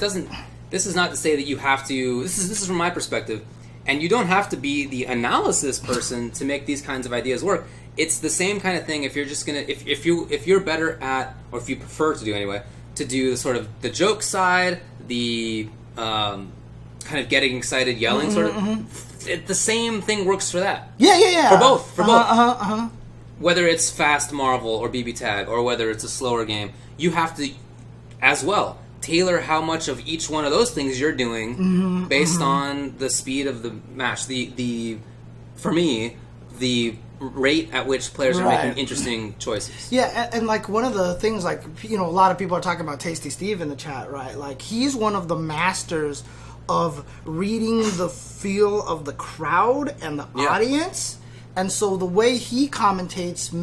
this is not to say that you have to, this is from my perspective, and you don't have to be the analysis person to make these kinds of ideas work. It's the same kind of thing if you're just going to, if you're better at, or if you prefer to do anyway, to do the sort of the joke side, the kind of getting excited, yelling sort of, the same thing works for that. Yeah. For both. Whether it's Fast Marvel or BB Tag, or whether it's a slower game, you have to, as well, tailor how much of each one of those things you're doing based on the speed of the match. For me, the rate at which players are making interesting choices. Yeah, and like one of the things, like, a lot of people are talking about Tasty Steve in the chat, right? Like, he's one of the masters of reading the feel of the crowd and the audience. And so the way he commentates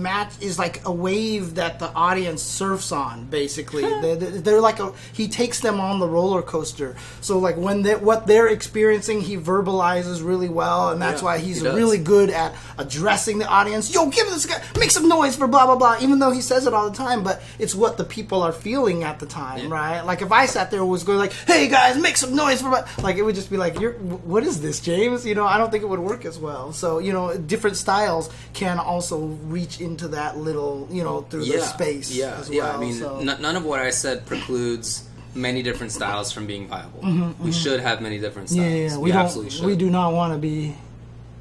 is like a wave that the audience surfs on, basically. They're like he takes them on the roller coaster. So like when what they're experiencing, he verbalizes really well, and that's why he's really good at addressing the audience. Yo, give this guy, make some noise for blah, blah, blah, even though he says it all the time, but it's what the people are feeling at the time, right? Like if I sat there and was going like, hey guys, make some noise for blah, like it would just be like, what is this, James? I don't think it would work as well. So, different styles can also reach into that little, through the space as well. Yeah, I mean, so. None of what I said precludes many different styles from being viable. We should have many different styles. We absolutely should. We do not want to be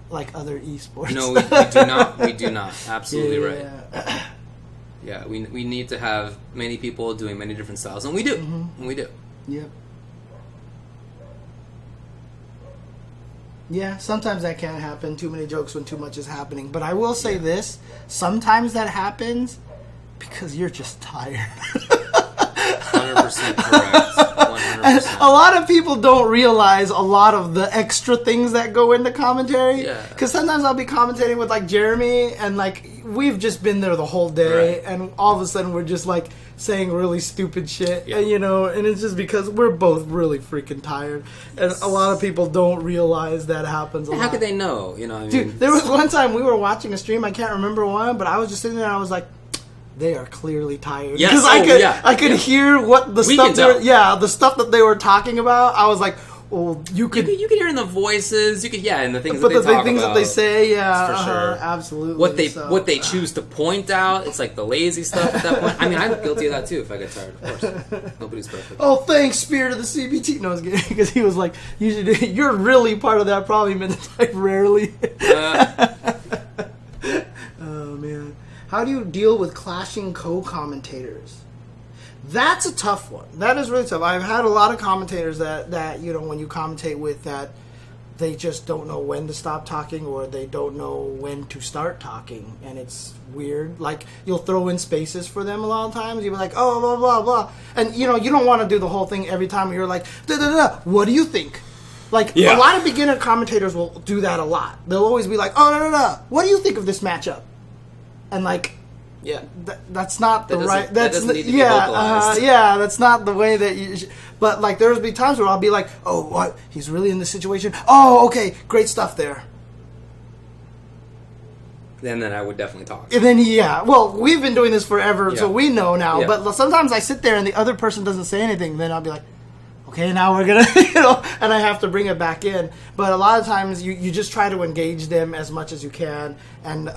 like other esports. No, we do not. We do not. Absolutely right. Yeah, we need to have many people doing many different styles, and we do. And we do. Yep. Yeah, sometimes that can happen. Too many jokes when too much is happening. But I will say this. Sometimes that happens because you're just tired. 100% correct. 100%. A lot of people don't realize a lot of the extra things that go into commentary. Yeah. Because sometimes I'll be commentating with, like, Jeremy, and, like, we've just been there the whole day, and all of a sudden we're just, like, saying really stupid shit, and and it's just because we're both really freaking tired, and a lot of people don't realize that happens a lot. How could they know? Dude, there was one time we were watching a stream, I can't remember one, but I was just sitting there and I was like, they are clearly tired. Yes. Because I could hear what the stuff the stuff that they were talking about. I was like, well, you could hear in the voices, and the things but that they talk things about, that they say, for sure, absolutely. What they choose to point out, it's like the lazy stuff at that point. I mean, I'm guilty of that too. If I get tired, of course, nobody's perfect. Oh, thanks, Spirit of the CBT. No, I was kidding, because he was like, you're really part of that problem. He meant to type rarely. Oh man, how do you deal with clashing co-commentators? That's a tough one. That is really tough. I've had a lot of commentators that when you commentate with, that they just don't know when to stop talking, or they don't know when to start talking, and it's weird. Like, you'll throw in spaces for them a lot of times. You'll be like, oh, blah, blah, blah. And, you don't want to do the whole thing every time. You're like, da-da-da, what do you think? Like, a lot of beginner commentators will do that a lot. They'll always be like, oh, da-da-da, what do you think of this matchup? And, like... Yeah, that's not the right. That doesn't need to be vocalized. That's not the way that you. But like, there's be times where I'll be like, "Oh, what? He's really in this situation. Oh, okay, great stuff there." And then I would definitely talk. And then well, we've been doing this forever, so we know now. Yeah. But sometimes I sit there and the other person doesn't say anything. Then I'll be like, okay, now we're gonna, and I have to bring it back in. But a lot of times you just try to engage them as much as you can, and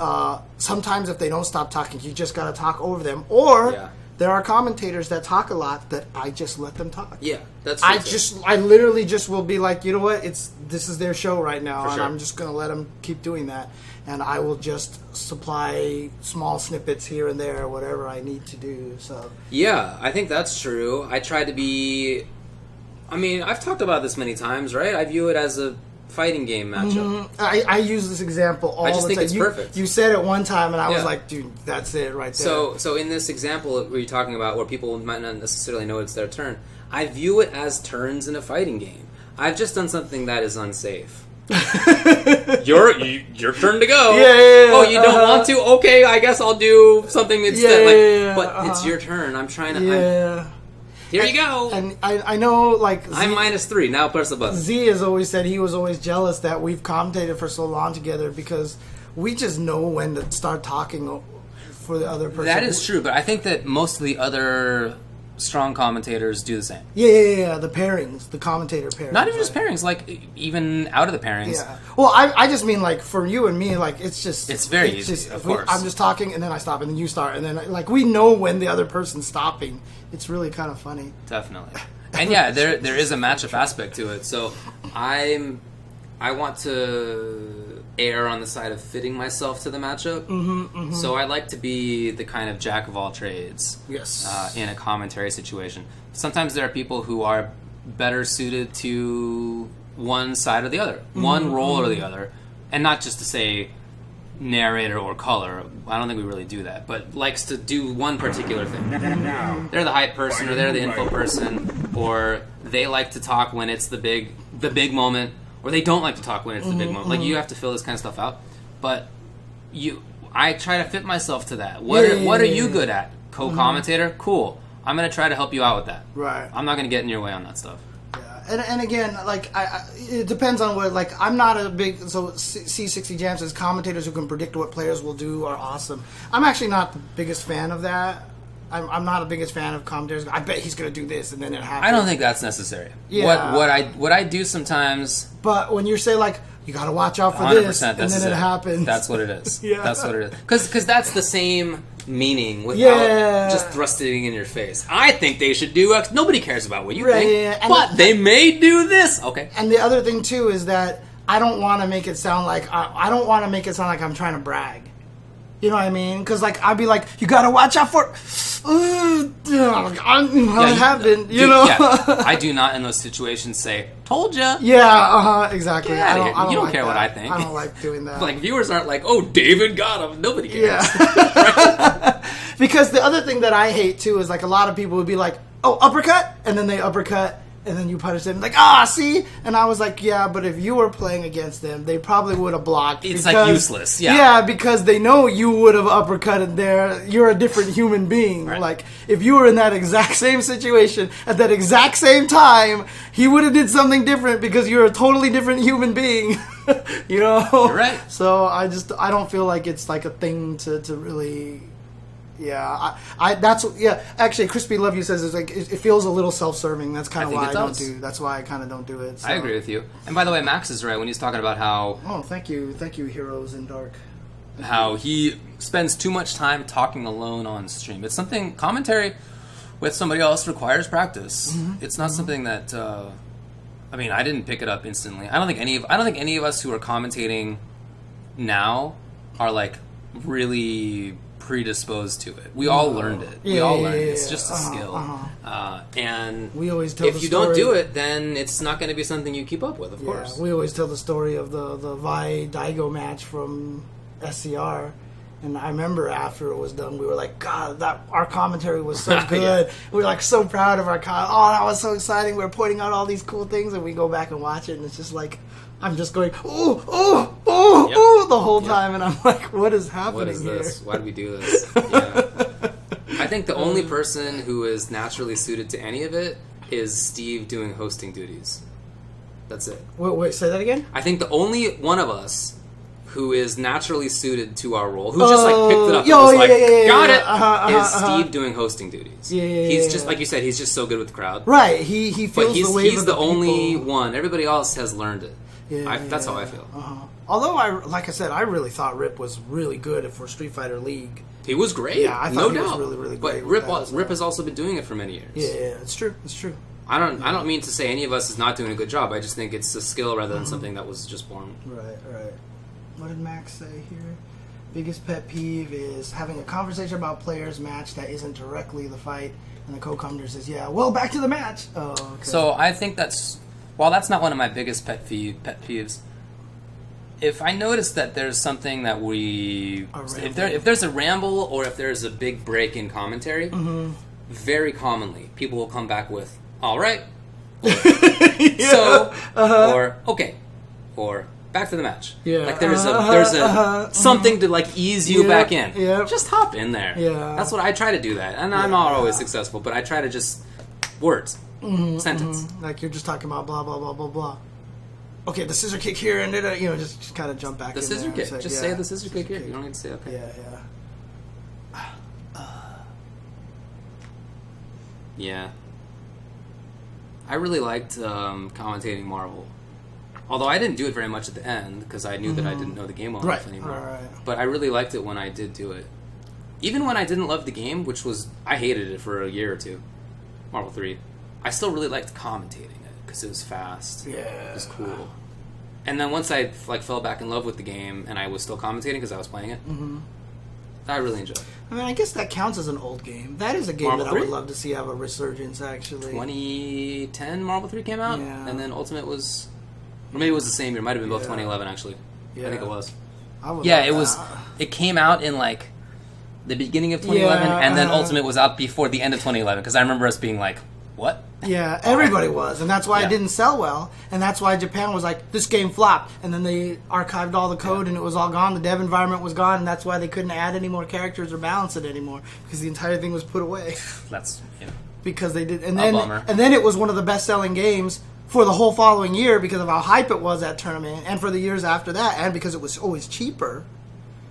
sometimes if they don't stop talking, you just gotta talk over them, or there are commentators that talk a lot that I just let them talk. Yeah, that's true. I literally just will be like, you know what? This is their show right now, and sure. I'm just going to let them keep doing that. And I will just supply small snippets here and there, whatever I need to do. So yeah, I think that's true. I try to be. I mean, I've talked about this many times, right? I view it as a fighting game matchup. I use this example all the time. I just think it's perfect. You said it one time, and I was like, dude, that's it right there. So in this example where you're talking about where people might not necessarily know it's their turn, I view it as turns in a fighting game. I've just done something that is unsafe. your turn to go. Yeah. Oh, you don't want to? Okay, I guess I'll do something instead. But it's your turn. I'm trying to. Yeah. Here you go. And I know, like... I'm -3. Now press the button. Z has always said he was always jealous that we've commentated for so long together because we just know when to start talking for the other person. That is true, but I think that most of the other strong commentators do the same. Yeah. The pairings, the commentator pairings. Not even just pairings, like even out of the pairings. Yeah. Well, I just mean like for you and me, like it's just... It's very easy, of course. I'm just talking and then I stop and then you start and then like we know when the other person's stopping. It's really kind of funny. Definitely. And yeah, there is a matchup aspect to it. So I want to err on the side of fitting myself to the matchup. So I like to be the kind of jack of all trades. Yes. In a commentary situation. Sometimes there are people who are better suited to one side or the other, one role or the other, and not just to say narrator or color. I don't think we really do that, but likes to do one particular thing. They're the hype person, or they're the info person, or they like to talk when it's the big moment, or they don't like to talk when it's the big moment. Like you have to fill this kind of stuff out. But I try to fit myself to that. What are you good at? Co-commentator? Cool. I'm going to try to help you out with that. Right. I'm not going to get in your way on that stuff. And again, like it depends on what. Like I'm not a big C60 Jam says commentators who can predict what players will do are awesome. I'm actually not the biggest fan of that. I'm not a biggest fan of commentators. I bet he's going to do this, and then it happens. I don't think that's necessary. Yeah. What I do sometimes. But when you say like you got to watch out for this, and then it happens. That's what it is. Yeah. That's what it is. Because that's the same meaning without just thrusting in your face. I think they should do X. Nobody cares about what you think, but they may do this. Okay. And the other thing too is that I don't want to make it sound like I'm trying to brag. You know what I mean? Because like I'd be like, you gotta watch out for. What happened? You know? Yeah. I do not in those situations say, "Told ya." Yeah. Exactly. I don't you don't like care that. what I think. I don't like doing that. Like viewers aren't like, "Oh, David got him." Nobody cares. Yeah. Because the other thing that I hate too is like a lot of people would be like, "Oh, uppercut," and then they uppercut. And then you punish them like, see? And I was like, yeah, but if you were playing against them, they probably would have blocked. It's like useless, yeah. Yeah, because they know you would have uppercutted there. You're a different human being. Right. Like, if you were in that exact same situation at that exact same time, he would have did something different because you're a totally different human being. You know? You're right. So I don't feel like it's like a thing to really... Yeah, Actually, Crispy Love You says it's like it feels a little self-serving. That's kind of why I don't do. That's why I kind of don't do it. So. I agree with you. And by the way, Max is right when he's talking about how. Oh, thank you, Heroes in Dark. How he spends too much time talking alone on stream. It's something commentary with somebody else requires practice. It's not something that. I mean, I didn't pick it up instantly. I don't think any of us who are commentating now are like really predisposed to it. We all learned it. We all learned it. It's just a skill. And we always tell if you don't do it, then it's not going to be something you keep up with, of course. We always tell the story of the Vi Daigo match from SCR. And I remember after it was done, we were like, God, our commentary was so good. We were like so proud of our that was so exciting. We were pointing out all these cool things, and we go back and watch it, and it's just like, I'm just going, the whole time, and I'm like, what is happening What is this? here? Why do we do this? Yeah. I think the only person who is naturally suited to any of it is Steve doing hosting duties. That's it. Wait, say that again? I think the only one of us who is naturally suited to our role, who just like picked it up and was got it, is Steve doing hosting duties. He's just, like you said, he's just so good with the crowd. Right, he feels the wave He's of the only people. one. Everybody else has learned it. That's how I feel. Although, like I said, I really thought Rip was really good for Street Fighter League. He was great. Yeah, I thought no he doubt. was really, really great. But But Rip has also been doing it for many years. Yeah, it's true. It's true. I don't mean to say any of us is not doing a good job. I just think it's a skill rather than something that was just born. Right. What did Max say here? Biggest pet peeve is having a conversation about players' match that isn't directly the fight, and the co-commentator says, "Yeah, well, back to the match." Oh, okay. So I think that's not one of my biggest pet peeves. If I notice that there's something that if there's a ramble or if there's a big break in commentary, very commonly people will come back with "all right," or, so, or "okay," or "back to the match." Yeah. Like there's a something to like ease you back in. Yeah. Just hop in there. Yeah. That's what I try to do that, and I'm not always successful, but I try to just words, sentence. Like you're just talking about blah blah blah blah blah. Okay, the scissor kick here, and just kind of jump back. The in scissor there kick. Just say the scissor kick here. You don't need to say okay. Yeah. I really liked commentating Marvel. Although I didn't do it very much at the end because I knew that I didn't know the game well enough anymore. Right. But I really liked it when I did do it. Even when I didn't love the game, which was I hated it for a year or two, Marvel 3, I still really liked commentating it because it was fast. Yeah. It was cool. And then once I fell back in love with the game and I was still commentating because I was playing it, I really enjoyed it. I mean, I guess that counts as an old game. That is a game Marvel that 3? I would love to see have a resurgence, actually. 2010 Marvel 3 came out, Yeah. and then Ultimate was... Or maybe it was the same year. It might have been both 2011, actually. Yeah. I think it was. It was. It came out in, like, the beginning of 2011, and then Ultimate was out before the end of 2011, because I remember us being like, what? Yeah, everybody was, and that's why it didn't sell well, and that's why Japan was like, this game flopped, and then they archived all the code, and it was all gone, the dev environment was gone, and that's why they couldn't add any more characters or balance it anymore, because the entire thing was put away. That's, Because they did, and bummer. then it was one of the best-selling games for the whole following year because of how hype it was at tournament, and for the years after that, and because it was always cheaper.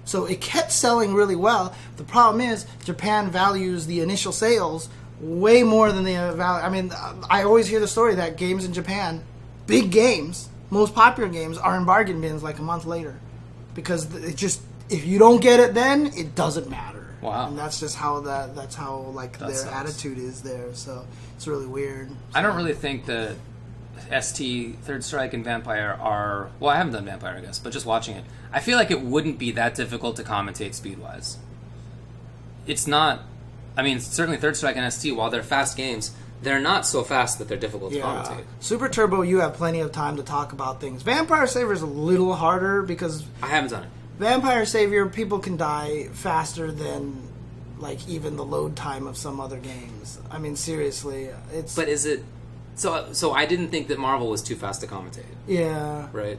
So it kept selling really well. The problem is Japan values the initial sales way more than the value. I mean, I always hear the story that games in Japan, big games, most popular games, are in bargain bins like a month later, because it just, if you don't get it then, it doesn't matter. Wow. And that's just how that's how like That their sucks. attitude is there. So it's really weird. I don't really think that ST, Third Strike, and Vampire are... Well, I haven't done Vampire, I guess, but just watching it, I feel like it wouldn't be that difficult to commentate speed-wise. It's not... I mean, certainly Third Strike and ST, while they're fast games, they're not so fast that they're difficult to commentate. Super Turbo, you have plenty of time to talk about things. Vampire Savior is a little harder because I haven't done it. Vampire Savior, people can die faster than like even the load time of some other games. I mean, seriously, it's... But is it... So I didn't think that Marvel was too fast to commentate. Yeah. Right?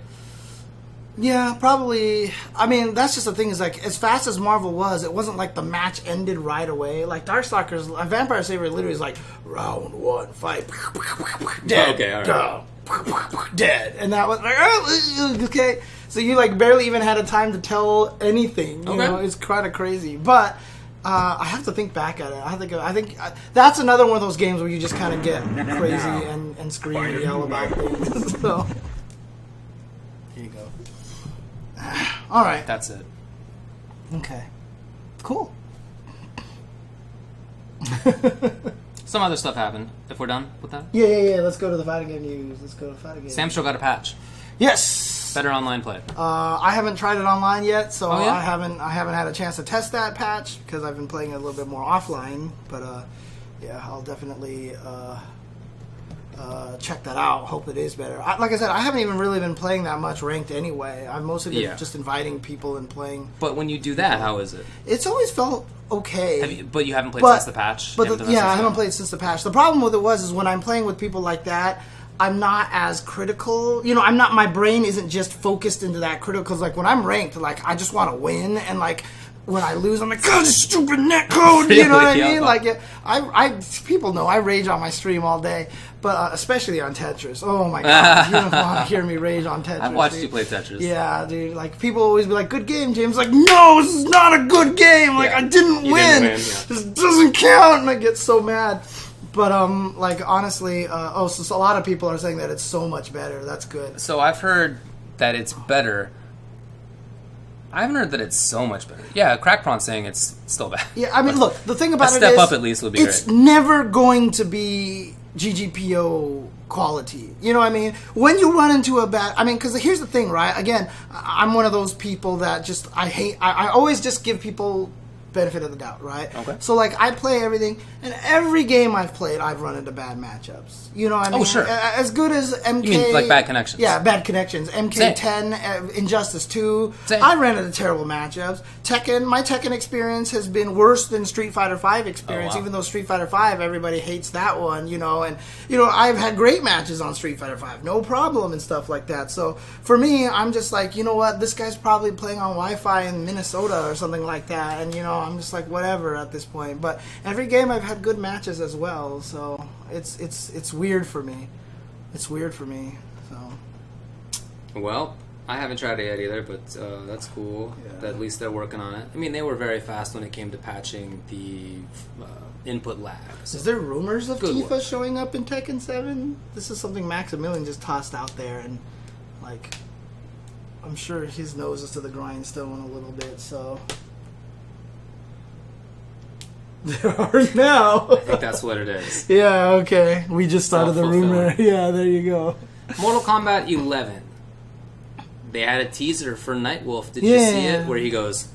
Yeah, probably. I mean, that's just the thing, is like, as fast as Marvel was, it wasn't like the match ended right away. Like, Darkstalkers, Vampire Savior literally is like, round one, fight, dead, Okay, all right. go, dead. And that was like, oh, okay. So you, like, barely even had a time to tell anything. You know, it's kind of crazy. But I have to think back at it. I think that's another one of those games where you just kind of get crazy and scream and yell about things. So, here you go. All right. That's it. Okay. Cool. Some other stuff happened, if we're done with that. Yeah. Let's go to the fighting game news. SamSho got a patch. Yes. Better online play. I haven't tried it online yet, so Oh, yeah? I haven't had a chance to test that patch because I've been playing it a little bit more offline. But yeah, I'll definitely check that out. Hope it is better. Like I said, I haven't even really been playing that much ranked anyway. I've mostly been just inviting people and playing. But when you do that, how is it? It's always felt okay. But you haven't played since the patch? But I haven't played since the patch. The problem with it is when I'm playing with people like that, I'm not as critical. You know, my brain isn't just focused into that critical. Because, like, when I'm ranked, like, I just want to win. And, like, when I lose, I'm like, God, this stupid net code. You know what I mean? Like, people know I rage on my stream all day. But especially on Tetris. Oh, my God. You don't want to hear me rage on Tetris. I've watched you play Tetris. Yeah, dude. Like, people always be like, good game, James. Like, no, this is not a good game. Like, I didn't win. Yeah. This doesn't count. And I get so mad. But like honestly, so a lot of people are saying that it's so much better. That's good. So I've heard that it's better. I haven't heard that it's so much better. Yeah, Crackprawn's saying it's still bad. Yeah, I mean, look, the thing about it is... A step up at least would be it's great. never going to be GGPO quality. You know what I mean? When you run into a bad... I mean, because here's the thing, right? Again, I'm one of those people that just... I always just give people benefit of the doubt, right? Okay. So, like, I play everything, and every game I've played, I've run into bad matchups. You know what I mean? Oh, sure. As good as MK... You mean, like, bad connections? Yeah, bad connections. MK10, Injustice 2. Same. I ran into terrible matchups. My Tekken experience has been worse than Street Fighter V experience, even though Street Fighter V, everybody hates that one, you know, and, you know, I've had great matches on Street Fighter V, no problem and stuff like that. So, for me, I'm just like, you know what, this guy's probably playing on Wi-Fi in Minnesota or something like that, and, you know, I'm just like, whatever at this point. But every game I've had good matches as well, so it's weird for me. It's weird for me, so. Well, I haven't tried it yet either, but that's cool. Yeah. At least they're working on it. I mean, they were very fast when it came to patching the input lag. So. Is there rumors of Good Tifa work. showing up in Tekken 7? This is something Maximilian just tossed out there, and, like, I'm sure his nose is to the grindstone a little bit, so... There are now. I think that's what it is. Yeah, okay. We just started the rumor. Self-fulfilling. Yeah, there you go. Mortal Kombat 11. They had a teaser for Nightwolf. Did you see it? Where he goes,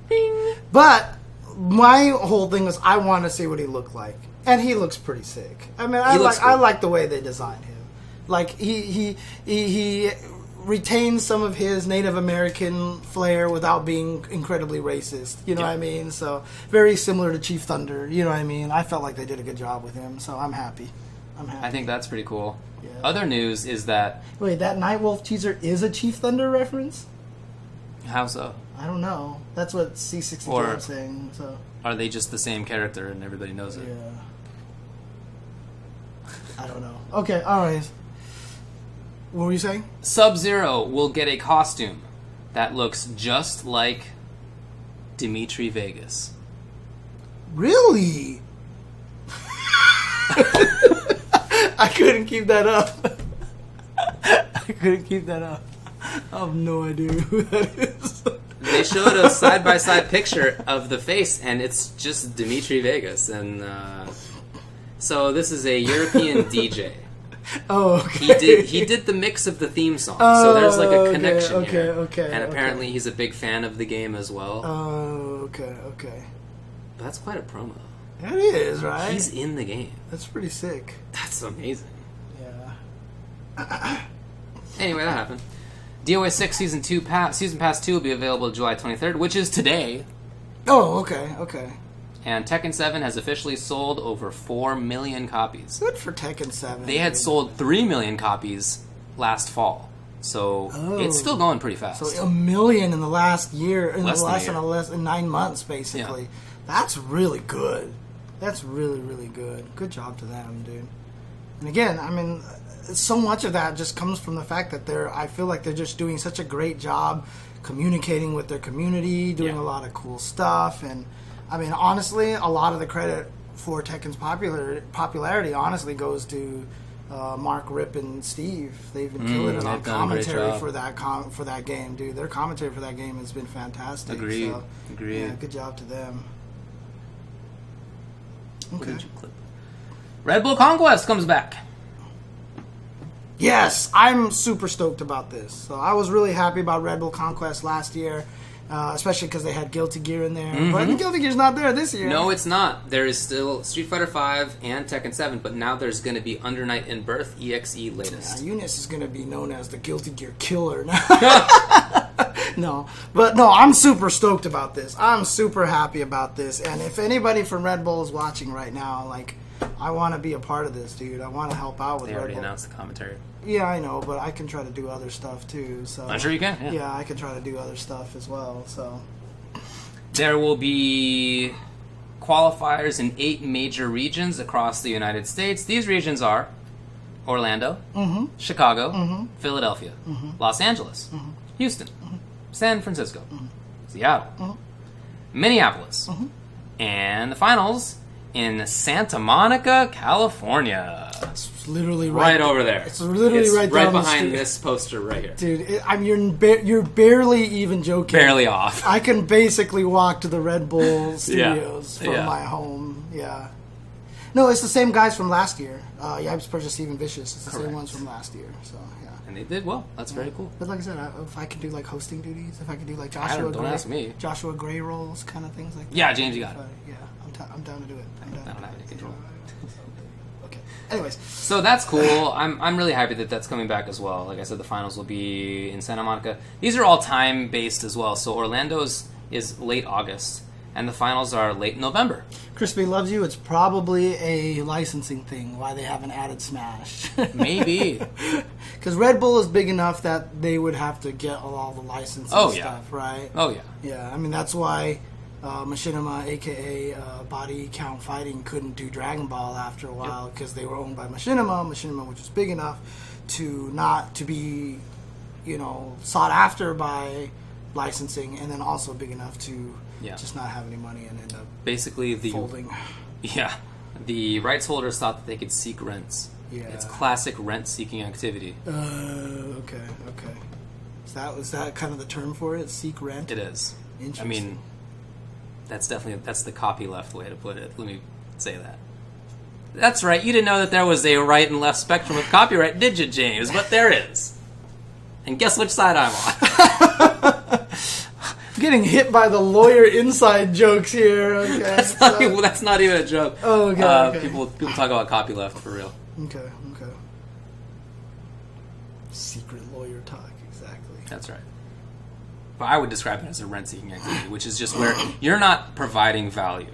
Bing. But my whole thing was I want to see what he looked like, and he looks pretty sick. I mean, I like the way they designed him. Like he retains some of his Native American flair without being incredibly racist. You know what I mean? So very similar to Chief Thunder. You know what I mean? I felt like they did a good job with him, so I'm happy. I think that's pretty cool. Yeah. Other news is that... Wait, that Nightwolf teaser is a Chief Thunder reference? How so? I don't know. That's what C64 is saying. So are they just the same character and everybody knows it? yeah. I don't know. Okay, alright. What were you saying? Sub-Zero will get a costume that looks just like Dimitri Vegas. Really? I couldn't keep that up. I have no idea who that is. They showed a side-by-side picture of the face, and it's just Dimitri Vegas. And so this is a European DJ. Oh, okay. He did the mix of the theme song, so there's like a connection here. Okay, and apparently he's a big fan of the game as well. Oh, okay. But that's quite a promo. That is, right? He's in the game. That's pretty sick. That's amazing. Yeah. Anyway, that happened. DOA 6 Season Pass 2 will be available July 23rd, which is today. Oh, okay. And Tekken 7 has officially sold over 4 million copies. Good for Tekken 7. They had sold 3 million copies last fall. So it's still going pretty fast. So 1 million in the last year, in Less than 9 months, basically. Yeah. That's really good. That's really, really good. Good job to them, dude. And again, I mean, so much of that just comes from the fact that I feel like they're just doing such a great job communicating with their community, doing a lot of cool stuff. And, I mean, honestly, a lot of the credit for Tekken's popularity honestly goes to Mark, Rip, and Steve. They've been killing it on commentary for that game, dude. Their commentary for that game has been fantastic. Agreed. Yeah, good job to them. Okay. Red Bull Conquest comes back. Yes, I'm super stoked about this. So I was really happy about Red Bull Conquest last year, especially because they had Guilty Gear in there. Mm-hmm. But Guilty Gear's not there this year. No, it's not. There is still Street Fighter V and Tekken 7, but now there's going to be Under Night in Birth EXE latest. Yeah, Eunice is going to be known as the Guilty Gear Killer now. No, I'm super stoked about this. I'm super happy about this. And if anybody from Red Bull is watching right now, like, I want to be a part of this, dude. I want to help out with Red Bull. They already announced the commentary. Yeah, I know, but I can try to do other stuff too. So I'm sure you can. Yeah, I can try to do other stuff as well. So there will be qualifiers in 8 major regions across the United States. These regions are Orlando, Chicago, Philadelphia, Los Angeles, Houston, San Francisco, Seattle, Minneapolis, and the finals in Santa Monica, California. It's literally right over there. It's literally right down the behind street. this poster right here. Dude, you're barely even joking. Barely off. I can basically walk to the Red Bull Studios from my home. Yeah. No, it's the same guys from last year. Yipes Purchase, Steven Vicious. It's the same ones from last year. So yeah. And they did well. That's very cool. But like I said, if I could do like hosting duties, if I could do like Don't ask me. Joshua Gray roles, kind of things like that. Yeah, James, you got it. Yeah, I'm down to do it. I don't have any control. Okay. Anyways, so that's cool. I'm really happy that that's coming back as well. Like I said, the finals will be in Santa Monica. These are all time based as well. So Orlando's is late August, and the finals are late November. Crispy loves you. It's probably a licensing thing. Why they haven't added Smash? Maybe because Red Bull is big enough that they would have to get all the licensing stuff, right? Oh yeah. Yeah, I mean that's why Machinima, aka Body Count Fighting, couldn't do Dragon Ball after a while because they were owned by Machinima, which was big enough to not to be, sought after by licensing, and then also big enough to just not have any money and end up basically folding. Yeah, the rights holders thought that they could seek rents. Yeah, it's classic rent-seeking activity. Okay. Is that kind of the term for it? Seek rent. It is. Interesting. I mean, that's the copyleft way to put it. Let me say that. That's right. You didn't know that there was a right and left spectrum of copyright, did you, James? But there is. And guess which side I'm on. Getting hit by the lawyer inside jokes here. Okay, that's not even a joke. Oh, okay. People talk about copyleft for real. Okay. Secret lawyer talk, exactly. That's right. But I would describe it as a rent-seeking activity, which is just where you're not providing value.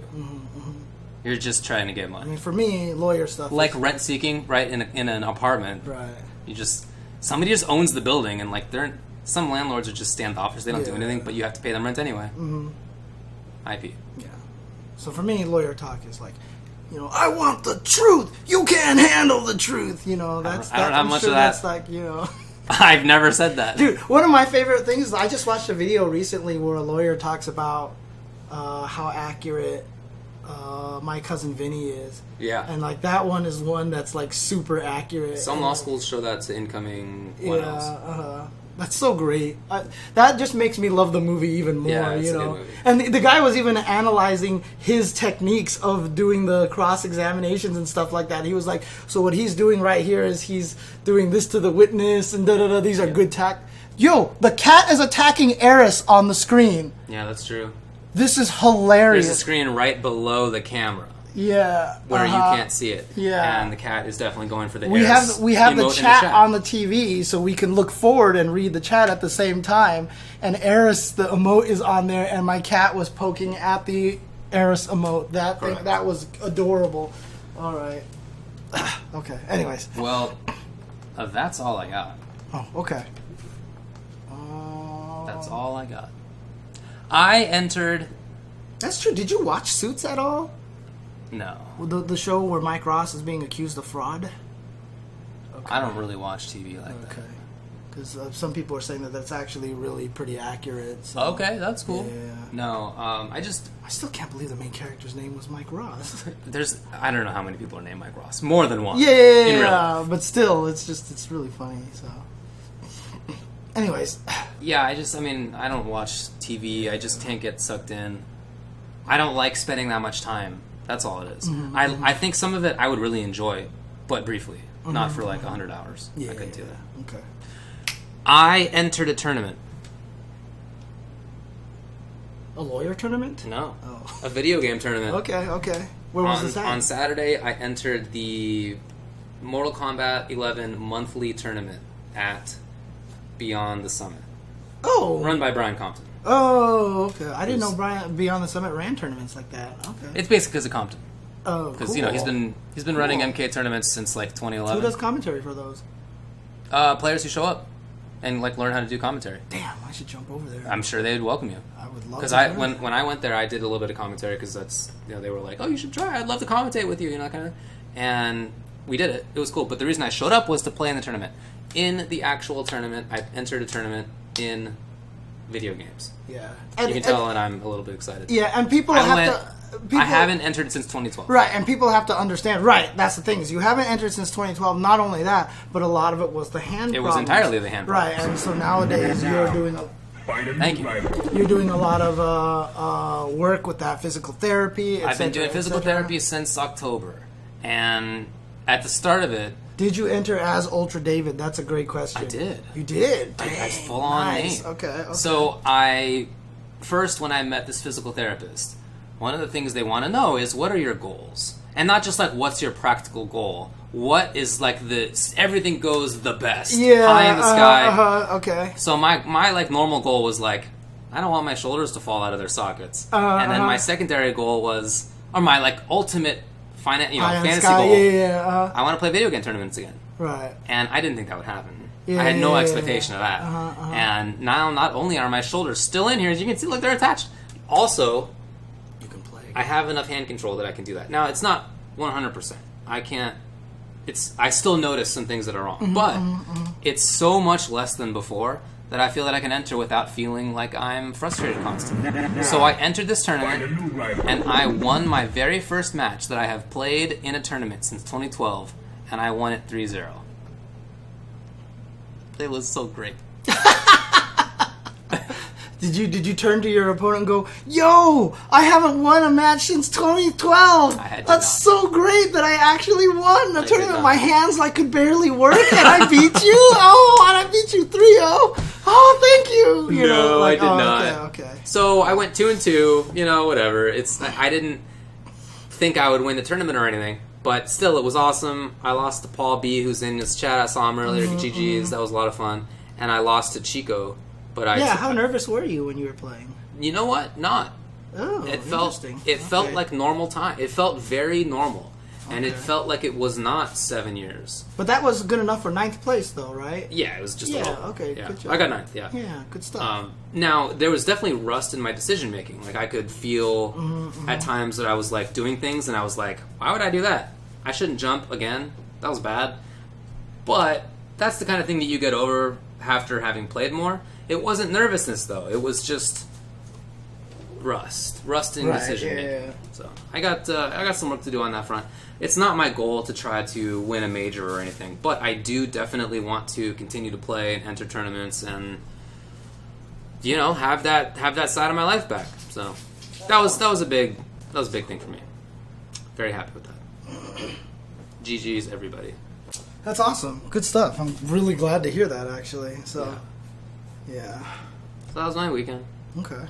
You're just trying to get money. I mean, for me, lawyer stuff like rent-seeking, right? In an apartment, right? Somebody just owns the building, and like some landlords are just standoffish. They don't do anything, but you have to pay them rent anyway. IP. Yeah. So for me, lawyer talk is like, I want the truth. You can't handle the truth. That's. I don't have much of that. That's like, I've never said that. Dude, one of my favorite things is I just watched a video recently where a lawyer talks about how accurate My Cousin Vinny is. Yeah. And like that one is one that's like super accurate. Some law schools show that to incoming else. That's so great. That just makes me love the movie even more, Yeah, it's a good movie. And the guy was even analyzing his techniques of doing the cross-examinations and stuff like that. He was like, so what he's doing right here is he's doing this to the witness and da-da-da. These are good Yo, the cat is attacking Eris on the screen. Yeah, that's true. This is hilarious. There's a screen right below the camera. Yeah, where you can't see it. Yeah, and the cat is definitely going for the. We have the chat on the TV, so we can look forward and read the chat at the same time. And Eris, the emote is on there, and my cat was poking at the Eris emote. That was adorable. All right. Okay. Anyways. Well, that's all I got. Oh, okay. That's all I got. I entered. That's true. Did you watch Suits at all? No. The show where Mike Ross is being accused of fraud? Okay. I don't really watch TV like that. Okay. Because some people are saying that that's actually really pretty accurate. So. Okay, that's cool. Yeah. No, I still can't believe the main character's name was Mike Ross. I don't know how many people are named Mike Ross. More than one. Yeah, but still, it's really funny, so... Anyways. Yeah, I don't watch TV. I just can't get sucked in. I don't like spending that much time. That's all it is. I think some of it I would really enjoy, but briefly. Not for like 100 hours. I couldn't do that. Okay. I entered a tournament. A lawyer tournament? No. Oh. A video game tournament. Okay. Where was this at? On Saturday, I entered the Mortal Kombat 11 monthly tournament at Beyond the Summit. Oh. Run by Brian Compton. Oh, okay. I didn't know Brian Beyond the Summit ran tournaments like that. Okay. It's basically because of Compton. Oh, because he's been running MK tournaments since like 2011. Who does commentary for those? Players who show up and like learn how to do commentary. Damn, I should jump over there. I'm sure they would welcome you. I would love. Because when I went there, I did a little bit of commentary because that's they were like, oh, you should try. I'd love to commentate with you, kind of. And we did it. It was cool. But the reason I showed up was to play in the tournament. In the actual tournament, I entered a tournament in video games. Yeah. You can tell, and I'm a little bit excited. Yeah, and people have to... People, I haven't entered since 2012. Right, and people have to understand. Right, that's the thing is you haven't entered since 2012. Not only that, but a lot of it was the hand. It problems. was entirely the hand. Right, and so nowadays you're doing. Thank you. You're doing a lot of work with that physical therapy. I've been doing physical therapy since October, and at the start of it. Did you enter as Ultra David? That's a great question. I did. You did. That's full on nice. name. Okay. So first when I met this physical therapist. One of the things they want to know is what are your goals? And not just like what's your practical goal. What is like everything goes the best. Yeah. High in the sky. Okay. So my like normal goal was like, I don't want my shoulders to fall out of their sockets. And then my secondary goal was, or my like ultimate fantasy goal. Yeah. I want to play video game tournaments again. Right. And I didn't think that would happen. Yeah, I had no expectation of that. And now not only are my shoulders still in here, as you can see, look, they're attached. Also, I have enough hand control that I can do that. Now, it's not 100%. I can't... I still notice some things that are wrong. But it's so much less than before that I feel that I can enter without feeling like I'm frustrated constantly. So I entered this tournament, and I won my very first match that I have played in a tournament since 2012, and I won it 3-0. It was so great. Did you turn to your opponent and go, "Yo, I haven't won a match since 2012. That's so great that I actually won a tournament. My hands like could barely work, and I beat you. Oh, and I beat you 3-0. Oh, thank you." No, I did not. Okay. So I went 2-2. Whatever. I didn't think I would win the tournament or anything, but still, it was awesome. I lost to Paul B, who's in this chat. I saw him earlier. GG's. That was a lot of fun. And I lost to Chico. But how nervous were you when you were playing? You know what? Not. Oh, interesting. It felt like normal time. It felt very normal. And it felt like it was not 7 years. But that was good enough for 9th place, though, right? Yeah, it was just a little. Okay, yeah. good job. I got 9th, yeah. Yeah, good stuff. Now, there was definitely rust in my decision-making. Like, I could feel at times that I was, like, doing things, and I was like, why would I do that? I shouldn't jump again. That was bad. But that's the kind of thing that you get over after having played more. It wasn't nervousness, though. It was just rust in decision making. Yeah. So I got some work to do on that front. It's not my goal to try to win a major or anything, but I do definitely want to continue to play and enter tournaments and have that side of my life back. So that was a big thing for me. Very happy with that. GG's everybody. That's awesome. Good stuff. I'm really glad to hear that, actually. So. Yeah. So that was my weekend. Okay.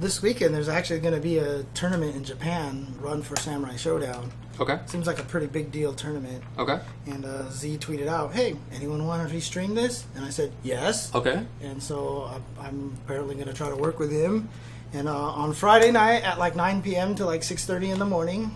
This weekend there's actually going to be a tournament in Japan run for Samurai Showdown. Okay. Seems like a pretty big deal tournament. Okay. And Z tweeted out, "Hey, anyone want to restream this?" And I said, "Yes." Okay. And so I'm apparently going to try to work with him. And on Friday night at like 9 p.m. to like 6:30 in the morning,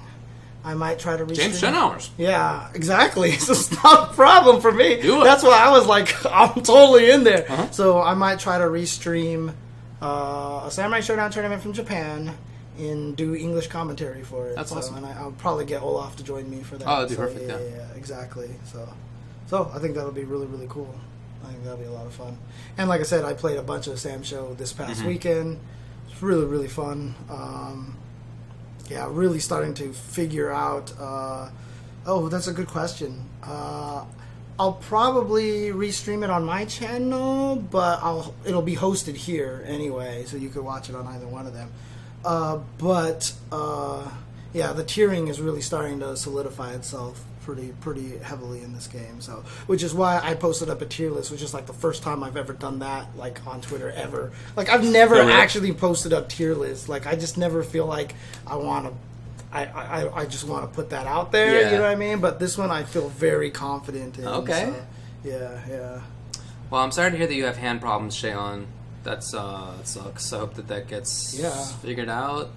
I might try to restream. James 10 hours. Yeah, exactly. So it's not a problem for me. Do it. That's why I was like, I'm totally in there. Uh-huh. So I might try to restream a Samurai Showdown tournament from Japan and do English commentary for it. That's awesome. And I'll probably get Olaf to join me for that. Oh, that'd be perfect. Yeah, exactly. So I think that'll be really, really cool. I think that'll be a lot of fun. And like I said, I played a bunch of SamSho this past weekend. It's really, really fun. Really starting to figure out... that's a good question. I'll probably restream it on my channel, but it'll be hosted here anyway, so you could watch it on either one of them. The tiering is really starting to solidify itself pretty heavily in this game. So, which is why I posted up a tier list, which is like the first time I've ever done that, like on Twitter ever. Like I've never actually posted up tier lists. Like I just never feel like I want to. I just want to put that out there. Yeah. You know what I mean? But this one I feel very confident in. Okay. So, yeah. Well, I'm sorry to hear that you have hand problems, Shayon. That sucks. I hope that gets figured out.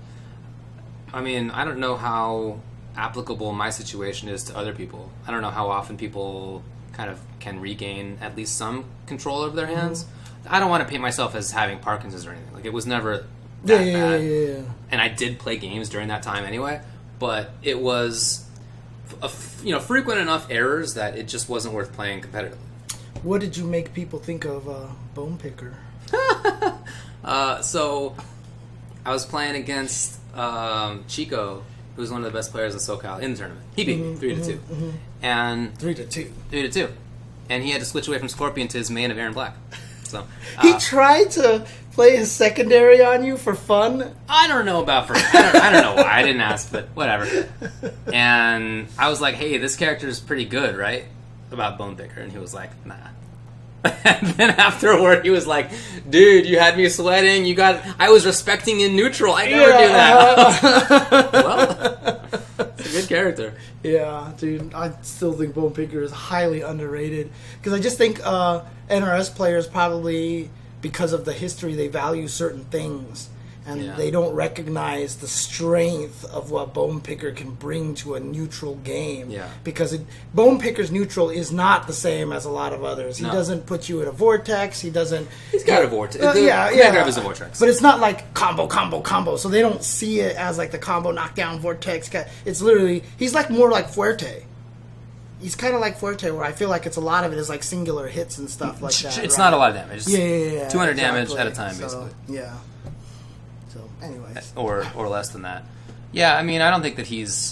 I mean, I don't know how applicable my situation is to other people. I don't know how often people kind of can regain at least some control over their hands. I don't want to paint myself as having Parkinson's or anything. Like, it was never that bad. Yeah. And I did play games during that time anyway, but it was frequent enough errors that it just wasn't worth playing competitively. What did you make people think of Bone Picker? So I was playing against Chico, who's one of the best players in SoCal in the tournament. He beat me 3-2, and 3-2, and he had to switch away from Scorpion to his main of Aaron Black. So he tried to play his secondary on you for fun. I don't know about for. I don't know why I didn't ask, but whatever. And I was like, "Hey, this character is pretty good, right?" About Bone Picker, and he was like, "Nah." And then afterward, he was like, "Dude, you had me sweating. I was respecting in neutral. I never do that." Well, it's a good character. Yeah, dude, I still think Bone Picker is highly underrated because I just think NRS players probably, because of the history, they value certain things and they don't recognize the strength of what Bone Picker can bring to a neutral game. Yeah. Because Bone Picker's neutral is not the same as a lot of others. He doesn't put you in a vortex. He's got a vortex. Grab is a vortex. But it's not like combo. So they don't see it as like the combo knockdown vortex. It's literally, he's like more like Fuerte. He's kind of like Fuerte, where I feel like it's a lot of it is like singular hits and stuff like that. It's not a lot of damage. Yeah. 200 damage at a time, basically. Yeah. So, anyways. Or less than that. Yeah, I mean, I don't think that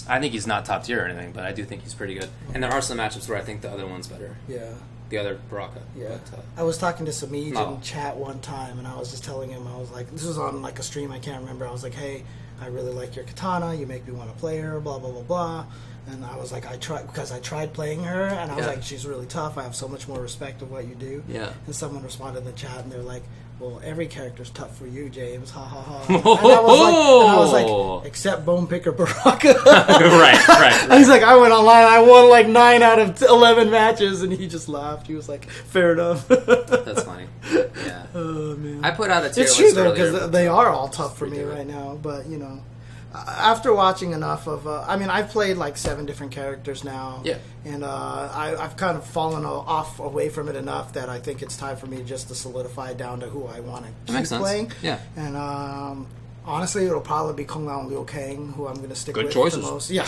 I think he's not top tier or anything, but I do think he's pretty good. And there are some matchups where I think the other one's better. Yeah. The other Baraka. Yeah. But, I was talking to Samij in chat one time, and I was just telling him, I was like, this was on like a stream, I can't remember. I was like, hey, I really like your katana. You make me want to play her, blah, blah, blah, blah. And I was like, I tried playing her, and I was like, she's really tough. I have so much more respect of what you do. Yeah. And someone responded in the chat, and they're like, well, every character's tough for you, James. Ha ha ha. And I was like, except Bone Picker Baraka. right. He's like, I went online, I won like 9 out of 11 matches, and he just laughed. He was like, fair enough. That's funny. Yeah. Oh, man. I put out a tier list. It's true, though, because they are all tough for me right now, but, you know. After watching enough of, I've played like 7 different characters now. Yeah. And I've kind of fallen off away from it enough that I think it's time for me just to solidify down to who I want to keep playing. Yeah. And honestly, it'll probably be Kung Lao and Liu Kang, who I'm going to stick with choices. the most. Yeah.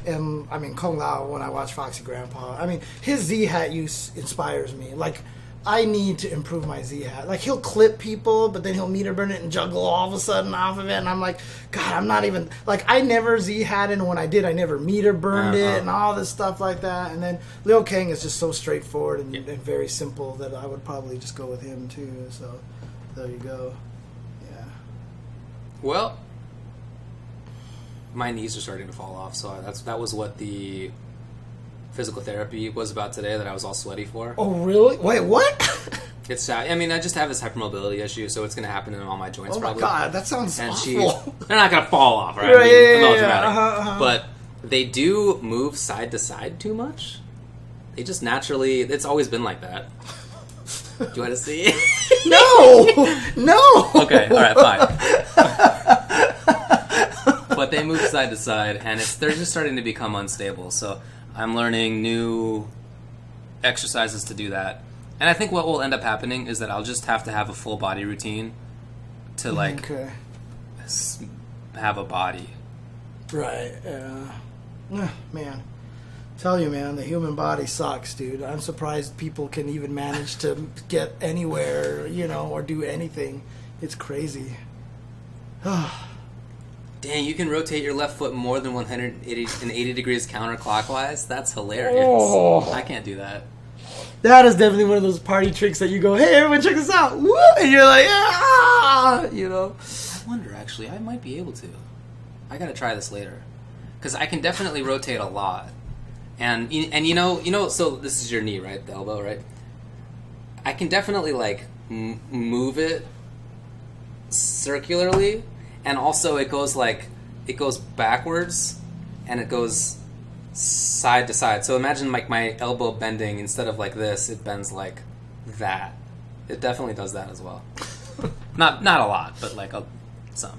And I mean, Kung Lao, when I watch Foxy Grandpa, I mean, his Z-Hat use inspires me. Like, I need to improve my Z-Hat. Like, he'll clip people, but then he'll meter burn it and juggle all of a sudden off of it. And I'm like, God, I'm not even... Like, I never Z-Hatted, and when I did, I never meter burned it and all this stuff like that. And then Liu Kang is just so straightforward and very simple that I would probably just go with him, too. So, there you go. Yeah. Well, my knees are starting to fall off, so that was what the physical therapy was about today that I was all sweaty for. Oh, really? Wait, what? It's sad. I mean, I just have this hypermobility issue, so it's going to happen in all my joints probably. Oh, my God. That sounds awful. They're not going to fall off, right? Right, But they do move side to side too much. They just naturally... It's always been like that. Do you want to see? No! Okay, all right, fine. But they move side to side, and they're just starting to become unstable, so I'm learning new exercises to do that. And I think what will end up happening is that I'll just have to have a full body routine to, like, have a body. Right, man. Tell you, man, the human body sucks, dude. I'm surprised people can even manage to get anywhere, you know, or do anything. It's crazy. Dang, you can rotate your left foot more than 180 degrees counterclockwise? That's hilarious. Oh. I can't do that. That is definitely one of those party tricks that you go, hey, everyone, check this out. Woo! And you're like, ah! You know? I wonder, actually. I might be able to. I gotta try this later. Because I can definitely rotate a lot. And you know, so this is your knee, right? The elbow, right? I can definitely, like, move it circularly. And also it goes backwards and it goes side to side. So imagine like my elbow bending, instead of like this, it bends like that. It definitely does that as well. Not a lot, but like some.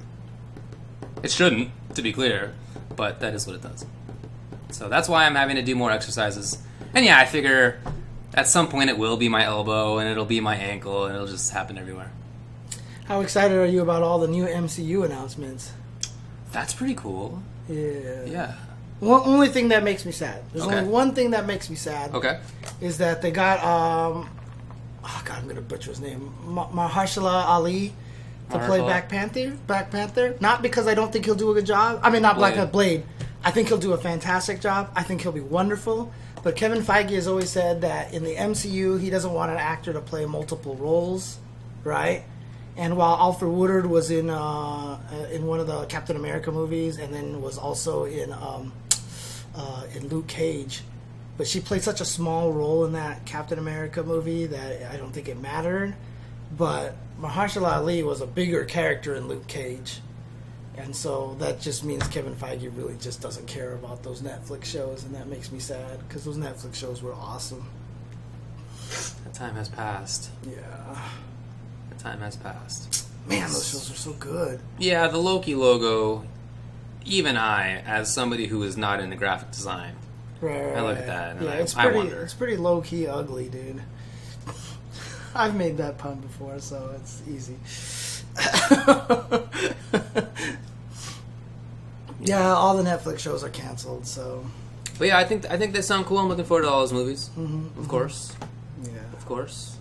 It shouldn't, to be clear, but that is what it does. So that's why I'm having to do more exercises. And yeah, I figure at some point it will be my elbow and it'll be my ankle and it'll just happen everywhere. How excited are you about all the new MCU announcements? That's pretty cool. Yeah. Only thing that makes me sad. There's only one thing that makes me sad. Okay. Is that they got oh god, I'm gonna butcher his name, Mahershala Ali, to play Black Panther. Not because I don't think he'll do a good job. I mean, not Blade. I think he'll do a fantastic job. I think he'll be wonderful. But Kevin Feige has always said that in the MCU, he doesn't want an actor to play multiple roles, right? And while Alfred Woodard was in one of the Captain America movies, and then was also in Luke Cage, but she played such a small role in that Captain America movie that I don't think it mattered. But Mahershala Ali was a bigger character in Luke Cage. And so that just means Kevin Feige really just doesn't care about those Netflix shows, and that makes me sad, because those Netflix shows were awesome. That time has passed. Yeah. The time has passed. Man, those shows are so good. Yeah, the Loki logo, even I, as somebody who is not into graphic design, Right. I look at that and I wonder. It's pretty low-key ugly, dude. I've made that pun before, so it's easy. Yeah, all the Netflix shows are canceled, so... But yeah, I think they sound cool. I'm looking forward to all those movies. Of course. Yeah. Of course.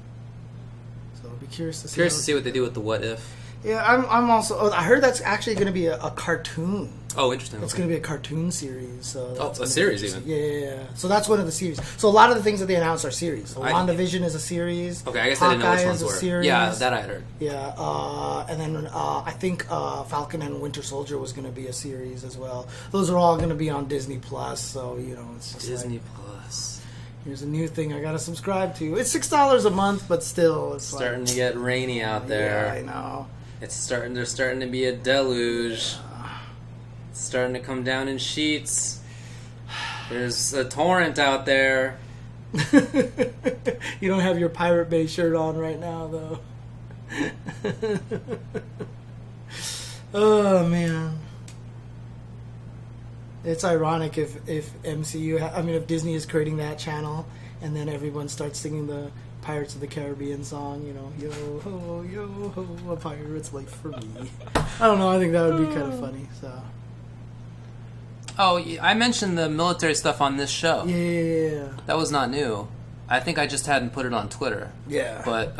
So I'll be curious to see... Curious to see what they do with the What If. Yeah, I'm also... Oh, I heard that's actually going to be a cartoon. Oh, interesting. It's going to be a cartoon series. So a series even. Yeah. So that's one of the series. So a lot of the things that they announced are series. So WandaVision is a series. Okay, I guess I didn't know which ones were. Series. Yeah, that I heard. Yeah, and then I think Falcon and Winter Soldier was going to be a series as well. Those are all going to be on Disney Plus. So it's just Disney Plus. Here's a new thing I got to subscribe to. It's $6 a month, but still, it's starting to get rainy out there. Yeah, I know. There's starting to be a deluge. It's starting to come down in sheets. There's a torrent out there. You don't have your Pirate Bay shirt on right now, though. Oh, man. It's ironic if MCU... if Disney is creating that channel, and then everyone starts singing the Pirates of the Caribbean song, yo ho, yo ho, a pirate's life for me. I don't know, I think that would be kind of funny, so... Oh, I mentioned the military stuff on this show. Yeah. That was not new. I think I just hadn't put it on Twitter. Yeah. But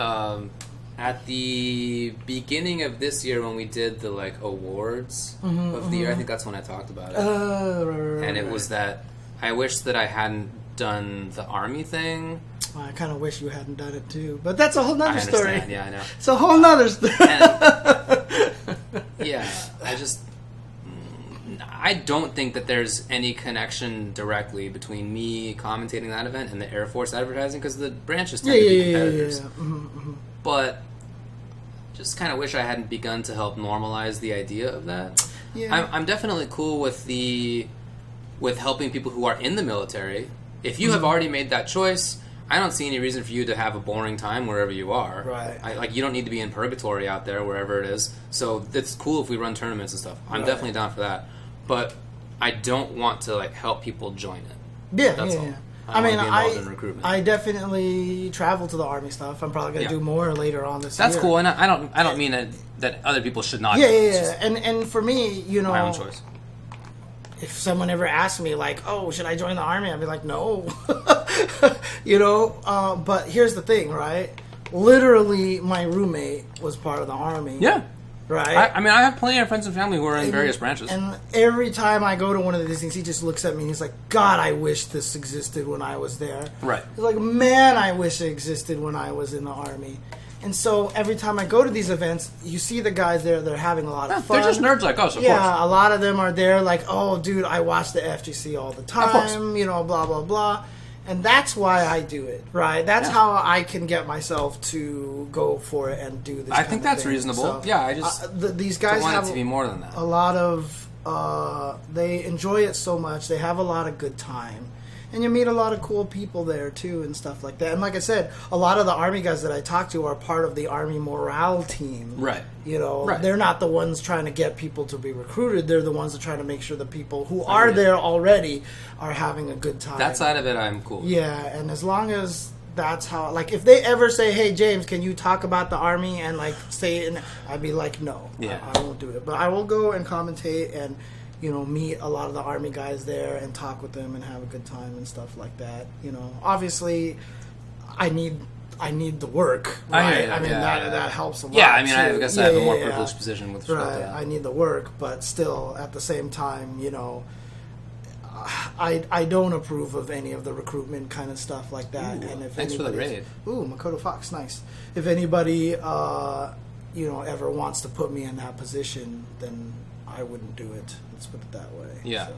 at the beginning of this year when we did the awards of the year, I think that's when I talked about it. Right. And it was that I wish that I hadn't done the Army thing. Well, I kind of wish you hadn't done it too, but that's a whole nother story. Yeah, I know. It's a whole nother story. Yeah, I don't think that there's any connection directly between me commentating that event and the Air Force advertising, because the branches tend to be competitors. Yeah. But just kind of wish I hadn't begun to help normalize the idea of that. Yeah. I'm definitely cool with helping people who are in the military. If you have already made that choice, I don't see any reason for you to have a boring time wherever you are. Right. You don't need to be in purgatory out there, wherever it is. So it's cool if we run tournaments and stuff. I'm definitely down for that. But I don't want to help people join it. Yeah, That's all. Yeah. I definitely travel to the Army stuff. I'm probably going to do more later on this year. That's cool, and I don't mean that other people should not. Yeah. And for me, my own choice. If someone ever asked me should I join the Army? I'd be like, no. But here's the thing, right? Literally, my roommate was part of the Army. Yeah. Right? I have plenty of friends and family who are in various branches. And every time I go to one of these things, he just looks at me and he's like, God, I wish this existed when I was there. Right. He's like, man, I wish it existed when I was in the Army. And so every time I go to these events, you see the guys there, they're having a lot of fun. They're just nerds like us, of course. Yeah, a lot of them are there oh, dude, I watch the FGC all the time, blah, blah, blah. And that's why I do it, right? That's how I can get myself to go for it and do this. I think that's reasonable. So, yeah, I just these guys want have it to be more than that. A lot of they enjoy it so much. They have a lot of good time, and you meet a lot of cool people there too and stuff like that. And like I said, a lot of the Army guys that I talk to are part of the Army morale team. Right. They're not the ones trying to get people to be recruited. They're the ones that try to make sure the people who are there already are having a good time. That side of it, I'm cool with. Yeah, and as long as that's how, if they ever say, hey, James, can you talk about the Army and, say it, I'd be like, no, I won't do it. But I will go and commentate and, meet a lot of the Army guys there and talk with them and have a good time and stuff like that. Obviously, I need I need the work. Right? I mean, that helps a lot. Yeah, I mean, too. I guess I have a more privileged position with respect to that. I need the work, but still, at the same time, you know, I don't approve of any of the recruitment kind of stuff like that. Ooh, and if thanks for the raid. Ooh, Makoto Fox, nice. If anybody, you know, ever wants to put me in that position, then I wouldn't do it. Let's put it that way. Yeah. So.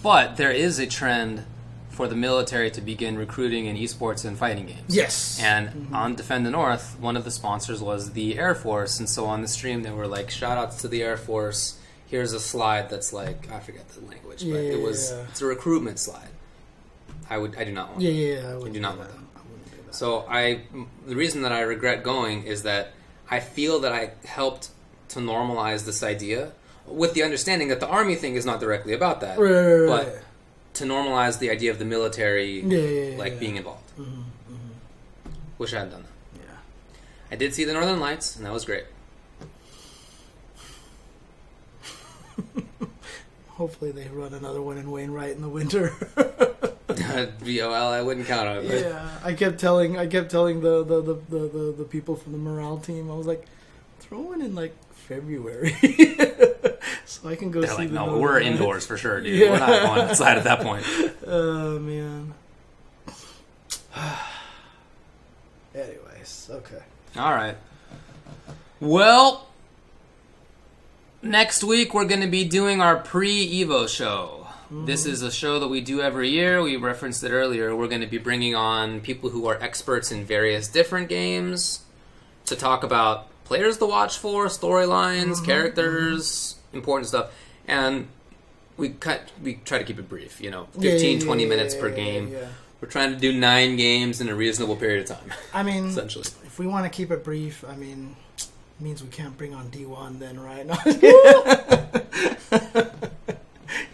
But there is a trend for the military to begin recruiting in esports and fighting games. Yes. And on Defend the North, one of the sponsors was the Air Force, and so on the stream they were like, shout outs to the Air Force. Here's a slide that's like, I forget the language, but it's a recruitment slide. I do not want that. I do not want that. I wouldn't do that. So the reason that I regret going is that I feel that I helped to normalize this idea with the understanding that the Army thing is not directly about that. But to normalize the idea of the military being involved. Wish I had done that. Yeah. I did see the Northern Lights, and that was great. Hopefully they run another one in Wainwright in the winter. Well, I wouldn't count on it. Yeah, I kept telling the people from the morale team, I was like, throw one in like February, so I can go. They're see. Like, the no, we're indoors for sure, dude. Yeah. We're not going outside at that point. Oh man. Anyways, okay. All right. Well. Next week, we're going to be doing our pre-EVO show. This is a show that we do every year. We referenced it earlier. We're going to be bringing on people who are experts in various different games to talk about players to watch for, storylines, characters, important stuff. And we try to keep it brief, 20 minutes per game. Yeah. We're trying to do 9 games in a reasonable period of time. I mean, essentially. If we want to keep it brief, I mean... means we can't bring on D1 then, right?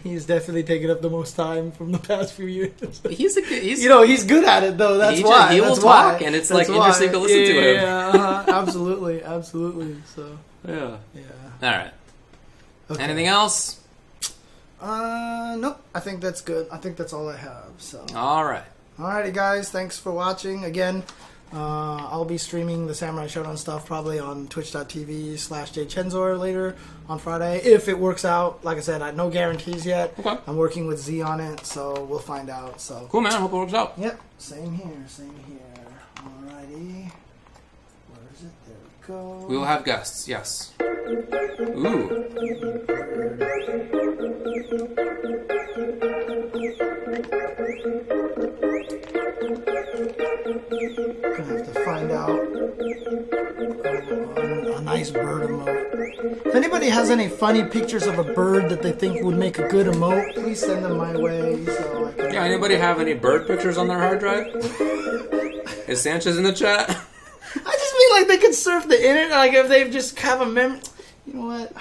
He's definitely taken up the most time from the past few years. He's good at it though. That's why. He will talk, and it's like interesting to listen to him. Yeah, absolutely. So yeah. All right. Okay. Anything else? Nope. I think that's good. I think that's all I have. So. All right. Alrighty, guys. Thanks for watching again. I'll be streaming the Samurai Showdown stuff probably on twitch.tv/jchensor later on Friday. If it works out, like I said, no guarantees yet. Okay. I'm working with Z on it, so we'll find out. So cool, man. Hope it works out. Yep. Same here. Alrighty. Where is it? There we go. We will have guests, yes. Ooh. Gonna have to find out a nice bird emote. If anybody has any funny pictures of a bird that they think would make a good emote, please send them my way. So I can anybody have any bird pictures on their hard drive? Is Sanchez in the chat? I just mean like they could surf the internet, like if they just have a memory. You know what?